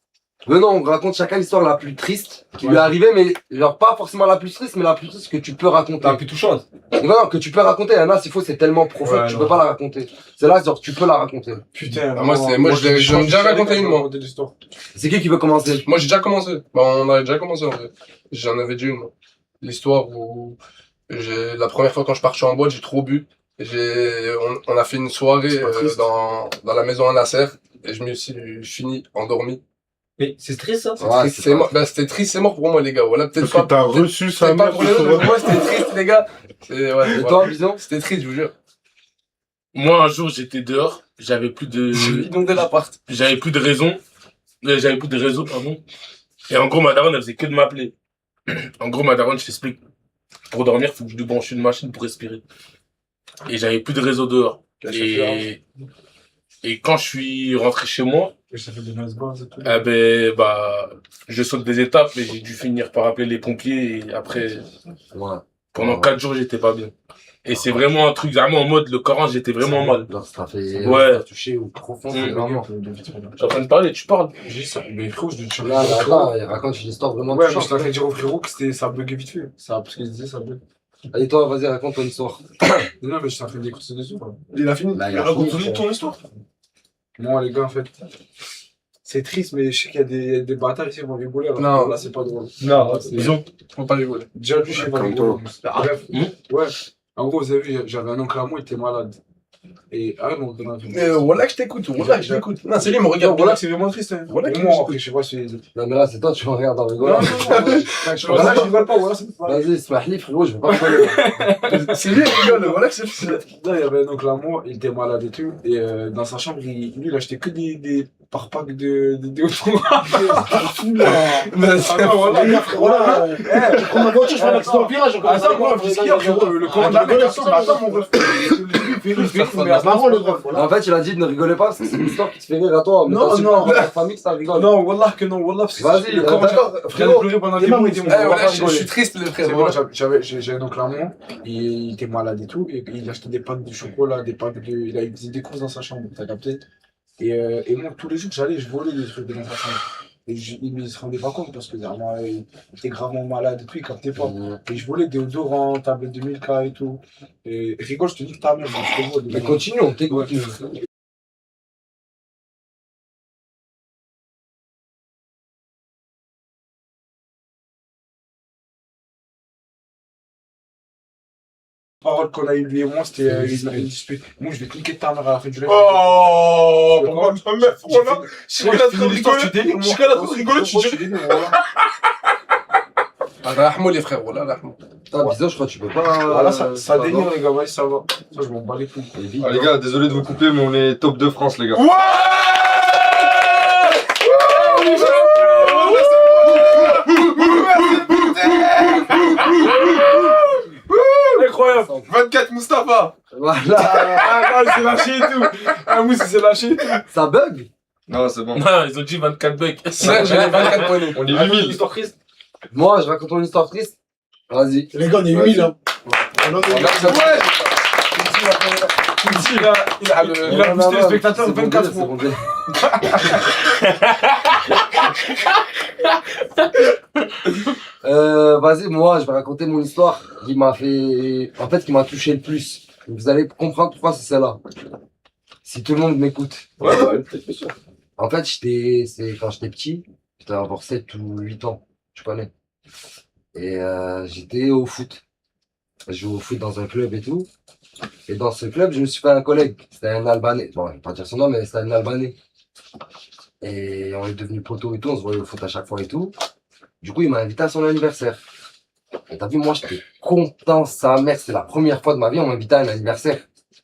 Venons, on raconte chacun l'histoire la plus triste qui lui est arrivée, mais genre pas forcément la plus triste, mais la plus triste que tu peux raconter. La plus touchante. Non, que tu peux raconter. Il y en a, s'il faut, c'est tellement profond Ouais, que tu non. peux pas la raconter. C'est là, genre, tu peux la raconter. Putain. Ah, moi, j'en ai déjà raconté une, moi. C'est qui veut commencer? Moi, j'ai déjà commencé. Bah, on avait déjà commencé, en vrai. J'en avais dit une, moi. L'histoire où la première fois quand je partais en boîte, j'ai trop bu. On a fait une soirée dans la maison à Nasser et je me suis fini endormi. Mais c'est triste, ça. Ouais, C'est mort. Bah, c'était triste, c'est mort pour moi, les gars. Voilà, peut-être Parce que pas. t'as reçu sa C'était pas mère pour les autres, mais pour moi, c'était triste, les gars. Ouais, Et voilà. toi, Bison? C'était triste, je vous jure. Moi, un jour, j'étais dehors. J'avais plus de l'appart. J'avais plus de raison. J'avais plus de réseau, pardon. Et en gros, ma daronne, elle faisait que de m'appeler. En gros, ma daronne, je t'explique. Pour dormir, faut que je lui branche une machine pour respirer. Et j'avais plus de réseau dehors. Et quand je suis rentré chez moi, Ça fait des nice bars et tout. je saute des étapes et j'ai dû finir par appeler les pompiers et après, Ouais. pendant 4 jours, j'étais pas bien. Et c'est vraiment un truc, vraiment en mode, le Coran, j'étais vraiment mal. Genre, ça fait. Ouais. Ça t'a touché ou profond, c'est vraiment. Je suis en train de parler, tu parles. J'ai dit ça. Mais frérot, je te dis. Là, attends, il raconte une histoire vraiment Ouais, mais je touchante. t'avais dire au frérot que ça buguait vite fait. Ça, parce qu'il disait ça bug. Allez, toi, vas-y, raconte ton histoire. Non, mais je suis en train d'écouter dessus. Quoi. Il a fini. Là, il a Raconte fini, ton histoire. Moi, les gars, en fait, c'est triste, mais je sais qu'il y a des bâtards ici qui vont rigoler. Alors Non. là, c'est pas drôle. Non, Disons, Faut pas rigoler. déjà, lui, je sais pas Comme rigoler. toi. Bref, ouais. En gros, vous avez vu, j'avais un oncle à moi, il était malade. Et ah non, non, Voilà que je t'écoute, voilà que je t'écoute. Non, c'est lui, il me non, regarde. voilà que c'est vraiment triste. Hein. Voilà que Moi, après, je sais pas si. Non, mais là, c'est toi, tu regardes en Non, rigolant. non, non. Voilà que je rigole pas, voilà, c'est pas. Vas-y, Smahli, frérot, je vais pas rigoler. C'est lui qui rigole, voilà que c'est lui. Là, il y avait un oncle à moi, il était malade et tout. Et dans sa chambre, lui, il achetait que des par pack de déodorants. Ah non, voilà, voilà. Je prends ma voiture, je fais un accident au virage. Attends, moi, je dis ce qu'il y a, frérot, le commandant, attends, mon ref. C'est marrant le ref. En fait, il a dit de ne rigolez pas parce que c'est une histoire qui te fait rire à toi. Mais Non, t'as su non. pas ta famille que ça rigole. Non, wallah que non, wallah. parce que Vas-y, le commandant- d'accord, J'allais frérot. pleurer pendant des T'es mois, marrant, des c'est mois. bon. Voilà, je suis triste, le C'est frère. bon, Voilà. j'ai un oncle à moi, il était malade et tout, et il achetait des pâtes de chocolat, des pâtes de. Il faisait des courses dans sa chambre, t'as capté? Et moi, tous les jours, j'allais, je volais des trucs dans sa chambre. Et il ne se rendait pas compte parce que dernièrement, il était gravement malade et tout, il captait pas. Et je volais des déodorants, tablette de Milka et tout. Et rigole, je te dis que ta mère, je te vois. Mais continue, on t'écoute. Parole qu'on a eu lui et moi, c'était une dispute. Moi, je vais cliquer ta mère à la fin du live. Oh, pour moi, ma mère, voilà. Je suis Ouais, là, je finis l'histoire, tu délires, moi. je suis là, trop rigolo, tu dis. Rahmou les frères, voilà, rahmou. Putain, Bizot, je crois que tu peux pas. Ah là, ça délire, les gars, ouais, ça va. Ça, je m'en bats les couilles. Ah, les gars, désolé de vous couper, mais on est top de France, les gars. Ouais! Incroyable! 24 Mustapha! Voilà. Ah, il s'est lâché et tout! Ah, Mousse, il s'est lâché et tout! Ça bug? Non, c'est bon. Non, ils ont dit 24 bucks. C'est j'ai les 24 points. On est 8000. Histoire triste! Moi, je raconte une histoire triste. Vas-y. Les gars, on est 8000 hein. Il a boosté les spectateurs 24 mois. Vas-y, moi, je vais raconter mon histoire qui m'a fait, en fait, qui m'a touché le plus. Vous allez comprendre pourquoi c'est celle-là. Si tout le monde m'écoute. En fait, c'est quand j'étais petit, j'étais avoir 7 ou 8 ans, tu connais. Et j'étais au foot. Je jouais au foot dans un club et tout. Et dans ce club, je me suis fait un collègue. C'était un Albanais. Bon, je vais pas dire son nom, mais c'était un Albanais. Et on est devenus potos et tout, on se voyait au foot à chaque fois et tout. Du coup, il m'a invité à son anniversaire. Et t'as vu, moi, j'étais content, sa mère. C'était la première fois de ma vie, on m'invitait à un anniversaire.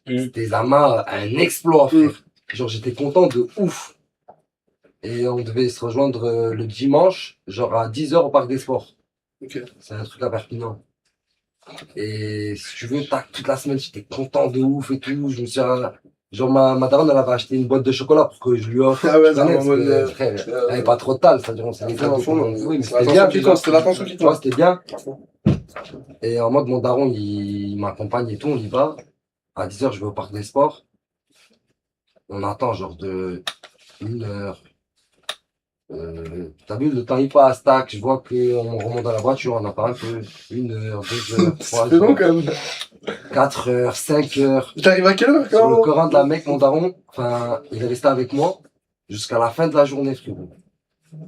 C'était Zama, un exploit, frère. Genre, j'étais content de ouf. Et on devait se rejoindre le dimanche, genre à 10h au Parc des Sports. C'est un truc à Perpignan. Et si tu veux, tac, toute la semaine, j'étais content de ouf et tout. Je me suis, genre, ma daronne, elle avait acheté une boîte de chocolat pour que je lui offre. Ah ouais, Tu connais, ça, en mode, parce que, frère, elle avait pas trop de tal, c'est-à-dire, on s'est dit, oui, mais c'était Attention bien. qui compte, c'était l'attention qui Tu vois, compte. c'était bien. Et en mode, mon daron, il m'accompagne et tout, on y va. À 10h, je vais au Parc des Sports. On attend, genre, de 1h. T'as vu, le temps il passe, tac, je vois qu'on remonte dans la voiture, on attend un peu, 1h, 2h, 3h, C'est long quand même. 4h, 5h. T'arrives à quelle heure Sur le quand Coran de la Mecque, mon daron, enfin, il est resté avec moi jusqu'à la fin de la journée, frérot.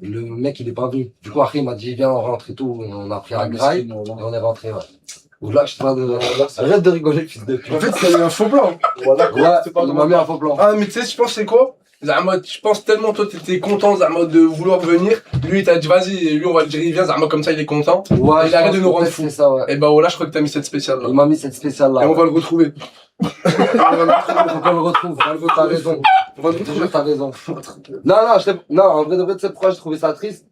Le mec, il est pas venu. Du coup, après, il m'a dit, viens, on rentre et tout. On a pris un graille et on est rentré, ouais. Ou là, je suis en train de... Arrête de rigoler, fils de pute. En fait, c'est un faux plan. Voilà, Ouais, il m'a mis un faux plan. Ah, mais tu sais, je pense c'est quoi? Zama, je pense tellement toi t'étais content Zama de vouloir venir. Lui il t'a dit vas-y, lui on va le dire il vient, Zama comme ça il est content. Ouais, il arrête de nous rendre fou. fous. Ça, ouais. Et bah voilà, je crois que t'as mis cette spéciale là. Il m'a mis cette spéciale là. Et on va le retrouver. Faut qu'on le retrouve. T'as raison. Je te jure, t'as raison. Non, en vrai de vrai, tu sais pourquoi j'ai trouvé ça triste?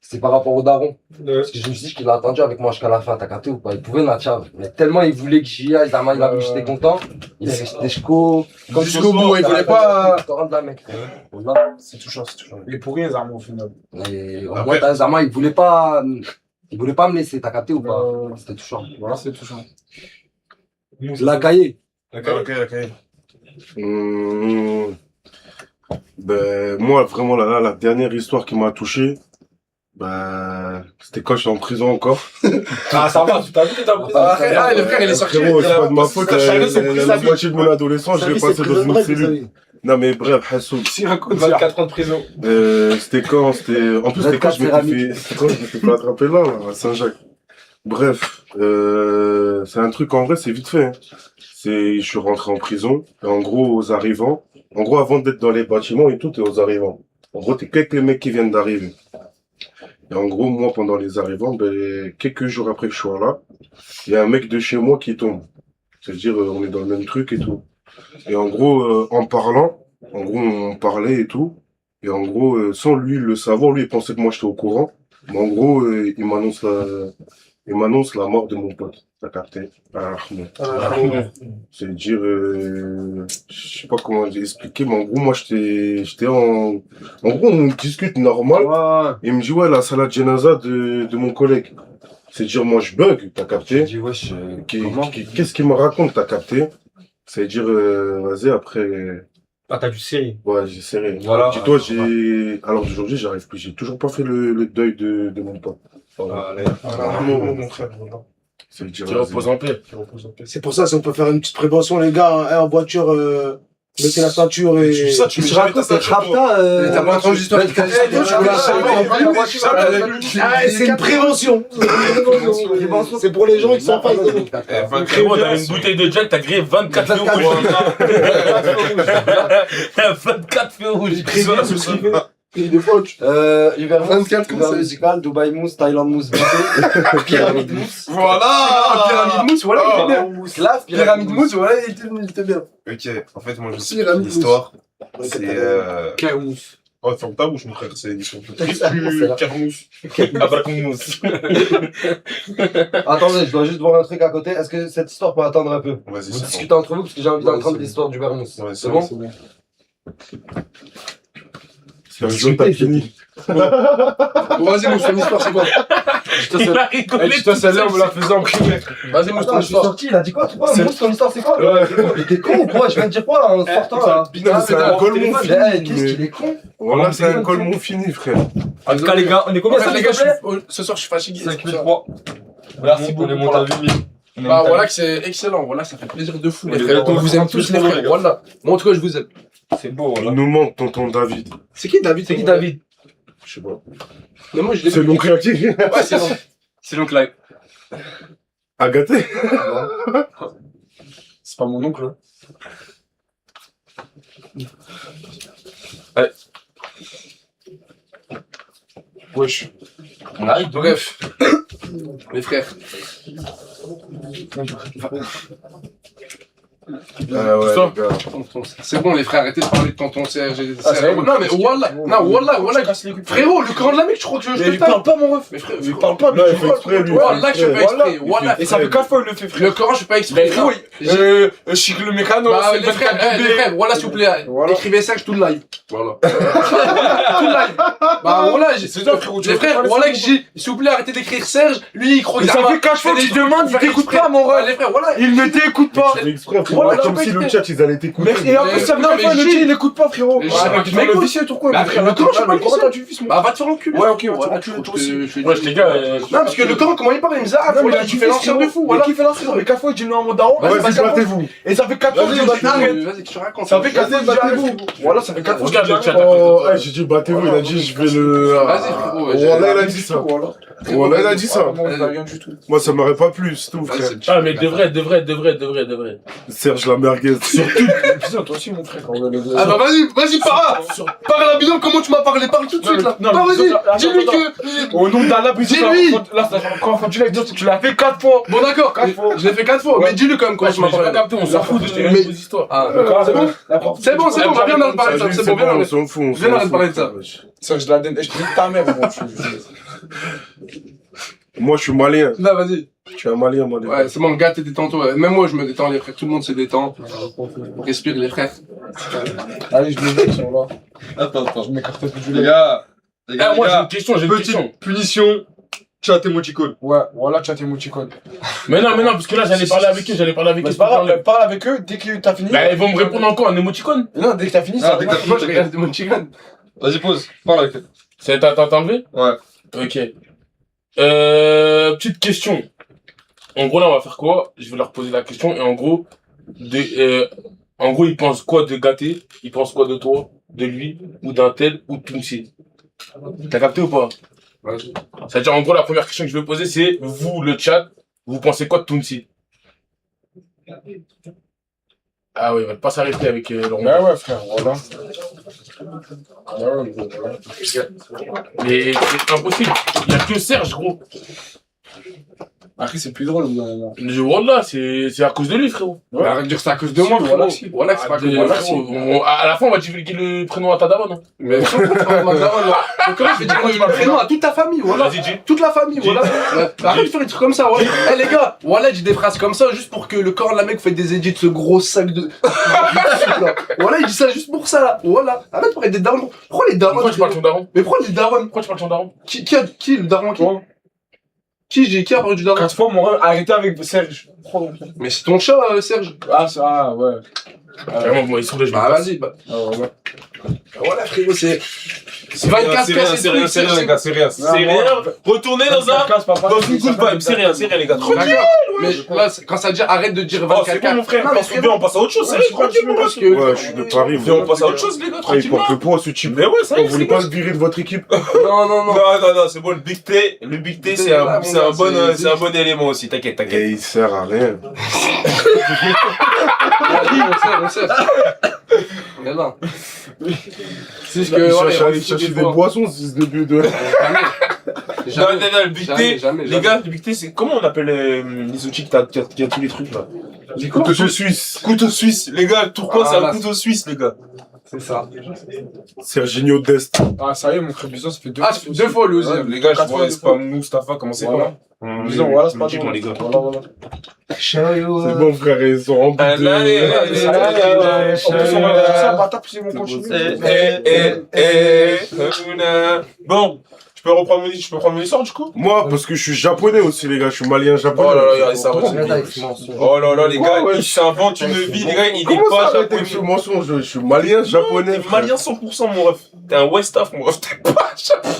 C'est par rapport au daron. Parce que je me suis dit qu'il a attendu avec moi jusqu'à la fin, t'as capté ou pas? Il pouvait Natcha. Mais tellement il voulait que j'y aille, Zama, il a vu que j'étais content. Il est resté jusqu'au bout, il voulait pas. De la mec. Voilà. C'est touchant, c'est touchant. Il est pour rien, Zarmo, au final. Et au moins, t'as Zama, il voulait pas me laisser, t'as capté ou pas? C'était touchant. Voilà, c'est touchant. La cahier. Ok. Ben, moi, vraiment, là, la dernière histoire qui m'a touché, ben, c'était quand je suis en prison encore. Ah, ça va, tu t'as vu, t'es en prison. Ah, le frère il est sorti. Frérot, c'est pas de ma faute, Chacun son prix, la sa vie. moitié de mon adolescence, je l'ai passé dans une cellule. Non, mais bref, Hassou. Si, raconte 24 ans de prison. C'était quand? En plus, c'était quand je m'étais fait attraper là, à Saint-Jacques. Bref, c'est un truc en vrai, c'est vite fait. Hein. Je suis rentré en prison. Et en gros, avant d'être dans les bâtiments et tout, t'es aux arrivants. En gros, t'es qu'avec les mecs qui viennent d'arriver. Et en gros, moi, pendant les arrivants, quelques jours après que je sois là, il y a un mec de chez moi qui tombe. C'est-à-dire, on est dans le même truc et tout. Et en gros, on parlait et tout. Et en gros, sans lui le savoir, lui, il pensait que moi, j'étais au courant. Mais en gros, il m'annonce la mort de mon pote. T'as capté? C'est-à-dire, je sais pas comment expliquer, mais en gros, moi, en gros, on discute normal. Et il me dit, ouais, la salade Genaza de mon collègue. C'est-à-dire, moi, je bug, t'as capté? Je dis, wesh, Qu'est-ce qu'il me raconte, t'as capté? C'est-à-dire, vas-y, après. Ah, t'as dû serrer. Ouais, j'ai serré. Voilà. Dis-toi, alors aujourd'hui, j'arrive plus. J'ai toujours pas fait le deuil de mon pote. Mon frère, voilà. C'est-à-dire, Tu reposes en paix. C'est pour ça, si on peut faire une petite prévention, les gars, en voiture, mettez la ceinture et. Tu sais, tu mets Je jamais ta raconte, ceinture, toi. T'as pas entendu l'histoire qui C'est une prévention. C'est pour les gens qui sont en face de nous. Frérot, t'as une bouteille de Jack, t'as grillé 24 feux rouges. 24 feux rouges. Des fois, Hubert Mousse, couvert musical, Dubaï Mousse, Thaïlande Mousse, Pyramide Mousse. Voilà! Pyramide mousse, voilà, il était bien. Là, Pyramide mousse, voilà, il était bien. Ok, en fait, moi, je sais Pyramide l'histoire. C'est, Carmousse. Oh, ferme ta bouche, mon frère, c'est l'émission. Carmousse. Abracomousse. Attendez, je dois juste voir un truc à côté. Est-ce que cette histoire peut attendre un peu? Vas-y, Vous c'est discutez entre vous parce que j'ai envie d'entendre c'est l'histoire du Mousse. Ouais, C'est bon? c'est un jeu, t'as fini. Vas-y, mousse, ton histoire, c'est quoi? Il a rigolé. Putain, celle-là, on me la faisait en primaire. Vas-y, mousse, ton Attends, je suis histoire. sorti, il a dit quoi, toi? Mousse, ton histoire, c'est quoi? Mais t'es con ou quoi? Je viens de dire quoi, là, en sortant, là? Putain, c'est un colmon Mais, fini. qu'est-ce qu'il est con? Voilà, c'est un colmon fini, frère. En tout cas, les gars, on est combien En ça, fait, les gars, ce soir, je suis fatigué. 5 3. Merci pour les monter à 8 000. Bah, voilà que c'est excellent. Voilà, ça fait plaisir de fou, les On est frères. là, On vous aime tous, les frères. Voilà. Moi, en tout cas, je vous aime. C'est beau, Il voilà. nous manque tonton David. C'est qui David? C'est qui David? Je sais pas. Mais moi, je l'ai C'est mon créatif. Ouais, c'est long. C'est l'oncle Live. Agaté. C'est pas mon oncle. Wesh. On arrive, Bref. Mes frères. Ouais, Ça. les gars. C'est bon, les frères, arrêtez de parler de tonton Serge. Ah, c'est Non, mais Wallah. Non, Wallah. Frérot, le grand de la mec, je crois que je te tape. pas, mon ref. Mais frère, Il parle pas, Non, il fait exprès, lui. Wallah, que je fais pas exprès. Wallah. Et ça fait 4 fois qu'il le fait, frère. Le Coran, je fais pas exprès. Mais frérot, J'ai- je chic le mécano, Bah, c'est les frères, voilà, s'il vous plaît, Voilà. écrivez ça, je tout le live. Voilà. Tout le live. Bah, voilà, C'est ça, frérot. les frères, voilà que j'ai, s'il vous plaît, arrêtez d'écrire Serge. Lui, il croit Mais que ça fait 4 fois que tu demandes, il t'écoute pas, mon ref. Les frères, voilà. Il ne t'écoute pas. Il fait exprès, frérot. Voilà, Comme je si peux le exprès. chat, ils allaient t'écouter. Et en plus, ça fait Non, 4 fois, mais il j'ai- il écoute pas, frérot. Mais Ouais, j'ai- tu m'as le vicieux, tout quoi. Bah, frère, le Coran, je suis pas le Coran, vicieux. t'as du fils, moi. Bah, va te faire enculer. Ouais, ok, Voilà, tu je toi aussi. Wesh, les gars, Non, parce que le Coran, comment il parle, il me dit, ah, Non, mais voilà, il a tu du fais fils, l'ancien de fou, Mais voilà. qui fait l'ancien? Mais 4 fois, il dit non à mon daron. Vas-y, ça fait 4 fois. battez-vous. Et ça fait 4 fois que je dis arrête. Vas-y, que tu racontes. Ça fait 4 fois que je dis arrête. Voilà, ça fait 4 fois que je regarde dis le arrête. chat. Oh, ouais, j'ai dit battez-vous, il a dit je vais le. Vas-y, frérot. Voilà, il a dit ça. Voilà. Voilà, il a dit ça. Moi, on a rien du tout. Moi, ça m'aurait pas plu, c'est tout, frère. Ah, mais de vrai. Serge la merguez. Putain, toi aussi, mon frère. Ah bah vas-y, parle. Parle à Bidon, comment tu m'as parlé? Parle tout de suite là. non, Bah mais vas-y, attends, dis-lui attends, que. Au nom d'Allah, Dis-lui. Là, quand tu l'as dit, tu l'as fait 4 fois. Bon d'accord, Quatre fois. je l'ai fait 4 fois, mais dis-lui quand même comment tu m'as J'ai pas parlé. capté, on s'en fout de tes Mais- vos histoires. Ah, C'est bon? c'est bon, viens d'en parler de ça, c'est bon, viens on d'en s'en fout. Viens d'arrêter de parler de ça. Ça, je la donne. Je te dis ta mère, moi. Moi, je suis malien. Là, vas-y. Je suis un malien, moi. Ouais, c'est bon, gars, t'es détends-toi. Même moi, je me détends, les frères. Tout le monde se détend. Respire, les frères. Allez, je me mets, ils sont là. Attends, je m'écarte plus du Les lait. gars, Ah, moi, j'ai une question, petite punition. Chat émoticône. Ouais, voilà, chat émoticône. Mais non, parce que là, j'allais parler avec eux, C'est pas grave, parle avec eux dès que t'as fini. Bah, ils vont me répondre encore en émoticône. Non, dès que t'as fini, Ah, ça dès que t'as fini, Moi, je regarde mon chicken. Vas-y, pause. Parle avec elle. T'as enlevé? Ouais. Ok. Petite question. En gros, là, on va faire quoi? Je vais leur poser la question et en gros, ils pensent quoi de Gâté? Ils pensent quoi de toi? De lui? Ou d'un tel? Ou de Tounsi? T'as capté ou pas? Vas-y. C'est-à-dire, en gros, la première question que je vais poser, c'est vous, le chat, vous pensez quoi de Tounsi? Ah oui, on va pas s'arrêter avec Laurent. Bah ouais, frère, voilà. Mais c'est impossible. Il y a que Serge, gros. Après, c'est plus drôle. Le jeu là, c'est à cause de lui, frérot. Ouais. Arrête de dire que c'est à cause de moi, Voilà, frérot. si. Voilà, que c'est pas à cause de moi. Frérot, à la fin, on va divulguer le prénom à ta daronne. Hein. Mais comment je vais dire le prénom à toute ta famille, voilà. Vas-y, dis. Toute la famille, voilà. Arrête de faire des trucs comme ça, voilà. Eh les gars, voilà, j'ai des phrases comme ça juste pour que le corps de la mec fait des edits de ce gros sac de. Voilà, il dit ça juste pour ça, là. Voilà. Arrête de parler des darons. Pourquoi les darons? Pourquoi tu parles de ton daron? Mais pourquoi les darons? Pourquoi tu parles de ton daron? Qui le daron qui? Qui a parlé du daron? 4 fois, mon rêve, arrêtez avec Serge. Mais c'est ton chat, Serge. Ah, ça, ouais. Vraiment, moi, ils sont là, je vais Ah, me vas-y, bah. Ouais. Voilà, frérot, c'est. C'est rien, c'est rien, les gars, c'est rien. C'est rien. Retournez dans une good vibe, c'est rien, les gars. Tranquille. Mais là, quand ça dit arrête de dire Oh, 24 c'est bon, mon frère. Non, mais Viens, on passe à autre chose, c'est tranquille, mon parce gars. que. Ouais, je suis de Paris. Viens, on passe à autre chose, les gars, Ah, il tranquillement. porte le poids, ce type. Mais ouais, ça y On est, voulait c'est pas bon. le virer de votre équipe. Non. Non, c'est bon, le Big T, c'est un bon élément aussi, t'inquiète. Et il sert à rien. On sait. Mais non. C'est ce que. Il voilà, cherche on à aller dit chercher des des fois. boissons, c'est ce début de. Non, le Big T, Jamais. les gars, le Big T, c'est comment on appelle les outils qui a tous les trucs là? Couteau suisse. Couteau suisse, les gars, pourquoi Ah, c'est un là, couteau suisse, les gars? C'est ça. Serginho Dest. Ah, ça y est, mon frère Bison, ça fait 2 Ah, ça fait 2 fois le aussi. Ouais, les gars, je Quatre vois fois, Spam Mustafa, comment c'est Voilà. comment? Bison, voilà, c'est pas Logiquement, les gars. Voilà. C'est bon, frère, ils sont en bout Ah, là, de. Ça, bâtard, puis c'est mon continu. Bon, je peux prendre mon histoire du coup? Moi, parce que je suis japonais aussi, les gars, je suis malien japonais. Oh là là, regardez ça, oh là là, les gars, Ouais, il s'invente une vie, les gars, il est Comment pas ça arrête avec ce japonais. mensonge? Je suis malien japonais. T'es malien 100%, mon ref. T'es un Westaf, mon ref. T'es pas japonais.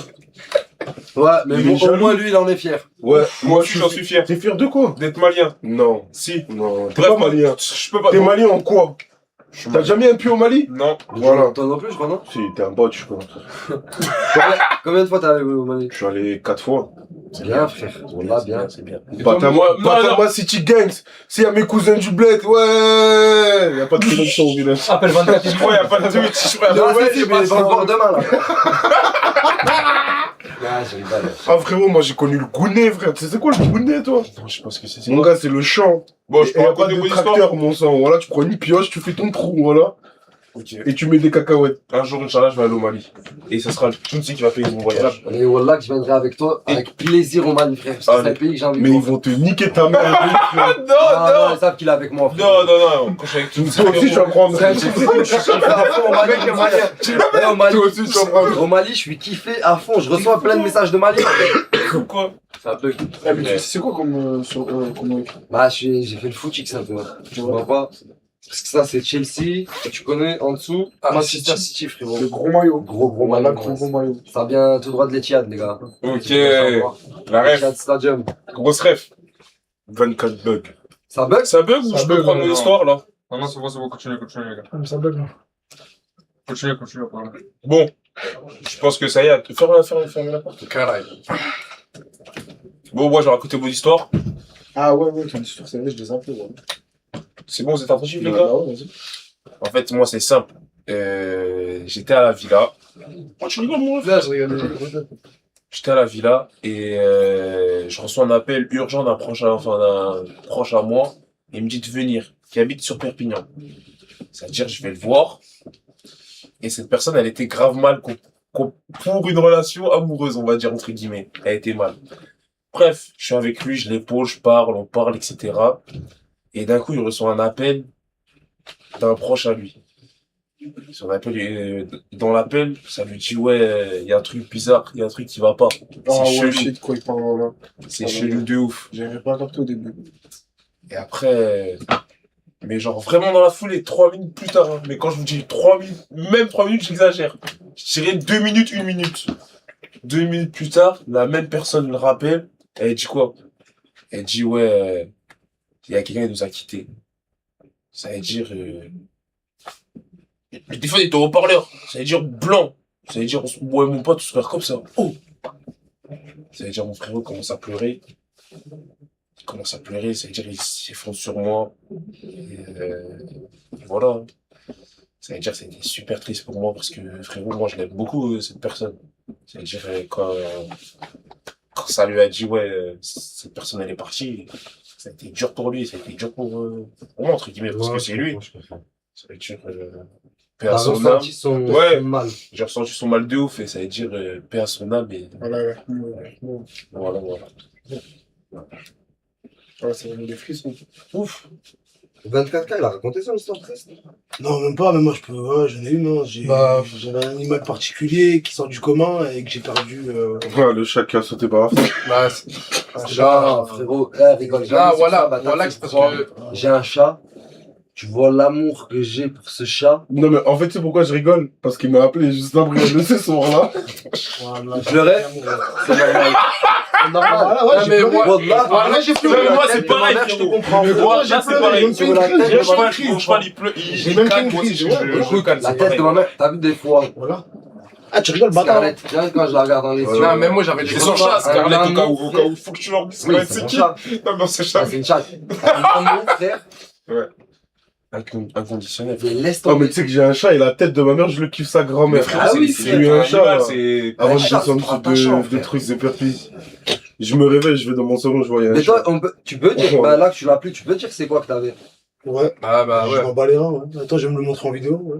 Ouais, mais Il est au jaloux. moins lui, il en est fier. Ouais, Moi aussi, j'en suis fier. T'es fier de quoi? D'être malien. Non, Si. non, t'es Bref, pas malien. Je peux pas. T'es malien en quoi? T'as jamais un pied au Mali? Non. Voilà. Toi non plus, je crois, non? Si, t'es un bot, je crois. Combien de fois t'es allé au Mali? Je suis allé 4 fois. Bien, frère. Voilà, bien. C'est bien. Batama City Gangs. S'il y a mes cousins du bled, ouais. Y a pas de connexion au village. Appelle 24 Je crois, y a pas de Twitch. Je crois, y a Non, pas de c'est mais va le voir demain, là. Ah, j'ai rigolé. Ah, frérot, moi j'ai connu le Gounet, frère. Tu sais c'est quoi le Gounet, toi? Non, je sais pas ce que c'est. Mon gars, c'est le champ. Bon, je Et peux y a pas raconter de mon histoire. tracteur, mon sang. Voilà, tu prends une pioche, tu fais ton trou, voilà. Ok. Et tu mets des cacahuètes. Un jour, Inch'Allah, je vais aller au Mali. Et ce sera Tunsi qui va payer mon voyage. Et Wallah, que je viendrai avec toi, avec plaisir au Mali, frère. Parce que c'est un pays que j'ai envie de Mais ils voir. vont te niquer ta mère. frère. Ah, non, ils savent qu'il est avec moi, frère. Non. Quand je suis avec Tunsi. Toi aussi, tu vas prendre. Frère, j'ai kiffé à fond au Mali. Eh, au Mali. Toi aussi, tu vas prendre. Au Mali, je suis kiffé à fond. Je reçois plein de messages de Mali. Quoi? Ça bug. Eh, mais c'est quoi comme. Bah, j'ai fait le footix un peu. Tu vois pas? Parce que ça, c'est Chelsea. Et tu connais en dessous Manchester City, frérot. Le gros maillot. Gros Voilà, maillot. gros maillot. Ça vient tout droit de l'Etihad, les gars. Ok. L'Etihad La ref. Stadium. Grosse ref. 24 bugs. Ça bug? Ça bug ou Ça je peux bug, prendre mon non. histoire là? Non, c'est bon, continue, les gars. Ça bug, là. Continue. Pardon. Bon. Je pense que ça y est. Ferme la porte. Carré. Bon, moi, je vais raconter vos histoires. Ah ouais, ton histoire, c'est vrai, je les ai un peu, ouais. C'est bon, vous êtes attentifs, les Bah gars? ouais, vas-y. En fait, moi, c'est simple. J'étais à la villa. Oh, tu rigoles, mon ref? Là, je regarde. J'étais à la villa et je reçois un appel urgent d'un proche à moi. Il me dit de venir, qui habite sur Perpignan. C'est-à-dire, je vais le voir. Et cette personne, elle était grave mal pour une relation amoureuse, on va dire, entre guillemets. Elle était mal. Bref, je suis avec lui, je l'épaule, on parle, etc. Et d'un coup, il reçoit un appel d'un proche à lui. Son appel, dans l'appel, ça lui dit, ouais, il y a un truc bizarre, il y a un truc qui va pas. Ah C'est ouais, chelou. je sais de quoi il parle là. C'est chelou de ouf. J'avais pas capté au début. Et après, mais genre vraiment dans la foulée, 3 minutes plus tard, hein. Mais quand je vous dis 3 minutes, même 3 minutes, j'exagère. Je dirais 2 minutes, 1 minute. 2 minutes plus tard, la même personne le rappelle, elle dit quoi? Elle dit, ouais, il y a quelqu'un qui nous a quittés. Ça veut dire, le téléphone est au haut-parleur. Ça veut dire blanc. Ça veut dire, ouais, mon pote, on se faire comme ça. Oh! Ça veut dire mon frérot commence à pleurer. Il commence à pleurer, ça veut dire il s'effondre sur moi. Et, voilà. Ça veut dire que c'était super triste pour moi parce que frérot, moi je l'aime beaucoup cette personne. Ça veut dire quand ça lui a dit ouais, cette personne elle est partie, ça a été dur pour lui, ça a été dur pour moi entre guillemets parce que c'est lui. Ça veut dire paix à T'as son âme. ressenti son Ouais, mal. j'ai ressenti son mal de ouf et ça veut dire paix à son âme et voilà. Ouais, c'est vraiment des frissons. Ouf. 24K, il a raconté son histoire triste. Non, même pas, mais moi je peux. Ouais, j'en ai une, hein. J'avais un animal particulier qui sort du commun et que j'ai perdu. Ouais, le chat qui a sauté par la fenêtre. Bah, Un chat, frérot. Rigole jamais. Ah, sur voilà, ça, bâtard, voilà, c'est parce pourquoi que- j'ai un chat. Tu vois l'amour que j'ai pour ce chat. Non, mais en fait, tu sais pourquoi je rigole? Parce qu'il m'a appelé juste après ce soir-là. Il pleurait. C'est normal. C'est normal. Voilà, ouais, Ah, j'ai mais pleuré. moi- Voilà, j'ai pleuré. Moi, c'est pareil, je te frérot. comprends. Mais moi, là, c'est pareil. J'ai même fait une crise. Mon cheval, il pleut. J'ai même fait une crise. La tête de ma mère, t'as vu des fois. Voilà. Ah, tu rigoles, bâtard. Scarlett, tiens, quand je la regarde dans les yeux. Non, même moi j'avais des C'est son grands- chat, Scarlett, un au cas amour, où il faut que tu leur dises. Oui, Scarlett, c'est c'est mon qui? chat. Non, non, c'est Ah, chat. c'est une chatte. Un amour, frère. Inconditionnel. Mais laisse Oh, mais tomber. tu sais que j'ai un chat et la tête de ma mère, je le kiffe sa grand-mère. Ah oui, j'ai eu un chat. là. c'est. Avant Un de chat, descendre c'est attachant, de frère. trucs de perpis. Je me réveille, je vais dans mon salon, je vois, il y a un Mais chat. toi, tu peux dire, bah là que tu l'as plus, tu peux dire c'est quoi que t'avais. Ouais. Ah, bah, Je ouais. m'en bats les reins, ouais. Attends, je vais me le montrer en vidéo, ouais.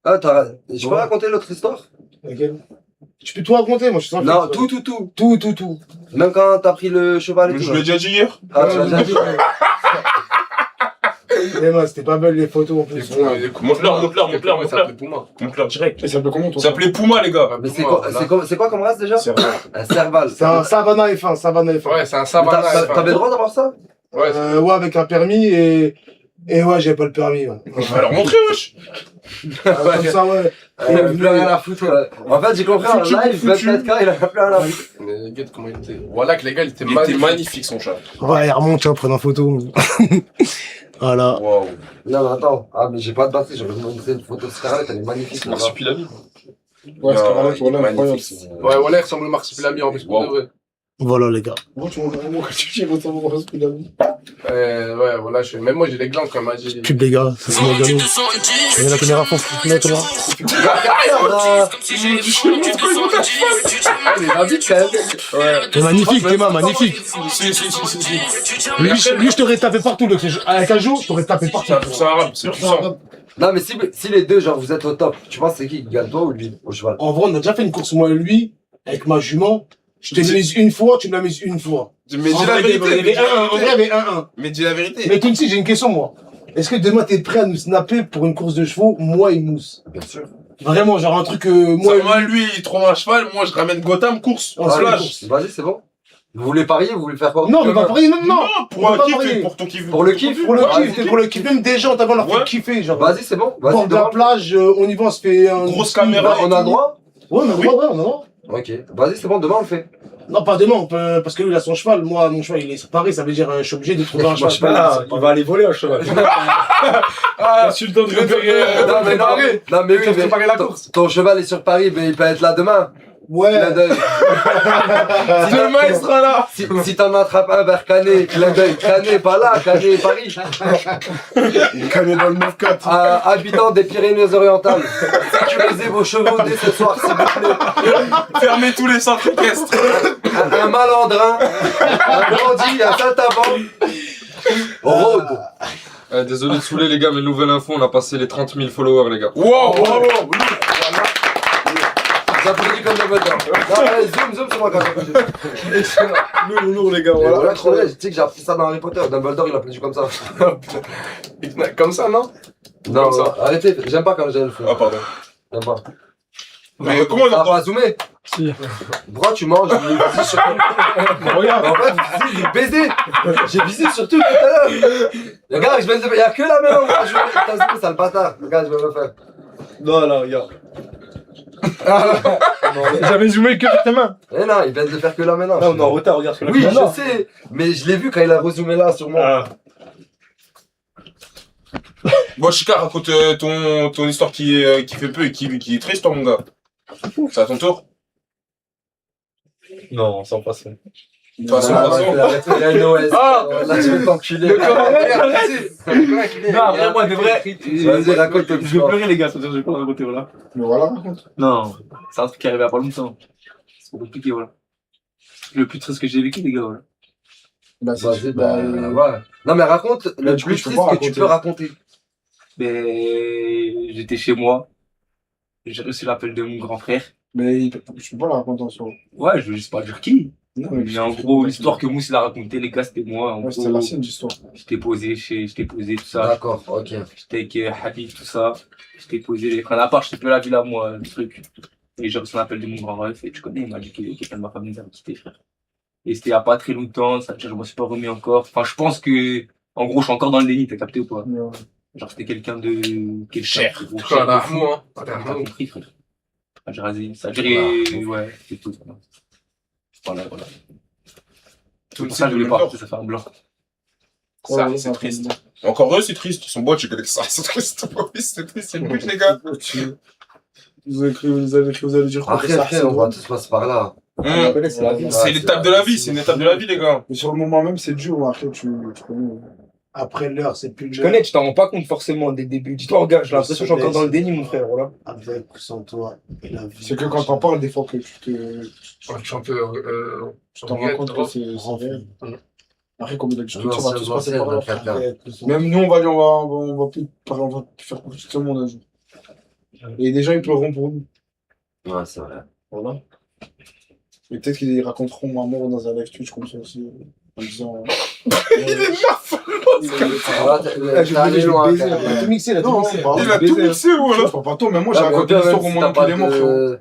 Ah, je peux raconter l'autre histoire? Laquelle? Tu peux tout raconter, moi je suis sans Non, filtre. tout. Même quand t'as pris le cheval et Mais tout. je l'ai déjà dit hier. Ah, tu l'as déjà dit. Eh, moi, c'était pas belle les photos en plus. Montre-leur, Il s'appelait Puma. montre-leur direct. Et ça s'appelle comment, toi? Ça s'appelait Puma, les gars. Mais c'est quoi comme race déjà? Un serval. C'est un Savannah F1, Savannah F1. Ouais, c'est un Mais savannah. t'avais le droit d'avoir ça? Ouais, Ouais, avec un permis et ouais, j'avais pas le permis, ouais. On va leur montrer, wesh. Comme ça, ouais. Il avait plus rien à foutre. Ouais. En fait, j'ai compris en live, 24K, il avait plus rien à foutre. Mais regarde comment il était. Voilà que les gars, il était Il était magnifique. magnifique, son chat. Ouais, il remonte, tu vois, prenant photo. Voilà. Waouh. Non, mais attends. Ah, mais j'ai pas de batterie, j'aurais montré une photo de Scarlett, elle est magnifique. là-bas. Marsupilami. Ouais, Scarlett, voilà, incroyable. magnifique. Ouais, voilà, il ressemble au Marsupilami en plus, pour de vrai. Voilà, les gars. Moi, tu m'en quand tu dis, retourne mon reste de la vie. Ouais, voilà, même moi j'ai les glandes quand même, dit. Pub, les gars, ça c'est mon galop. Mets la caméra, fonce, mets la caméra. Il est rapide quand même. T'es magnifique, Théma, magnifique. Lui, je t'aurais tapé partout, donc avec un jour, je t'aurais tapé partout. C'est un pourcent arabe, c'est puissant. Non, mais si les deux, genre, vous êtes au top, tu penses c'est qui gagne, toi ou lui, au cheval? En vrai, on a déjà fait une course, moi et lui, avec ma jument. Je t'ai mise une fois, tu me l'as mise une fois. Mais dis En la vrai, il y vérité. avait un, en vrai, il y avait 1-1. Mais dis la vérité. Mais Tounsi, j'ai une question, moi. Est-ce que demain, t'es prêt à nous snapper pour une course de chevaux, moi et Mousse? Bien sûr. Vraiment, genre un truc, moi et lui. Moi, lui, il trouve un cheval, moi, je ramène Gotham, course. On On se se fait une lâche. course. Vas-y, c'est bon. Vous voulez parier, vous voulez faire quoi? Non, mais pas parier, non. Non, pour on peut un pas kiff parier. et pour ton kiff. Pour le kiff? Pour le Ouais, kiff, pour le kiff, même des gens, t'as vu, on leur fait Ouais. kiffer, genre. Vas-y, c'est bon. Vas-y, Bord de la devant. plage, on y va, on se fait un. Grosse caméra. On a le droit? Ouais, on a le droit, ouais, on a le droit. Ok. Vas-y, c'est bon, demain on le fait. Non, pas demain, on peut, parce que lui, il a son cheval. Moi, mon cheval, il est séparé, ça veut dire, je suis obligé de trouver un cheval. Il va aller voler un cheval. Ah, Je suis le temps de repérer. Non, mais oui, Tu vas préparer la ton- course. ton cheval est sur Paris, mais il peut être là demain. Ouais. Clin d'œil. Demain, il sera là. Si t'en attrapes un vers Canet, clin d'œil. Canet, pas là, Canet, Paris. Il canait dans le 9-4. Habitants des Pyrénées-Orientales, sécurisez vos chevaux dès ce soir, s'il vous plaît. Fermez tous les centres équestres. Un malandrin, un bandit, un saltimbanque. Rôde. Désolé de saouler les gars, mais nouvelle info, on a passé les 30 000 followers les gars. Wow, J'applaudis comme Dumbledore. Non, allez, zoom sur moi quand j'applaudis. Lourd, les gars, Voilà, voilà. trop vrai, tu sais que j'ai appris ça dans Harry Potter. Dumbledore, il applaudit comme ça. Comme ça, non? Non, Comme ça. arrêtez, j'aime pas quand j'ai le feu. Ah, pardon. J'aime pas. Mais comment on Ça va entend? pas zoomer? Pourquoi tu manges? J'ai visé sur Regarde. En fait, j'ai baisé. J'ai visé sur tout à l'heure. Regarde, je viens de... Y'a que la main où t'as zoomé, sale bâtard. Regarde, je vais le refaire. Non, là, regarde. J'avais zoomé que sur tes mains. Eh non, il vient de faire que là maintenant. Non, on est en retard, regarde ce que Oui, je sais, mais je l'ai vu quand il a rezoomé là sur moi. Bon, Chika, raconte ton histoire qui fait peu et qui est triste, toi, mon gars. C'est à ton tour. Non, sans façon. De toute façon, Il a une OS. Ah Là, tu veux t'enculer. Non, après, moi, de vrai, Vas-y, raconte ton je vais histoire. pleurer, les gars, je vais pas le raconter, voilà. Mais voilà, raconte. Non, c'est un truc qui est arrivé il y a pas longtemps. C'est compliqué, voilà. Le plus triste que j'ai vécu, les gars, voilà. Bah, Vas-y, ouais. Non, mais raconte le du coup, plus je peux triste pas que tu peux raconter. Mais j'étais chez moi, j'ai reçu l'appel de mon grand frère. Mais je peux pas la raconter en soi. Ouais, je veux juste pas dire qui. Non, Mais en gros, l'histoire que Mousse l'a racontée, les gars, c'était moi. En Ouais, c'était gros, la sienne, l'histoire. j'étais posé tout ça. D'accord, ok. J'étais avec Habib, tout ça. J'étais posé, j'avais pris un appart, j'étais plus à la ville à moi, le truc. Et j'ai reçu un appel de mon grand ref, et tu connais, il m'a dit que quelqu'un de ma famille m'avait quitté, frère. Et c'était il y a pas très longtemps, ça veut dire que je me suis pas remis encore. Enfin, je pense que, en gros, je suis encore dans le déni, t'as capté ou pas? Ouais. Genre, c'était quelqu'un de. Cher. Gros, Frère, cher de fou. moi. T'as compris, frère. J'ai rasé. Ça a duré. Ouais, c'est tout. Voilà, voilà. Tout ça, je voulais pas, ça fait un blanc. Ça, Ouais, c'est ouais, triste. ouais. Encore eux, c'est triste. Ils sont beaux, tu connais que ça. C'est triste. C'est triste, c'est le but, les gars. Vous allez dire quoi? Après, Ça, après, c'est on drôle. va tous passer par là. C'est la vie. C'est l'étape de la vie, c'est une étape de la vie, les gars. Mais sur le moment même, c'est dur. Après, tu connais. Après l'heure, c'est plus Je connais, tu t'en rends pas compte forcément des débuts. Dis-toi, regarde, j'ai l'impression que je suis encore dans le déni, mon frère, voilà. Avec ou sans toi, et la vie. C'est que quand t'en parles, des fois que tu te. Ouais, je suis un peu. Tu t'en rends compte que c'est réel. Après, comme il a dit, tout ça va tous passer par là. Même nous, on va plus parler, on va faire pour tout le monde un jour. Et des gens, ils pleureront pour nous. Ouais, c'est vrai. Voilà. Et peut-être qu'ils raconteront ma mort dans un live Twitch comme ça aussi. En disant. Il est neuf. T'es allé loin. Il a tout mixé, il a tout Non, mixé. Il a tout mixé, voilà. Je parle pas toi, mais moi j'ai raconté l'histoire au moment qu'il est mort, frérot.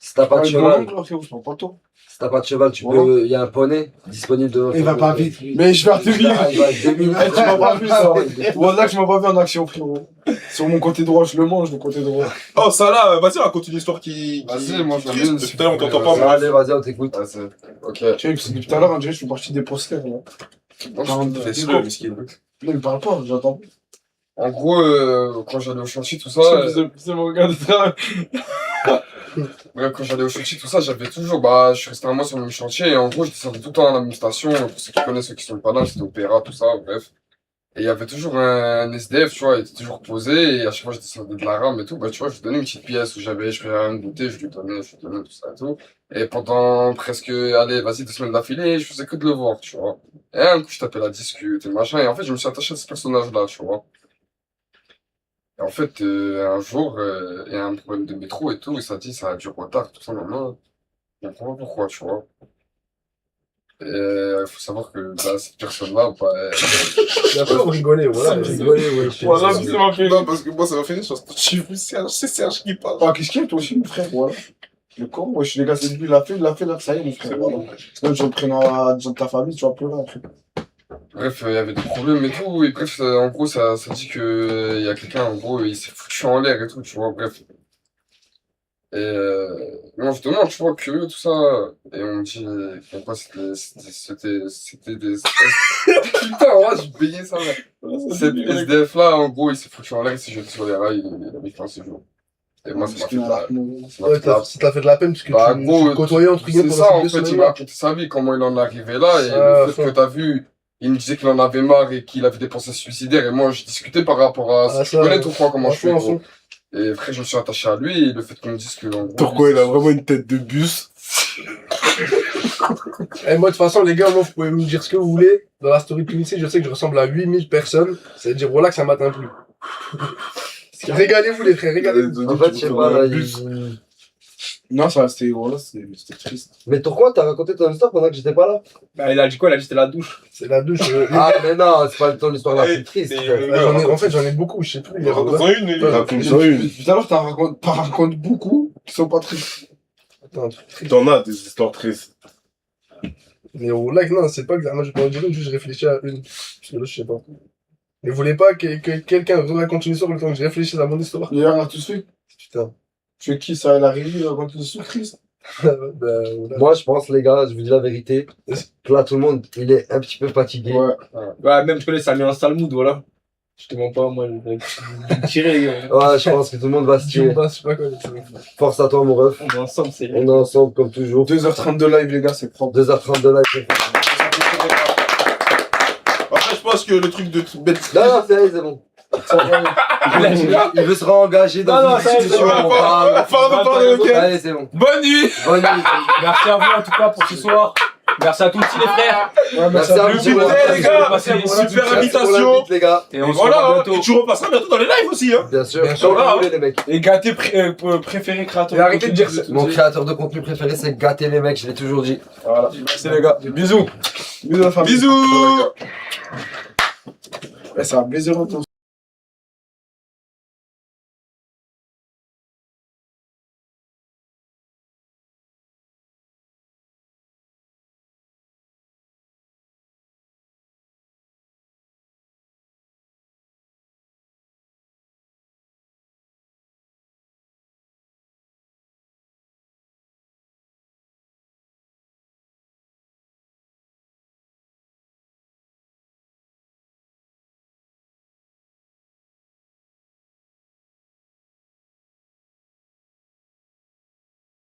Si t'as pas de cheval, Je parle pas toi. si t'as pas de cheval, tu peux. Il y a un poney disponible de. Il va pas vite. Mais je vais à 2000. Ah, il va être 2000. Tu m'as pas vu ça. Voilà que je m'as pas vu en action, frérot. Sur mon côté droit, je le mange, le côté droit. Oh, ça là, vas-y, raconte une histoire qui. Vas-y, moi, je triste. viens de- Depuis tout à l'heure, on t'entend pas, moi. Allez, vas-y, on t'écoute. Ah, c'est. Ok. Tu sais, parce que depuis tout à l'heure, on dirait que je suis parti des posters, là. Fais-le, miskin. Non, il parle pas, j'entends. En gros, quand j'allais au chantier, tout ça. C'est mon regard de travail. Bref, quand j'allais au chantier, tout ça, j'avais toujours. Bah, je suis resté un mois sur le même chantier et en gros, je descendais tout le temps à la même station. Pour ceux qui connaissent, ceux qui sont pas là, c'était Opéra, tout ça, bref. Et il y avait toujours un SDF, tu vois, il était toujours posé, et à chaque fois je descendais de la rame et tout, bah tu vois, je lui donnais une petite pièce où je faisais rien de goûter, je lui donnais tout ça et tout. Et pendant presque, allez, vas-y, 2 semaines d'affilée, je faisais que de le voir, tu vois. Et un coup, je tapais la discute et machin, et en fait, je me suis attaché à ce personnage-là, tu vois. Et en fait, un jour, il y a un problème de métro et tout, et ça dit, ça a du retard, tout ça, maintenant. Je comprends pas pourquoi, tu vois. Et faut savoir que bah, cette personne-là, bah, Vous rigolez, voilà. Vous rigolez, ouais. Voilà, ça m'a fait. Non, parce que moi, ça m'a fait rire, j'ai vu Serge, c'est Serge qui parle. Ah, qu'est-ce qu'il y a, toi aussi, mon frère, voilà. Le con, moi, je suis les gars, c'est lui, il l'a fait, là, ça y est, mon frère, voilà. Même sur le prénom à des gens de ta famille, tu vas pleurer après. bref, il y avait des problèmes et tout, et bref, en gros, ça dit que il y a quelqu'un, en gros, il s'est foutu en l'air et tout, tu vois, bref. Et moi, je demande, tu vois, curieux, tout ça, et on me dit, comme quoi c'était des... Putain, ouais, j'ai payé ça, là. Cet SDF-là, en gros, il s'est foutu en l'air, il s'est jeté sur les rails, il a mis fin à ce jour. Et moi, ça m'a fait de la... ça m'a Ouais, fait de la- ça t'a fait de la peine parce que Bah, tu gros, le côtoyais entre guillemets c'est pendant ça, en ces 2 fait, il semaines-là. m'a raconté sa vie, comment il en est arrivé là, et Ah, le fait fin. que t'as vu, il me disait qu'il en avait marre et qu'il avait des pensées suicidaires, et moi, je discutais par rapport à ça. Ah, Tu ça, connais ouais. tout quoi, comment je suis, Franchement, gros. Et après, je me suis attaché à lui, et le fait qu'on me dise que, en gros, Pourquoi il a vraiment une tête de bus? Et moi, de toute façon, les gars, moi, vous pouvez me dire ce que vous voulez. Dans la story de Tunisie, je sais que je ressemble à 8000 personnes. C'est-à-dire, voilà que ça m'atteint plus. Régalez-vous, les frères, régalez-vous. En fait, je sais pas, là, Non, ça, c'était, voilà, c'était triste. Mais pourquoi t'as raconté ton histoire pendant que j'étais pas là? Bah, il a dit quoi? Il a dit c'était la douche. C'est la douche. Ah, mais non, c'est pas ton histoire la plus triste. En fait, j'en ai beaucoup, je sais plus. Raconte-en une, lui. Raconte-en une. Tout à l'heure, t'en racontes beaucoup qui sont pas tristes. Attends, un truc triste. T'en as des histoires tristes. Mais au like, non, c'est pas que moi je peux en dire une, juste je réfléchis à une. Parce que là, je sais pas. Mais vous voulez pas que quelqu'un vous raconte une histoire le temps que je réfléchisse à mon histoire? Il y en a tout de suite. Putain. Tu es qui ça, la régie, il raconte une histoire triste? Bah, voilà. Moi, je pense, les gars, je vous dis la vérité. Que là, tout le monde, il est un petit peu fatigué. Ouais. Ouais, même, je connais, ça a mis un sale mood, voilà. Je te mens pas, moi, je vais me tirer, les gars. Ouais, je pense que tout le monde va se tirer. Je sais pas quoi. Force à toi, mon ref. On est ensemble, c'est On est ensemble comme toujours. 2h30 de live, les gars, c'est propre. 2h30 de live, c'est propre. Après, je pense que le truc de bête. Non, non, c'est bon. Il veut se réengager dans une discussion. On parle de Allez, c'est bon. Bonne nuit. Bonne nuit. Merci à vous, en tout cas, pour ce soir. Merci à tous les frères. Merci à vous, les gars. Super invitation. Les gars. Et on se Voilà, revoit hein. bientôt. Et tu repasseras bientôt dans les lives aussi, hein. Bien sûr. Bien sûr, Comme vous là, voulez, les mecs. Et gâté préféré créateur. Et arrêtez de dire ça. Mon créateur de contenu préféré, c'est gâter les mecs, je l'ai toujours dit. Voilà. Merci, les gars. Bisous. Bisous, la famille. Bisous. Ouais, ça va plaisir,